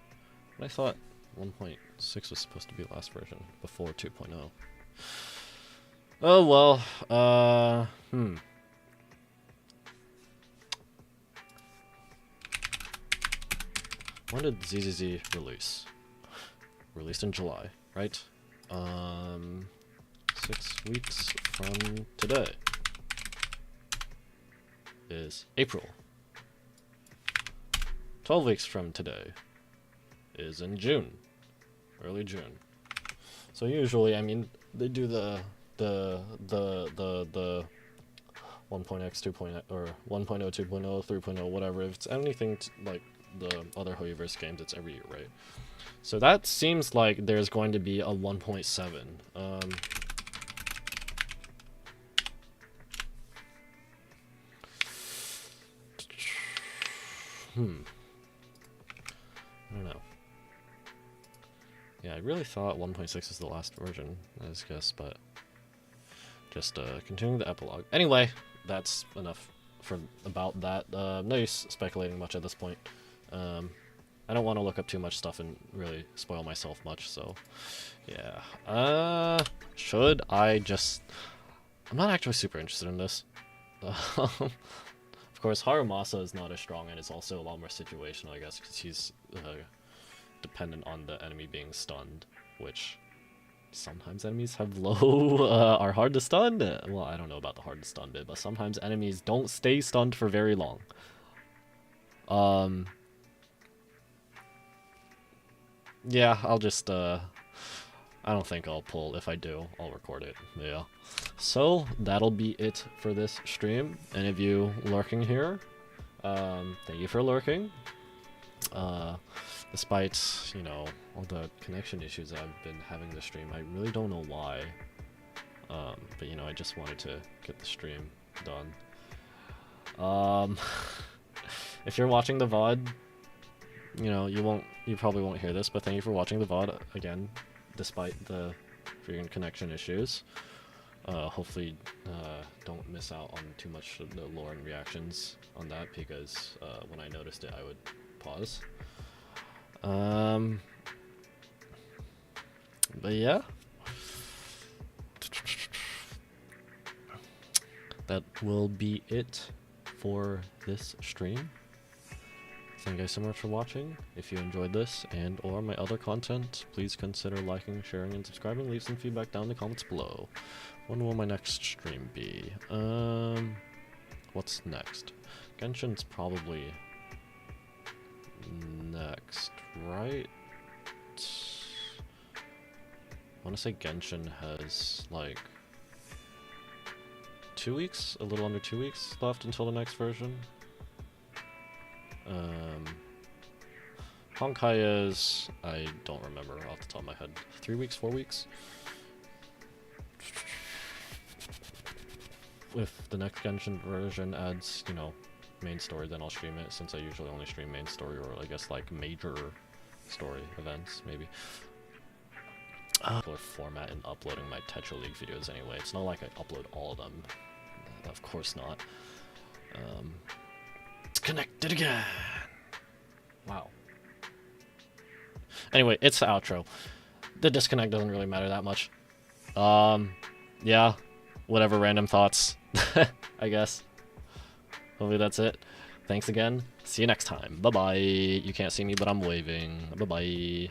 But I thought 1.6 was supposed to be the last version before 2.0. Oh well, When did ZZZ release? Released in July, right? 6 weeks from today is April. 12 weeks from today is in June. Early June. So usually, I mean, they do the 1.x, 2.0, or 1.0, 2.0, 3.0, whatever. If it's anything like the other Hoyoverse games, it's every year, right? So that seems like there's going to be a 1.7. I don't know. Yeah, I really thought 1.6 is the last version, I guess, but just continuing the epilogue. Anyway, that's enough for about that. No use speculating much at this point. I don't want to look up too much stuff and really spoil myself much, so yeah. Should I just... I'm not actually super interested in this. Of course, Harumasa is not as strong, and it's also a lot more situational, I guess, because he's dependent on the enemy being stunned, which sometimes enemies have low, are hard to stun. Well, I don't know about the hard to stun bit, but sometimes enemies don't stay stunned for very long. Yeah, I'll just, I don't think I'll pull. If I do, I'll record it. Yeah. So, that'll be it for this stream. Any of you lurking here, thank you for lurking. Despite, you know, all the connection issues I've been having this stream, I really don't know why. But, you know, I just wanted to get the stream done. If you're watching the VOD, you know, you probably won't hear this, but thank you for watching the VOD again, despite the freaking connection issues. Hopefully, don't miss out on too much of the lore and reactions on that, because when I noticed it, I would pause. But yeah, that will be it for this stream. Thank you guys so much for watching. If you enjoyed this and or my other content, please consider liking, sharing, and subscribing. Leave some feedback down in the comments below. When will my next stream be? What's next? Genshin's probably next, right? I want to say Genshin has like 2 weeks, a little under 2 weeks left until the next version. Honkaya's, I don't remember off the top of my head. 3 weeks, 4 weeks? If the next Genshin version adds, you know, main story, then I'll stream it, since I usually only stream main story, or I guess like major story events, maybe. Format in uploading my Tetra League videos anyway. It's not like I upload all of them. Of course not. It's connected again! Wow. Anyway, it's the outro. The disconnect doesn't really matter that much. Yeah. Whatever, random thoughts. I guess. Hopefully that's it. Thanks again. See you next time. Bye-bye. You can't see me, but I'm waving. Bye-bye.